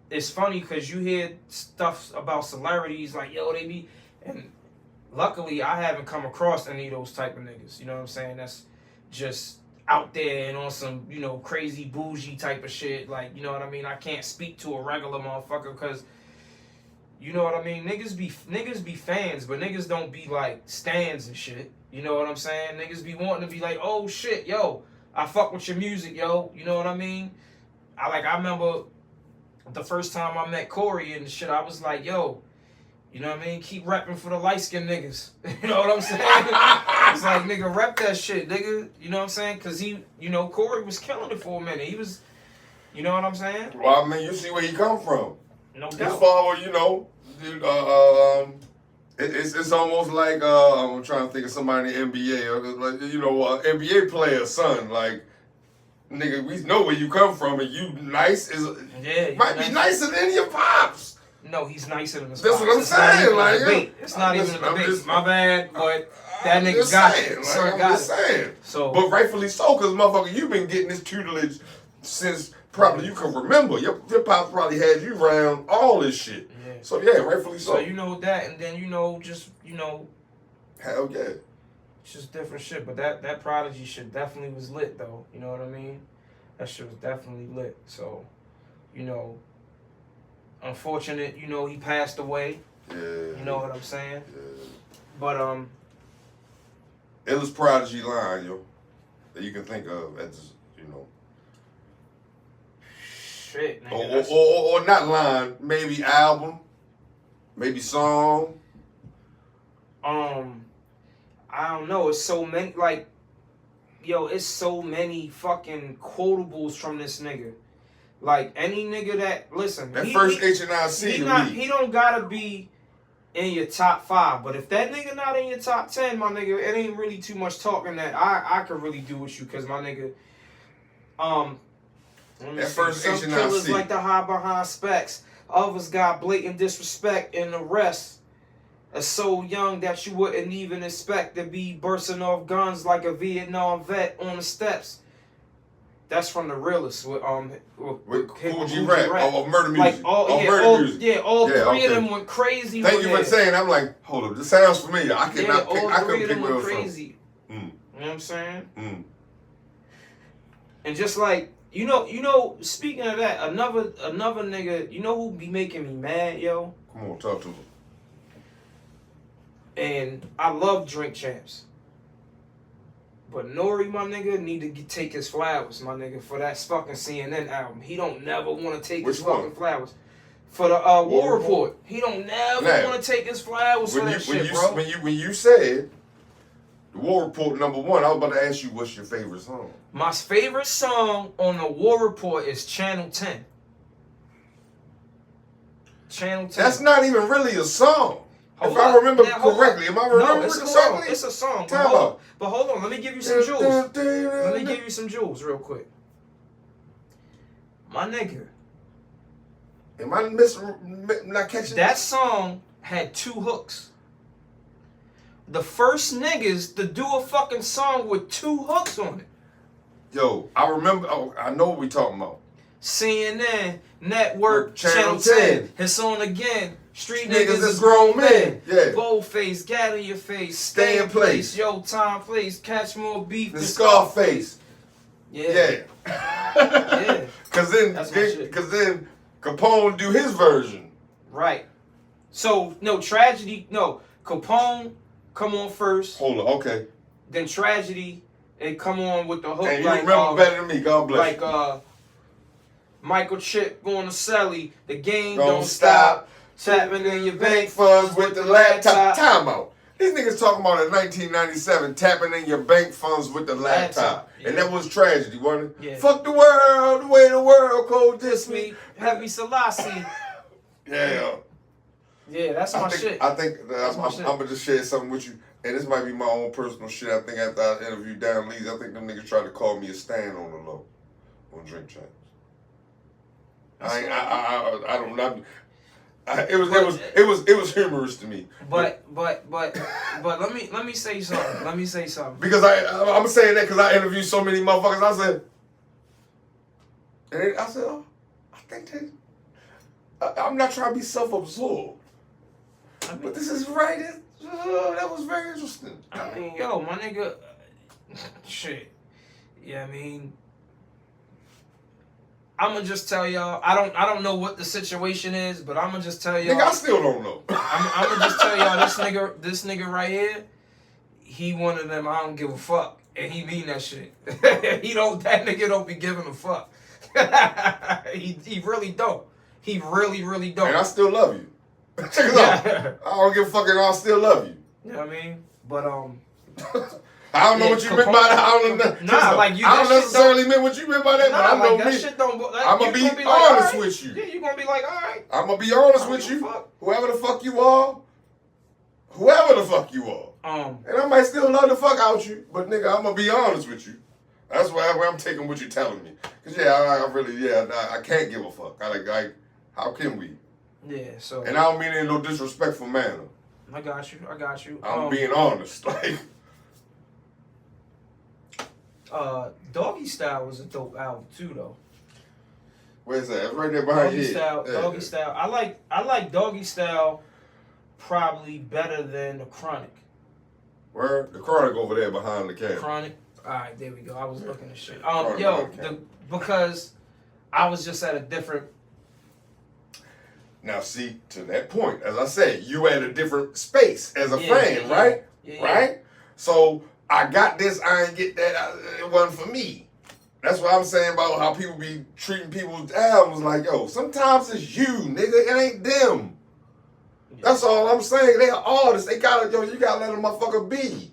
B: it's funny because you hear stuff about celebrities like, yo, they be, and luckily I haven't come across any of those type of niggas. You know what I'm saying? That's just out there and on some, you know, crazy bougie type of shit. Like, you know what I mean? I can't speak to a regular motherfucker because, you know what I mean? Niggas be fans, but niggas don't be like stands and shit. You know what I'm saying? Niggas be wanting to be like, oh shit, yo, I fuck with your music, yo. You know what I mean? I remember the first time I met Corey and shit, I was like, yo, you know what I mean? Keep repping for the light-skinned niggas. You know what I'm saying? It's like, nigga, rep that shit, nigga. You know what I'm saying? Because he, you know, Corey was killing it for a minute. He was, you know what I'm saying?
A: Well, I mean, you see where he come from.
B: No
A: His
B: doubt.
A: father, you know, it's almost like, I'm trying to think of somebody in the NBA, or like, you know, NBA player's son, like, nigga, we know where you come from, and you nice might be nicer than your pops.
B: No, he's nicer than his
A: That's
B: pops.
A: what I'm saying. Like,
B: it's not even a debate.
A: Just,
B: my bad, but that nigga
A: just
B: got
A: saying,
B: it.
A: like,
B: Sir
A: I'm
B: got
A: just
B: it.
A: saying.
B: So,
A: but rightfully so, because motherfucker, you've been getting this tutelage since probably you can remember. Your pops probably had you around all this shit.
B: yeah.
A: So yeah, rightfully so.
B: So you know that, and then you know, just you know,
A: hell yeah.
B: it's just different shit. But that Prodigy shit definitely was lit though. You know what I mean? That shit was definitely lit. So, you know, unfortunate, you know, he passed away.
A: Yeah.
B: You know what I'm saying?
A: Yeah.
B: But
A: Illest Prodigy line, yo, that you can think of as, you know.
B: shit, nigga.
A: Or not line, maybe album, maybe song.
B: I don't know. It's so many, like, yo, it's so many fucking quotables from this nigga. Like, any nigga that, listen.
A: That first H&I-C to me.
B: He don't gotta be in your top 5, but if that nigga not in your top 10, my nigga, it ain't really too much talking that I could really do with you, cause my nigga,
A: that first
B: some
A: H&I-C.
B: killers like to hide behind specs. Others got blatant disrespect, and the rest are so young that you wouldn't even expect to be bursting off guns like a Vietnam vet on the steps. That's from the realest with
A: Fuji Rap, or Murder Music.
B: Like all three of them went crazy.
A: Thank you for saying. I'm like, hold up, this sounds familiar. I couldn't
B: all three
A: pick
B: of them
A: where it
B: went
A: was
B: crazy.
A: from.
B: You know what I'm saying?
A: Mm.
B: And just like you know, speaking of that, another nigga, you know who be making me mad, yo?
A: Come on, talk to him.
B: And I love Drink Champs. But Nori, my nigga, need to take his flowers, my nigga, for that fucking CNN album. He don't never want to take his fucking flowers. For the War Report. He don't never want to take his flowers for that shit, bro.
A: When you said the War Report #1, I was about to ask you what's your favorite song.
B: My favorite song on the War Report is Channel 10. Channel 10.
A: That's not even really a song. If I remember correctly. Am I remembering correctly?
B: It's a song. But hold on, let me give you some jewels. Let me give you some jewels real quick. My nigga.
A: Am I not catching
B: that? Song had 2 hooks. The first niggas to do a fucking song with 2 hooks on it.
A: Yo, I remember. Oh, I know what we talking about.
B: CNN, Network, Channel 10. It's on again. Street niggas is
A: grown men. Yeah.
B: Boldface, gat in your face. Stay in place. Yo, time, place. Catch more beef
A: than Scarface.
B: Yeah.
A: Yeah. Cause then Capone do his version.
B: Right. So no tragedy. No, Capone come on first.
A: Hold on, okay.
B: Then Tragedy, it come on with the hook.
A: And you
B: like,
A: remember better than me, God bless
B: like, Michael Chip going to Selly, the game
A: Don't
B: don't stop. Tapping in your bank funds with the laptop.
A: Time out. These niggas talking about in 1997 tapping in your bank funds with the laptop.
B: Yeah.
A: And that was Tragedy, wasn't it?
B: Yeah.
A: Fuck the world, the way the world cold diss me.
B: Happy Selassie.
A: Yeah.
B: Yeah, that's my shit.
A: I think
B: That's my
A: I'm
B: shit.
A: gonna just share something with you. And this might be my own personal shit. I think after I interviewed Down Leeds, I think them niggas tried to call me a stand on the low on Drink Champs. I don't know. It was humorous to me.
B: But let me say something. Let me say something.
A: Because I'm saying that because I interviewed so many motherfuckers. I said, oh, I think I'm not trying to be self-absorbed. But this is right. That was very interesting.
B: I mean, yo, my nigga, shit. Yeah, I mean, I'ma just tell y'all. I don't know what the situation is, but I'ma just tell y'all.
A: Nigga, I still don't know.
B: I'ma just tell y'all this nigga right here, he one of them. I don't give a fuck, and he mean that shit. That nigga don't be giving a fuck. he really don't. He really don't.
A: And I still love you. Check it out. I don't give a fuck and I still love you.
B: You know what I mean? But
A: I don't know what you meant by that. I don't necessarily mean what you meant by that, but I know
B: that
A: me.
B: shit don't.
A: I'm gonna be honest with you.
B: Yeah, you gonna be like, all right.
A: I'm gonna be honest with you. Whoever the fuck you are, and I might still love the fuck out you, but nigga, I'm gonna be honest with you. That's why I'm taking what you're telling me. Cause I can't give a fuck. How can we?
B: Yeah. So.
A: And I don't mean it in no disrespectful manner.
B: I got you.
A: I'm being honest.
B: Doggy Style was a dope album too, though.
A: Where's that? It's right there behind you.
B: Doggy Style. I like Doggy Style probably better than the Chronic.
A: Where? The Chronic over there behind the camera.
B: Chronic. All right, there we go. I was looking at shit.
A: Chronic
B: because I was just at a different.
A: Now, see, to that point, as I said, you at a different space as a fan, right?
B: Yeah.
A: Right? So, I got this, I ain't get that, it wasn't for me. That's what I'm saying about how people be treating people's albums like, yo, sometimes it's you, nigga, it ain't them. Yeah. That's all I'm saying. They are artists. You gotta let a motherfucker be.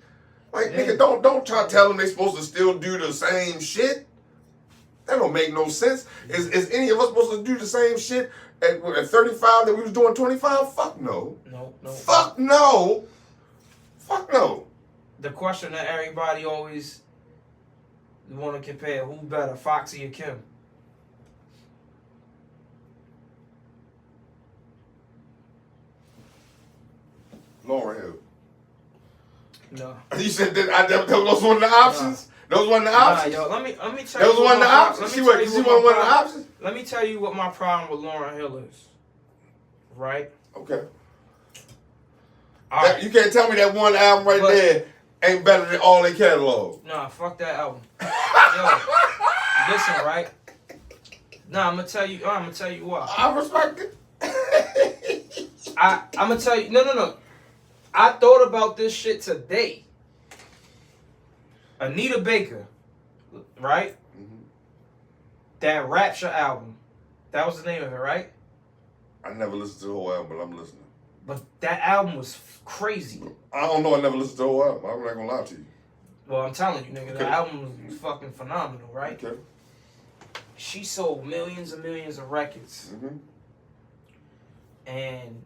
A: Like, nigga, don't try to tell them they supposed to still do the same shit. That don't make no sense. Is any of us supposed to do the same shit at 35 that we was doing 25? Fuck no.
B: No.
A: Fuck no. Fuck no.
B: The question that everybody always want to compare, who better, Foxy or Kim?
A: Lauryn Hill.
B: No.
A: You said that those one of the options? Nah. Those one of the options?
B: Nah, yo, let me tell you.
A: Those one of the options? She wasn't one of the options?
B: Let me tell you what my problem with Lauryn Hill is. Right?
A: Okay.
B: Right.
A: You can't tell me that one album there ain't better than all their catalog.
B: Nah, fuck that album. Yo, listen, right? Nah, I'm gonna tell you why.
A: I respect it.
B: I'm gonna tell you. No. I thought about this shit today. Anita Baker, right?
A: Mm-hmm.
B: That Rapture album. That was the name of it, right?
A: I never listened to the whole album, but I'm listening.
B: But that album was crazy.
A: I don't know. I never listened to the whole album. I'm not gonna lie to you.
B: Well, I'm telling you, nigga, the album was fucking phenomenal, right?
A: Okay.
B: She sold millions and millions of records.
A: Mm-hmm.
B: And,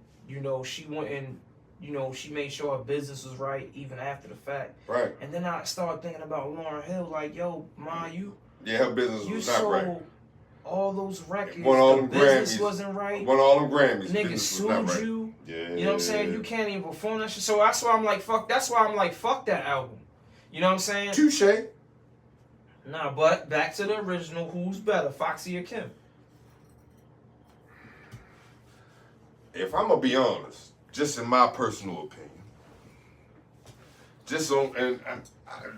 B: she went and, she made sure her business was right even after the fact.
A: Right.
B: And then I started thinking about Lauryn Hill, like, yo, Ma,
A: her business was not right. You sold
B: all those records.
A: Won all them
B: business
A: Grammys.
B: Wasn't right.
A: Won all them Grammys.
B: Niggas sued you.
A: Yeah.
B: You know what I'm saying? You can't even perform that shit. So that's why I'm like, fuck that album. You know what I'm saying?
A: Touche.
B: Nah, but back to the original, who's better, Foxy or Kim?
A: If I'm gonna be honest, just in my personal opinion,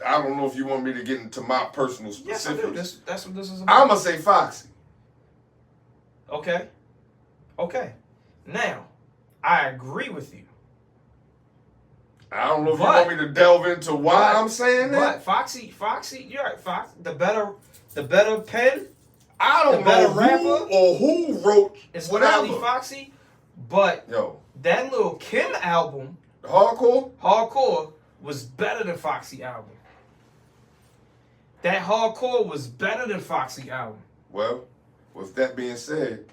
A: I don't know if you want me to get into my personal specifics.
B: Yes, I do. That's what this is about.
A: I'm gonna say Foxy.
B: Okay. Now, I agree with you.
A: I don't know if you want me to delve into why I'm saying that.
B: But Foxy, you're right. Fox, the better pen.
A: I don't know who wrote
B: it's
A: whatever.
B: probably Foxy, but that little Kim album, Hardcore, was better than Foxy album. That Hardcore was better than Foxy album.
A: Well, with that being said,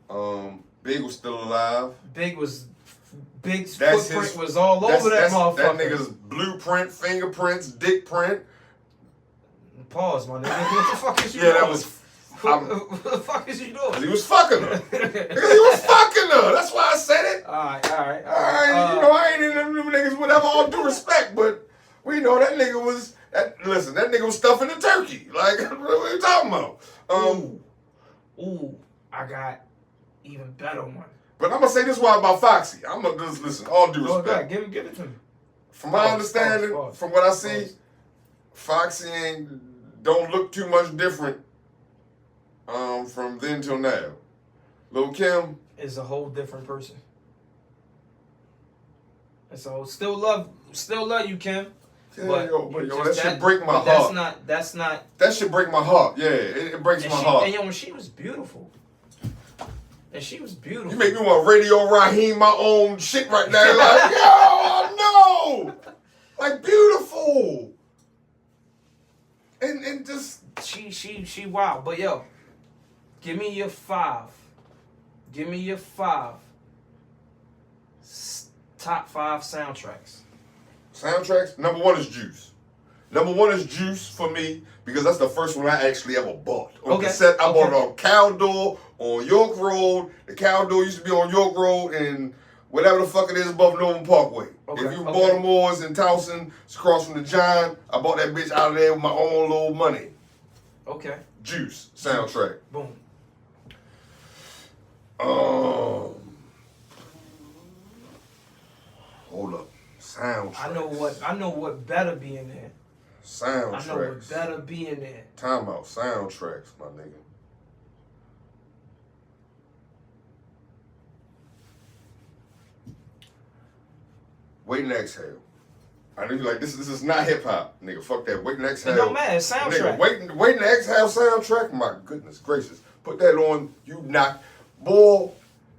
A: Big was still alive. Big's footprint
B: was all over that motherfucker.
A: That nigga's blueprint, fingerprints, dick print.
B: Pause, my nigga. What the fuck is you doing?
A: That was...
B: What the fuck is you doing?
A: He was fucking her. He was fucking her. That's why I said it.
B: All right.
A: I ain't in them niggas with all due respect, but we know that nigga was... that nigga was stuffing the turkey. Like, what are you talking about?
B: I got even better one.
A: But I'm going to say this one about Foxy. I'm going to just listen, all due respect.
B: Give it to me.
A: From my understanding, from what I see, Foxy don't look too much different from then till now. Lil' Kim
B: is a whole different person. And so still love you, Kim.
A: Yeah, that should break my heart.
B: That's not.
A: That should break my heart. Yeah, it breaks my heart.
B: And she was beautiful.
A: You make me want Radio Raheem my own shit right now. Like, no! Like, beautiful. And just...
B: She wild. But, give me your 5. Give me your 5. Top 5 soundtracks.
A: Soundtracks? Number 1 is Juice. Number 1 is Juice for me because that's the first one I actually ever bought. On cassette, I bought it on Caldor, on York Road. The Caldor used to be on York Road and whatever the fuck it is above Norman Parkway. If you Baltimore's in Towson, it's across from the Giant. I bought that bitch out of there with my own little money.
B: Okay.
A: Juice soundtrack.
B: Boom.
A: Hold up. Soundtracks.
B: I know what better be in there.
A: Soundtracks.
B: I know what better be in there.
A: Time out. Soundtracks, my nigga. Wait and Exhale. I knew you like this is not hip hop, nigga. Fuck that. Wait and Exhale.
B: It don't matter. It's soundtrack.
A: Nigga, wait and Exhale soundtrack. My goodness gracious. Put that on. You knock. Boy,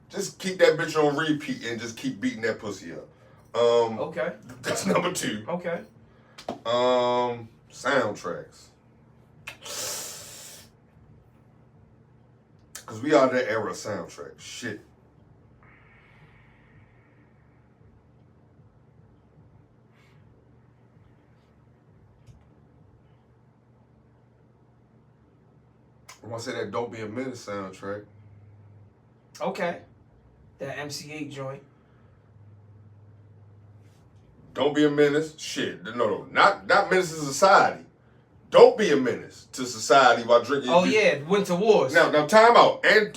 A: just keep that bitch on repeat and just keep beating that pussy up.
B: Okay.
A: That's number 2.
B: Okay.
A: Soundtracks. Cause we are that era of soundtrack. Shit. I'm gonna say that Don't Be a Menace soundtrack.
B: Okay. That MC8 joint.
A: Don't Be a Menace. Shit. No. Not Menace to Society. Don't be a menace to society while drinking.
B: Oh, yeah. Winter Wars.
A: Now time out. And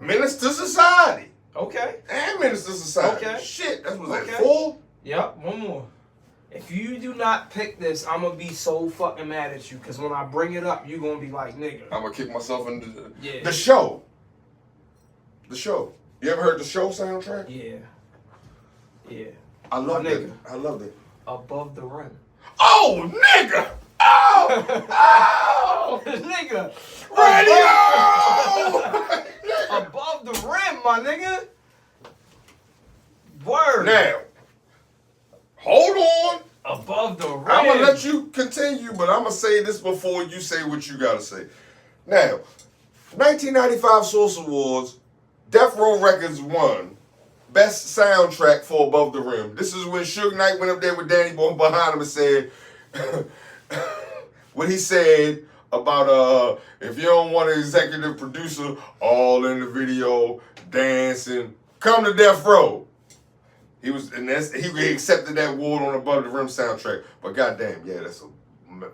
A: Menace to Society.
B: Okay.
A: And Menace to Society.
B: Okay.
A: Shit. That was like 4?
B: Yep. One more. If you do not pick this, I'm going to be so fucking mad at you. Because when I bring it up, you're going to be like, nigga.
A: I'm going to kick myself in the show. The show. You ever heard the show soundtrack?
B: Yeah.
A: I loved it. I loved it.
B: Above the Rim.
A: Oh, nigga! Oh!
B: Nigga!
A: Radio!
B: Above the Rim, my nigga! Word!
A: Now, hold on.
B: Above the Rim.
A: I'm gonna let you continue, but I'm gonna say this before you say what you gotta say. Now, 1995 Source Awards, Death Row Records won Best Soundtrack for Above the Rim. This is when Suge Knight went up there with Danny Boy behind him and said what he said about if you don't want an executive producer all in the video dancing, come to Death Row. He accepted that award on Above the Rim soundtrack. But goddamn, that's a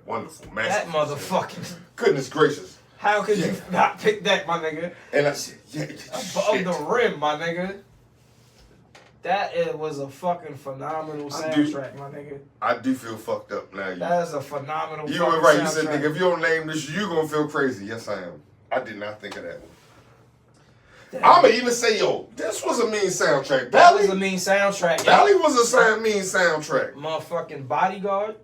A: wonderful masterpiece.
B: That motherfucking
A: goodness gracious.
B: How could you not pick that, my nigga?
A: And I said,
B: Above the Rim, my nigga. That was a fucking phenomenal soundtrack, my nigga.
A: I do feel fucked up now.
B: That is a phenomenal
A: You were right. You said, nigga, if you don't name this, you gonna feel crazy. Yes, I am. I did not think of that one. I'ma even say, yo, this was a mean soundtrack.
B: That was a mean soundtrack.
A: Belly was a mean soundtrack.
B: Motherfucking Bodyguard.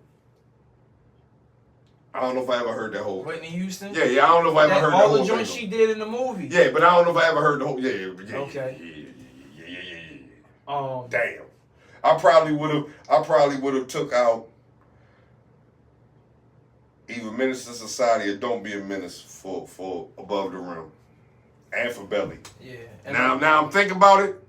A: I don't know if I ever heard that whole.
B: Whitney Houston.
A: Yeah, I don't know if I ever heard that whole.
B: All the joints she did in the movie.
A: Yeah, but I don't know if I ever heard the whole. Yeah.
B: Okay.
A: Damn. I probably would have took out either Menace to Society or Don't Be a Menace for Above the Rim. And for Belly.
B: Yeah.
A: Now I'm thinking about it,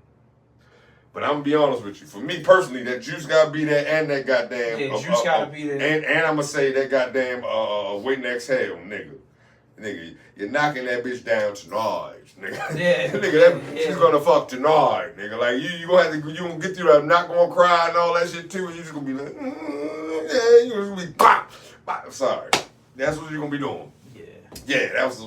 A: but I'm gonna be honest with you. For me personally, that Juice gotta be there, and that goddamn
B: Juice gotta be there,
A: and I'm gonna say that goddamn Wait and Exhale, nigga, you're knocking that bitch down tonight, nigga.
B: Yeah,
A: nigga, she's gonna fuck tonight, nigga. Like you gonna have to, you gonna get through that, not gonna cry and all that shit too, and you just gonna be like, yeah, you gonna be pop. Sorry, that's what you're gonna be doing. Yeah, that was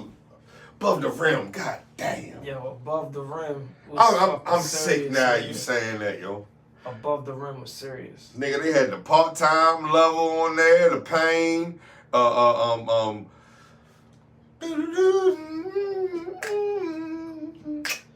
A: Above the Rim. God damn.
B: Yo, Above the Rim.
A: I'm sick now. You saying that, yo?
B: Above the Rim was serious.
A: Nigga, they had the part-time level on there, the Pain, boom, boom,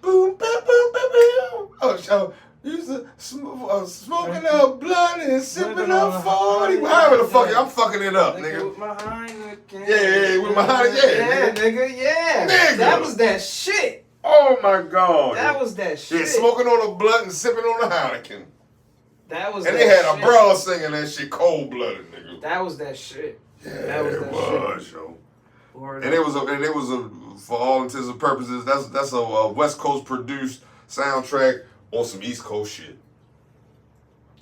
A: boom, boom, boom. Oh, used to smoking up blunt and sipping up 40. However the fuck, I'm fucking it up, nigga.
B: With my Heineken.
A: Yeah, with my Heineken.
B: Yeah, nigga, yeah.
A: Nigga.
B: That was that shit.
A: Oh my God.
B: That was that shit.
A: Yeah, smoking on a blunt and sipping on a Heineken.
B: That was
A: and
B: that
A: they had
B: shit.
A: a brother singing that shit cold-blooded, nigga.
B: That was that shit.
A: Yeah,
B: that was that
A: shit. Yo.
B: And
A: it was a, for all intents and purposes, that's a West Coast produced soundtrack on some East Coast shit.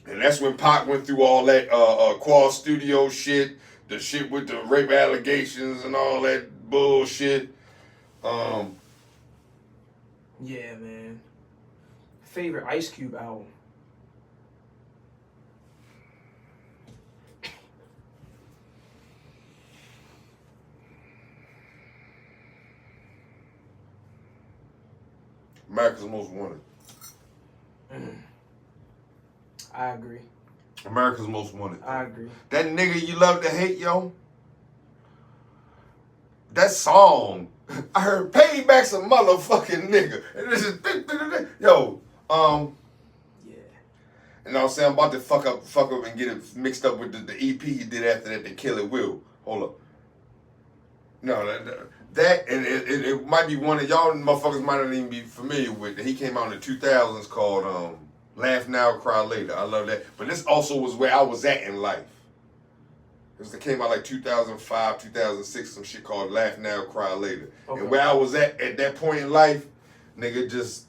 A: And that's when Pac went through all that Quad Studio shit, the shit with the rape allegations and all that bullshit.
B: Yeah, man. Favorite Ice Cube album?
A: America's Most Wanted.
B: I agree.
A: America's Most Wanted.
B: I agree.
A: That nigga you love to hate, yo. That song, I heard Payback's a motherfucking nigga. And this is, yo,
B: yeah.
A: And I'm saying I'm about to fuck up and get it mixed up with the EP he did after that, The Kill It Will. Hold up. No, that and it might be one of y'all motherfuckers might not even be familiar with it. He came out in the 2000s called Laugh Now, Cry Later. I love that. But this also was where I was at in life. It came out like 2005, 2006, some shit called Laugh Now, Cry Later. Okay. And where I was at that point in life, nigga, just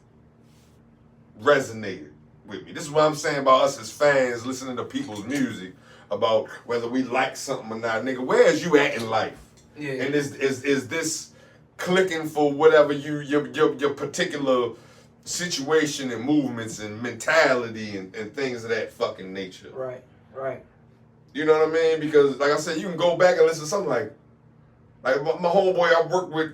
A: resonated with me. This is what I'm saying about us as fans listening to people's music, about whether we like something or not. Nigga, where is you at in life?
B: Yeah.
A: And is this clicking for whatever your particular situation and movements and mentality and things of that fucking nature?
B: Right, right.
A: You know what I mean? Because, like I said, you can go back and listen to something like my homeboy I worked with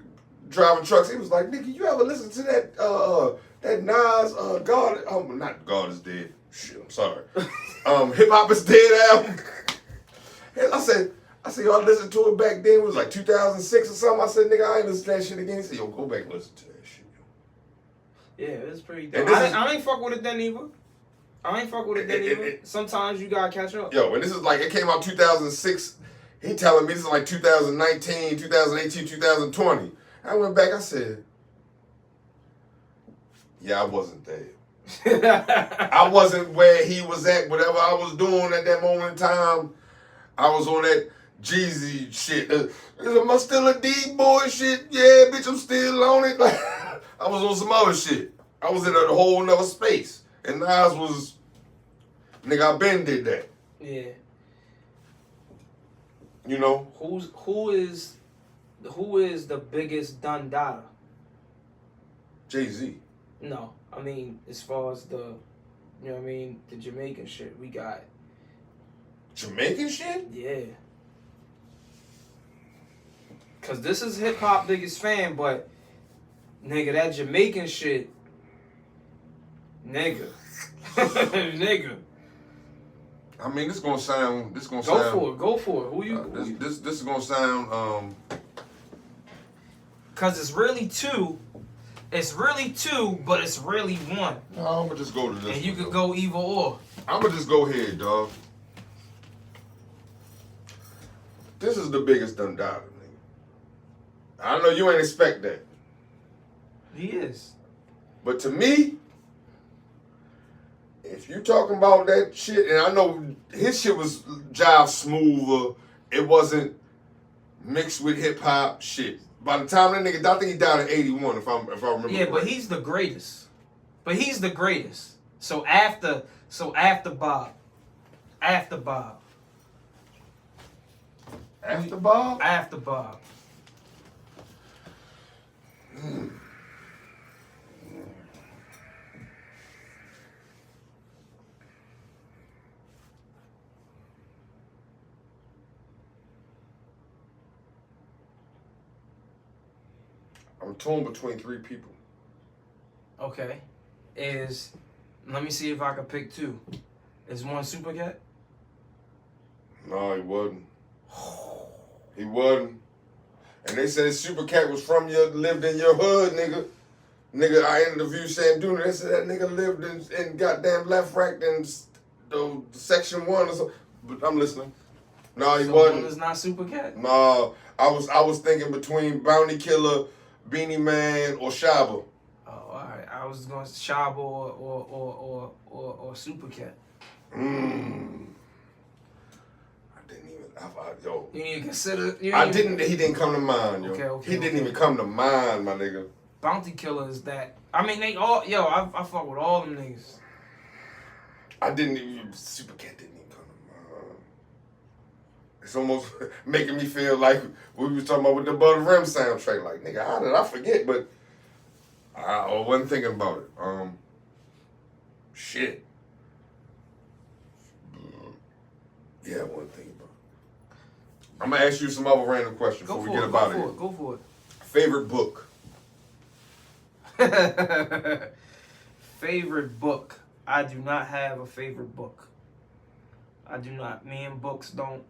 A: driving trucks. He was like, nigga, you ever listen to that Nas, not God is Dead. Shit, I'm sorry. Hip Hop is Dead album. And I said, y'all listened to it back then. It was like 2006 or something. I said, nigga, I ain't listen to that shit again. He said, yo, go back and listen to that shit.
B: Yeah, it's pretty dope. I ain't fuck with it then either. Sometimes you gotta catch up.
A: Yo, and this is like, it came out 2006. He telling me this is like 2019, 2018, 2020. I went back, I said, yeah, I wasn't there. I wasn't where he was at. Whatever I was doing at that moment in time, I was on that Jeezy shit. Am I still a D-boy shit? Yeah, bitch, I'm still on it. Like, I was on some other shit. I was in a whole nother space. And Nas was, nigga, I been did that.
B: Yeah.
A: You know?
B: Who is the biggest Dundada?
A: Jay-Z.
B: No, I mean as far as the, you know what I mean, the Jamaican shit we got.
A: Jamaican shit?
B: Yeah. Cause this is hip hop biggest fan, but nigga, that Jamaican shit, nigga. Nigga.
A: I mean, this gonna sound.
B: Go for it. Who you?
A: This is gonna sound.
B: Cause it's really two, It's really two, but it's really one.
A: No, I'm gonna just go to this.
B: And you could go either or.
A: I'm gonna just go ahead, dog. This is the biggest done died, nigga. I know you ain't expect that.
B: He is.
A: But to me, if you talking about that shit, and I know his shit was jive smoother, it wasn't mixed with hip hop shit. By the time that nigga, I think he died in '81, if I remember.
B: Yeah,
A: correct.
B: but he's the greatest. So after Bob.
A: After Bob.
B: After Bob.
A: I'm torn between three people.
B: Okay. Let me see if I can pick two. Is one Super Cat?
A: No, he wasn't. He wasn't. And they said Super Cat was lived in your hood, nigga. Nigga, I interviewed Sam Duna. They said that nigga lived in goddamn Left Rack in Section 1 or something. But I'm listening. No, he wasn't.
B: One is not Super Cat?
A: No, I was thinking between Bounty Killer, Beanie Man, or Shaba.
B: Oh, all right. I was going Shaba or Super Cat.
A: I didn't even. Yo.
B: You need to consider.
A: He didn't come to mind, yo.
B: Okay,
A: he didn't even come to mind, my nigga.
B: Bounty Killer is that. I mean, they all. Yo, I fuck with all them niggas.
A: Super Cat didn't even come to mind. It's almost making me feel like we was talking about with the Butter Rim soundtrack. Like, nigga, how did I forget? But I wasn't thinking about it. Shit. Yeah, I wasn't thinking about it. I'm gonna ask you some other random questions before we get about it.
B: Go for it.
A: Favorite book?
B: Favorite book. I do not have a favorite book. I do not. Me and books don't.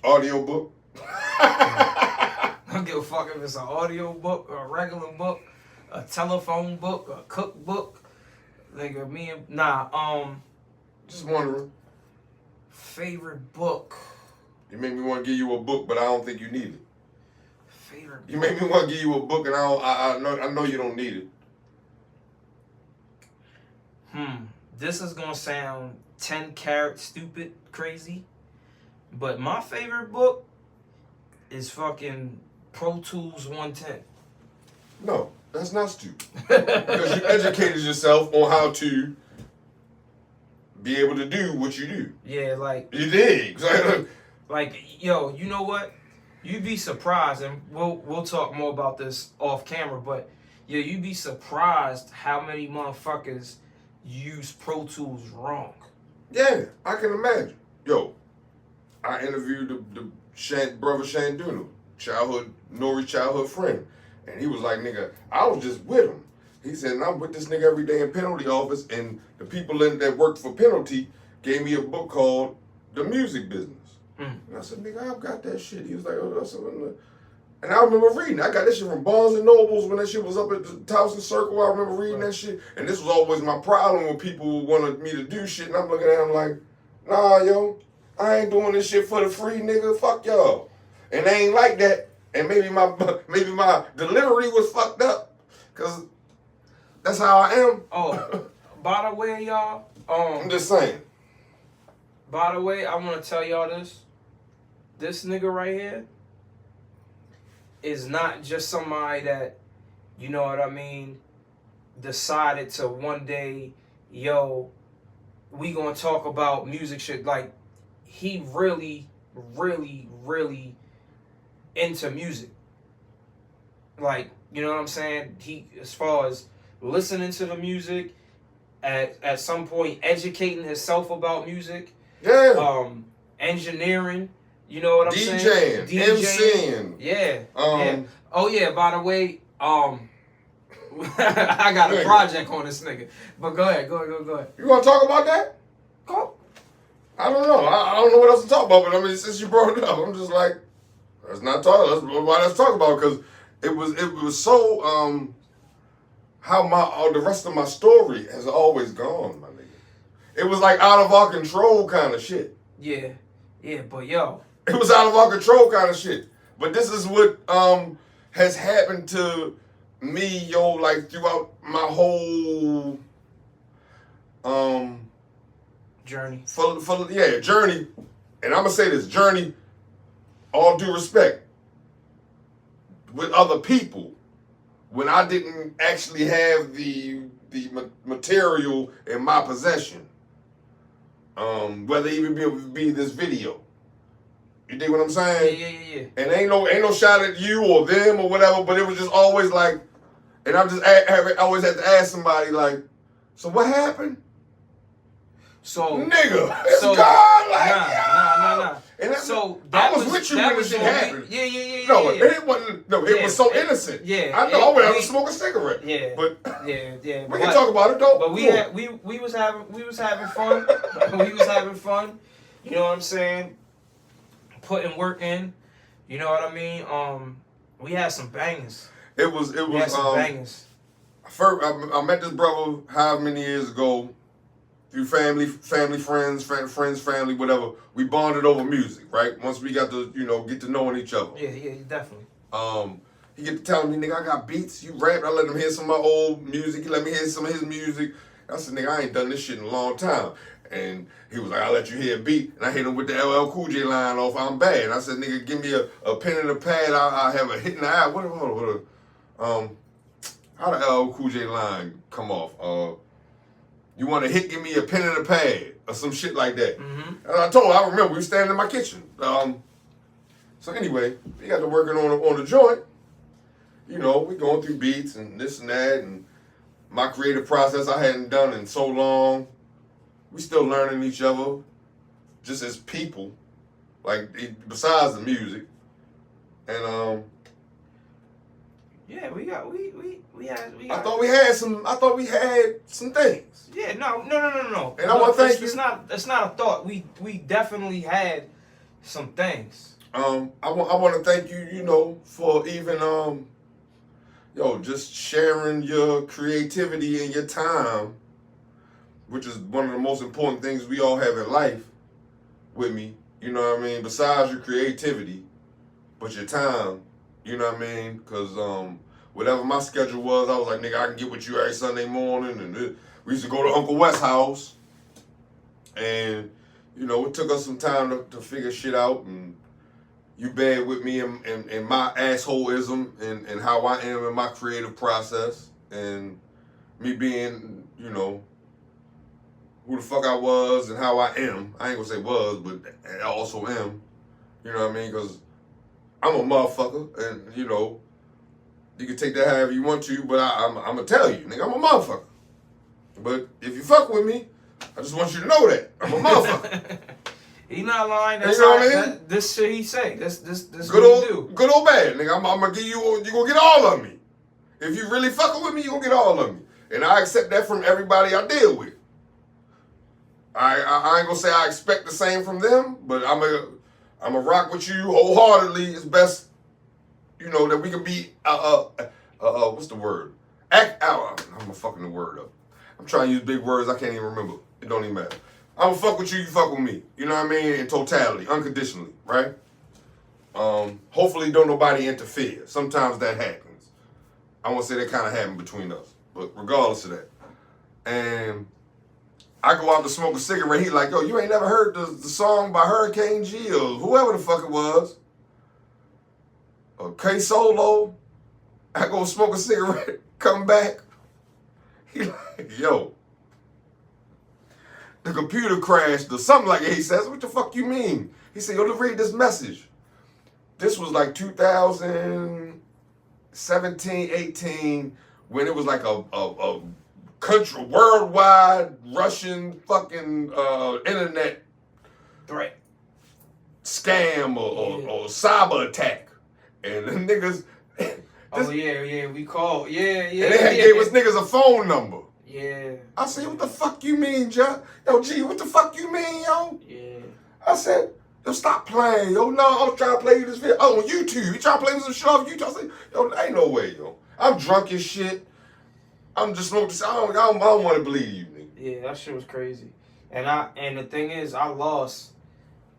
A: Audio book?
B: I don't give a fuck if it's an audio book or a regular book, a telephone book, a cookbook. Nigga, me and
A: Just wondering.
B: Favorite book.
A: You make me want to give you a book, but I don't think you need it.
B: Favorite.
A: You make me want to give you a book, and I know you don't need it.
B: This is gonna sound 10-carat stupid crazy, but my favorite book is fucking Pro Tools 110.
A: No, that's not stupid. Because you educated yourself on how to be able to do what you do.
B: Yeah, like
A: you dig.
B: Like, yo, you know what? You'd be surprised, and we'll talk more about this off camera, but yeah, you'd be surprised how many motherfuckers use Pro Tools wrong.
A: Yeah, I can imagine. Yo, I interviewed the brother Shanduna, Nori's childhood friend, and he was like, nigga, I was just with him. He said, and I'm with this nigga every day in penalty office, and the people that worked for penalty gave me a book called The Music Business. And I said, nigga, I've got that shit. He was like, oh, that's what. And I remember reading. I got that shit from Barnes and Nobles when that shit was up at the Towson Circle. I remember reading that shit. And this was always my problem when people wanted me to do shit. And I'm looking at them like, nah, yo, I ain't doing this shit for the free, nigga. Fuck y'all. And they ain't like that. And maybe my delivery was fucked up. Because that's how I am.
B: Oh, by the way, y'all.
A: I'm just saying.
B: By the way, I want to tell y'all this. This nigga right here is not just somebody that, you know what I mean, decided to one day, yo, we gonna talk about music shit. Like, he really, really, really into music. Like, you know what I'm saying? He, as far as listening to the music, at some point educating himself about music.
A: Yeah.
B: Engineering. You know what I'm saying?
A: DJing, MCing.
B: Yeah. Yeah. Oh yeah, by the way, I got a project on this nigga. But go ahead.
A: You wanna talk about that?
B: Go.
A: I don't know. I don't know what else to talk about, but I mean, since you brought it up, I'm just like, let's talk about it, because it was so how the rest of my story has always gone, my nigga. It was like out of our control kind of shit.
B: Yeah, but yo.
A: It was out of our control kind of shit. But this is what has happened to me, yo, like throughout my whole
B: journey.
A: Journey. And I'm gonna say this, journey, all due respect, with other people, when I didn't actually have the material in my possession. Whether it even be this video. You dig what I'm saying?
B: Yeah.
A: And ain't no shot at you or them or whatever, but it was just always like, and I just always had to ask somebody like, so what happened?
B: So
A: nigga, it's gone. Like,
B: nah.
A: And
B: so
A: I was with you when this shit happened.
B: Yeah.
A: No, it wasn't. No, it was so innocent.
B: Yeah,
A: I know. I went out to smoke a cigarette.
B: Yeah,
A: but
B: yeah.
A: We can talk about it though.
B: But we was having fun. We was having fun. You know what I'm saying? Putting work in. You know what I mean? We had some bangers.
A: It was
B: some bangers.
A: First, I met this brother how many years ago. Through family, friends, family, whatever. We bonded over music, right? Once we got to, get to knowing each other.
B: Yeah, definitely.
A: He get to telling me, nigga, I got beats. You rap. I let him hear some of my old music. He let me hear some of his music. I said, nigga, I ain't done this shit in a long time. And he was like, I'll let you hear a beat. And I hit him with the LL Cool J line off, I'm bad. And I said, nigga, give me a pen and a pad. I'll have a hit in the eye. How the LL Cool J line come off? You want a hit, give me a pen and a pad or some shit like that.
B: Mm-hmm.
A: And I remember we were standing in my kitchen. So anyway, we got to working on the joint. We going through beats and this and that, and my creative process I hadn't done in so long. We still learning each other, just as people, like besides the music. And
B: yeah, we had.
A: I thought we had some things.
B: Yeah, no.
A: And I want to thank you.
B: It's not a thought. We definitely had some things.
A: I want to thank you, for even just sharing your creativity and your time, which is one of the most important things we all have in life, with me. You know what I mean? Besides your creativity, but your time. You know what I mean? Because whatever my schedule was, I was like, nigga, I can get with you every Sunday morning. And we used to go to Uncle West's house. And, it took us some time to figure shit out. And you bear with me in my assholeism and how I am in my creative process. And me being, who the fuck I was and how I am. I ain't gonna say was, but I also am. You know what I mean? Because I'm a motherfucker, and you can take that however you want to, but I'm gonna tell you, nigga, I'm a motherfucker. But if you fuck with me, I just want you to know that I'm a motherfucker.
B: He not lying. That's
A: you know what I mean?
B: This shit he say. This
A: good
B: what he do.
A: Good old bad, nigga. I'm gonna give you. You gonna get all of me. If you really fucking with me, you gonna get all of me, and I accept that from everybody I deal with. I ain't gonna say I expect the same from them, but I'm a rock with you wholeheartedly. It's best, that we can be what's the word? Act out. I'm fucking the word up. I'm trying to use big words I can't even remember. It don't even matter. I'm gonna fuck with you, you fuck with me. You know what I mean? In totality, unconditionally, right? Hopefully don't nobody interfere. Sometimes that happens. I won't say that kind of happened between us, but regardless of that. And I go out to smoke a cigarette. He like, yo, you ain't never heard the song by Hurricane G or whoever the fuck it was. Or K Solo. I go smoke a cigarette, come back. He like, yo, the computer crashed or something like that. He says, what the fuck you mean? He said, yo, let's read this message. This was like 2017, 18, when it was like a country, worldwide Russian fucking internet
B: threat,
A: scam or cyber attack, and the niggas.
B: We called. Yeah.
A: And they gave us niggas a phone number.
B: Yeah.
A: I said, what the fuck you mean, John? Yo, G, what the fuck you mean, yo?
B: Yeah.
A: I said, yo, stop playing, yo. No, I was trying to play you this video. Oh, on YouTube. You trying to play me some shit off YouTube? I said, yo, ain't no way, yo. I'm drunk as shit. I'm just smoking. I don't want to believe you, nigga.
B: Yeah, that shit was crazy. And the thing is, I lost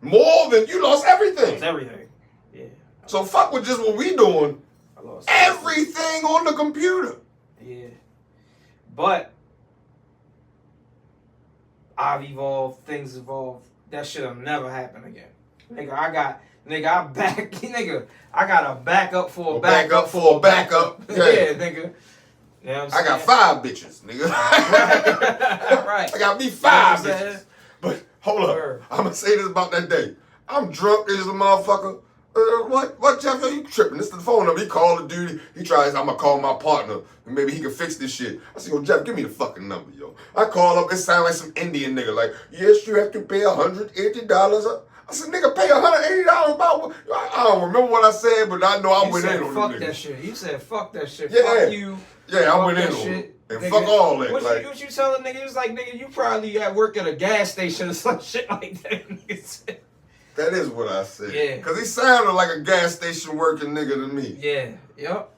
A: more than you lost everything.
B: Everything. Yeah.
A: So fuck with just what we doing.
B: I lost
A: everything on the computer.
B: Yeah. But I've evolved, things evolved. That shit'll never happen again. Nigga, I got a backup for a backup for a backup.
A: Yeah,
B: nigga. You know what I'm saying?
A: I got 5 bitches, nigga.
B: Right.
A: I got me 5
B: you know
A: bitches. But hold up. I'm gonna say this about that day. I'm drunk as a motherfucker. What, Geoff? Yo, you tripping? This is the phone number. He called the dude. He tries, I'm gonna call my partner. And maybe he can fix this shit. I said, yo, Geoff, give me the fucking number, yo. I call up. It sound like some Indian nigga. Like, yes, you have to pay $180. I said, nigga, pay $180 about what? I don't remember what I said, but I know I went in on
B: fuck
A: them
B: that
A: niggas.
B: shit. You said, fuck that shit.
A: Yeah.
B: Fuck you.
A: Yeah, I went in on
B: shit.
A: them. And
B: Nigga,
A: fuck all that.
B: What you telling nigga? He was like, nigga, you probably at work at a gas station or some shit like that. Nigga said.
A: That is what I said.
B: Yeah.
A: Because he sounded like a gas station working nigga to me.
B: Yeah. Yep.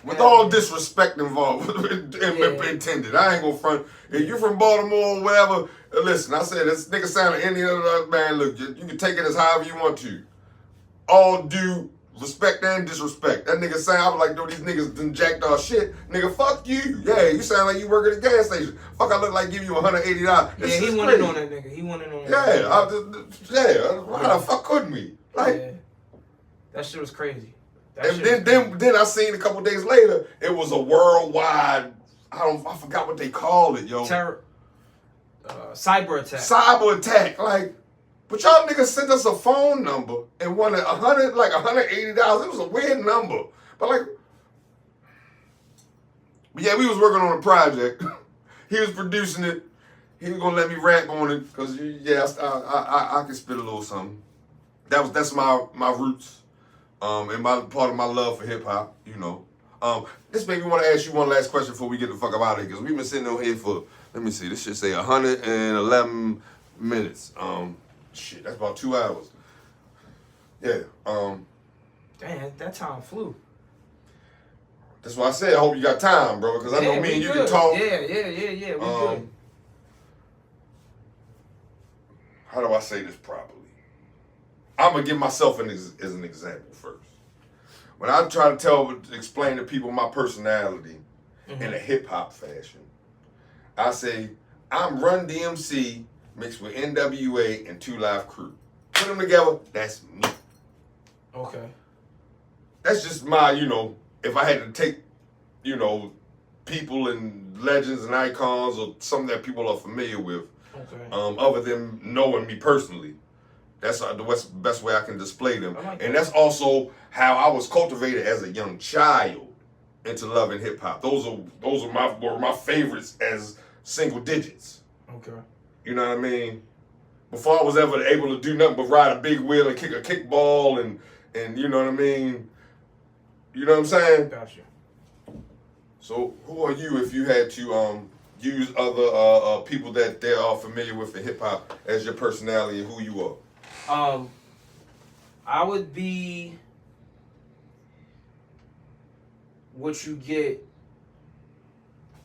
A: With all disrespect involved, intended. I ain't gonna front. If you're from Baltimore or whatever, listen, I said this nigga sounded Indian. Man, look, you can take it as however you want to. All due respect and disrespect. That nigga sound, I was like, these niggas done jacked our shit. Nigga, fuck you. Yeah, you sound like you work at a gas station. Fuck, I look like give you $180.
B: Yeah, he went in on that nigga. He went in on that.
A: Yeah, how the fuck couldn't we? Like,
B: yeah. That shit was crazy.
A: And then I seen a couple days later, it was a worldwide, I forgot what they called it, yo.
B: Cyber attack.
A: Cyber attack. Like, but y'all niggas sent us a phone number and wanted $180. It was a weird number. But yeah, we was working on a project. He was producing it. He was gonna let me rap on it, cause yeah, I can spit a little something. That's my roots. And my part of my love for hip hop, you know. This made me want to ask you one last question before we get the fuck up out of here, because we've been sitting on here for, let me see, this should say 111 minutes. Shit, that's about 2 hours. Yeah.
B: Damn, that time flew.
A: That's why I said I hope you got time, bro, because I know me and you can talk.
B: Yeah, we good.
A: How do I say this properly? I'm gonna give myself as an example first. When I try to explain to people my personality in a hip hop fashion, I say I'm Run DMC mixed with NWA and 2 Live Crew. Put them together, that's me.
B: Okay.
A: That's just my, if I had to take, people and legends and icons or something that people are familiar with, other than knowing me personally. That's the best way I can display them. And that's also how I was cultivated as a young child into loving hip hop. Those were my favorites as single digits.
B: Okay.
A: You know what I mean? Before I was ever able to do nothing but ride a big wheel and kick a kickball and you know what I mean? You know what I'm saying?
B: Gotcha.
A: So who are you if you had to use other people that they are familiar with in hip hop as your personality and who you are?
B: I would be what you get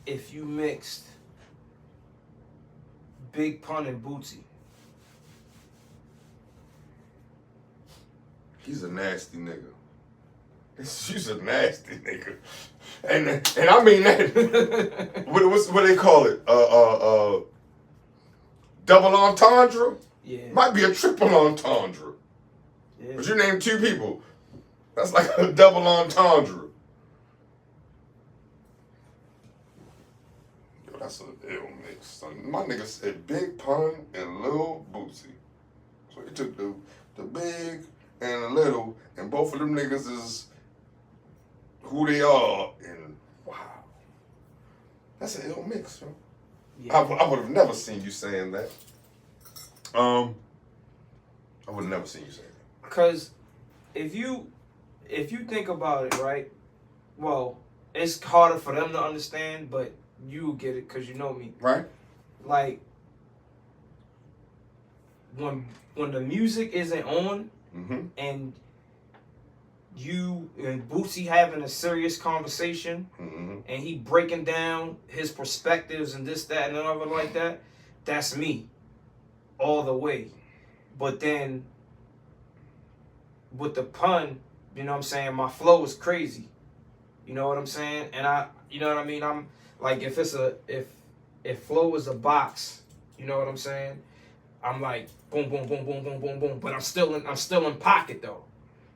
B: if you mixed Big Pun and Bootsy.
A: He's a nasty nigga. She's a nasty nigga. And I mean that. what they call it? Double entendre?
B: Yeah.
A: Might be a triple entendre.
B: Yeah.
A: But you name 2 people. That's like a double entendre. Yo, that's an ill mix, son. My nigga said Big Pun and Lil Bootsy. So he took the big and the little, and both of them niggas is who they are, and wow. That's an ill mix, yo. Yeah. I would have never seen you saying that. I would have never seen you say that.
B: Because if you think about it, right? Well, it's harder for them to understand, but you get it because you know me.
A: Right.
B: Like when the music isn't on and you and Bootsy having a serious conversation, and he breaking down his perspectives and this, that, and another like that, that's me all the way. But then with the pun, you know what I'm saying, my flow is crazy. You know what I'm saying? And you know what I mean? I'm like, if flow is a box, you know what I'm saying? I'm like boom, boom, boom, boom, boom, boom, boom. But I'm still in pocket though.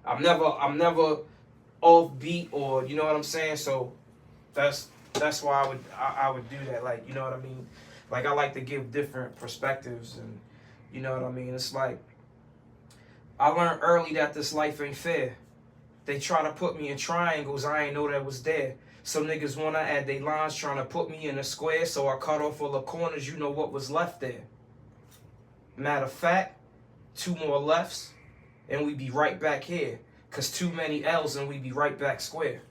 B: I'm never off beat, or you know what I'm saying? So that's why I would do that. Like, you know what I mean? Like, I like to give different perspectives, and you know what I mean? It's like, I learned early that this life ain't fair. They try to put me in triangles, I ain't know that was there. Some niggas wanna add they lines, trying to put me in a square, so I cut off all the corners, you know what was left there. Matter of fact, 2 more lefts, and we be right back here. Cause too many L's and we be right back square.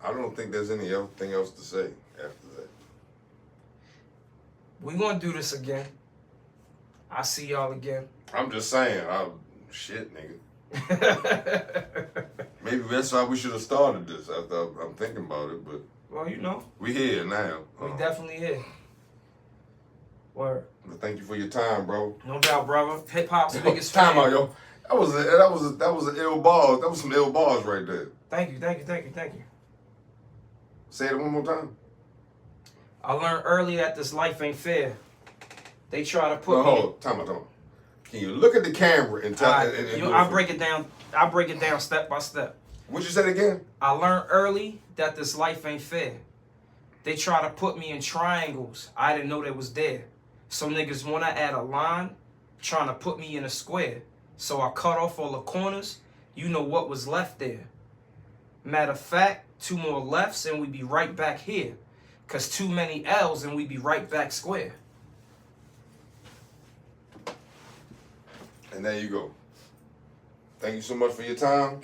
A: I don't think there's anything else to say after that.
B: We gonna do this again. I see y'all again.
A: I'm just saying, shit, nigga. Maybe that's why we should have started this. I'm thinking about it, but
B: well, you know,
A: we here now.
B: We definitely here. Word.
A: But thank you for your time, bro.
B: No doubt, brother. Hip hop's biggest
A: time
B: fan.
A: out, yo. That was an ill bars. That was some ill bars right there.
B: Thank you.
A: Say it one more time.
B: I learned early that this life ain't fair. They try to put me.
A: Hold on. Time out. Can you look at the camera and tell?
B: I break it down. I break it down step by step.
A: What you said again?
B: I learned early that this life ain't fair. They try to put me in triangles. I didn't know they was there. Some niggas wanna add a line, trying to put me in a square. So I cut off all the corners. You know what was left there. Matter of fact, 2 more lefts and we be right back here. Cause too many L's and we be right back square.
A: And there you go. Thank you so much for your time.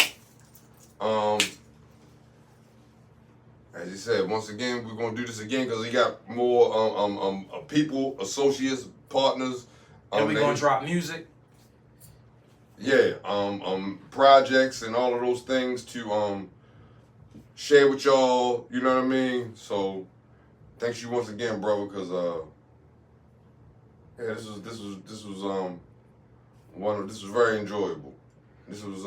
A: As you said, once again, we're gonna do this again because we got more people, associates, partners.
B: And we're gonna drop music.
A: Yeah, projects and all of those things to share with y'all. You know what I mean? So, thanks you once again, brother, because yeah, this was very enjoyable. This was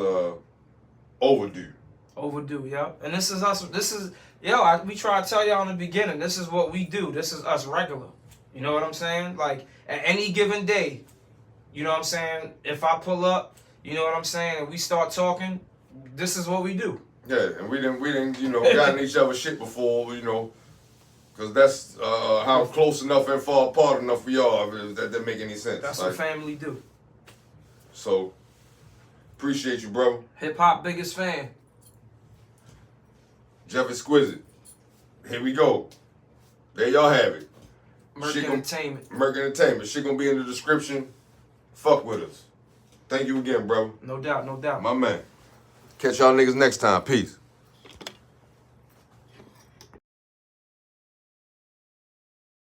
A: overdue.
B: Overdue, yeah. And this is us. We try to tell y'all in the beginning. This is what we do. This is us regular. You know what I'm saying? Like, at any given day, you know what I'm saying? If I pull up, you know what I'm saying, and we start talking, this is what we do.
A: Yeah, and we didn't, you know, gotten each other shit before, you know, because that's how close enough and far apart enough we are. That make any sense.
B: That's what family do.
A: So, appreciate you, bro.
B: Hip hop biggest fan.
A: Geoff Exquisite. Here we go. There y'all have it.
B: Merc Entertainment.
A: Merc Entertainment. Shit gonna be in the description. Fuck with us. Thank you again, bro.
B: No doubt.
A: My man. Catch y'all niggas next time. Peace.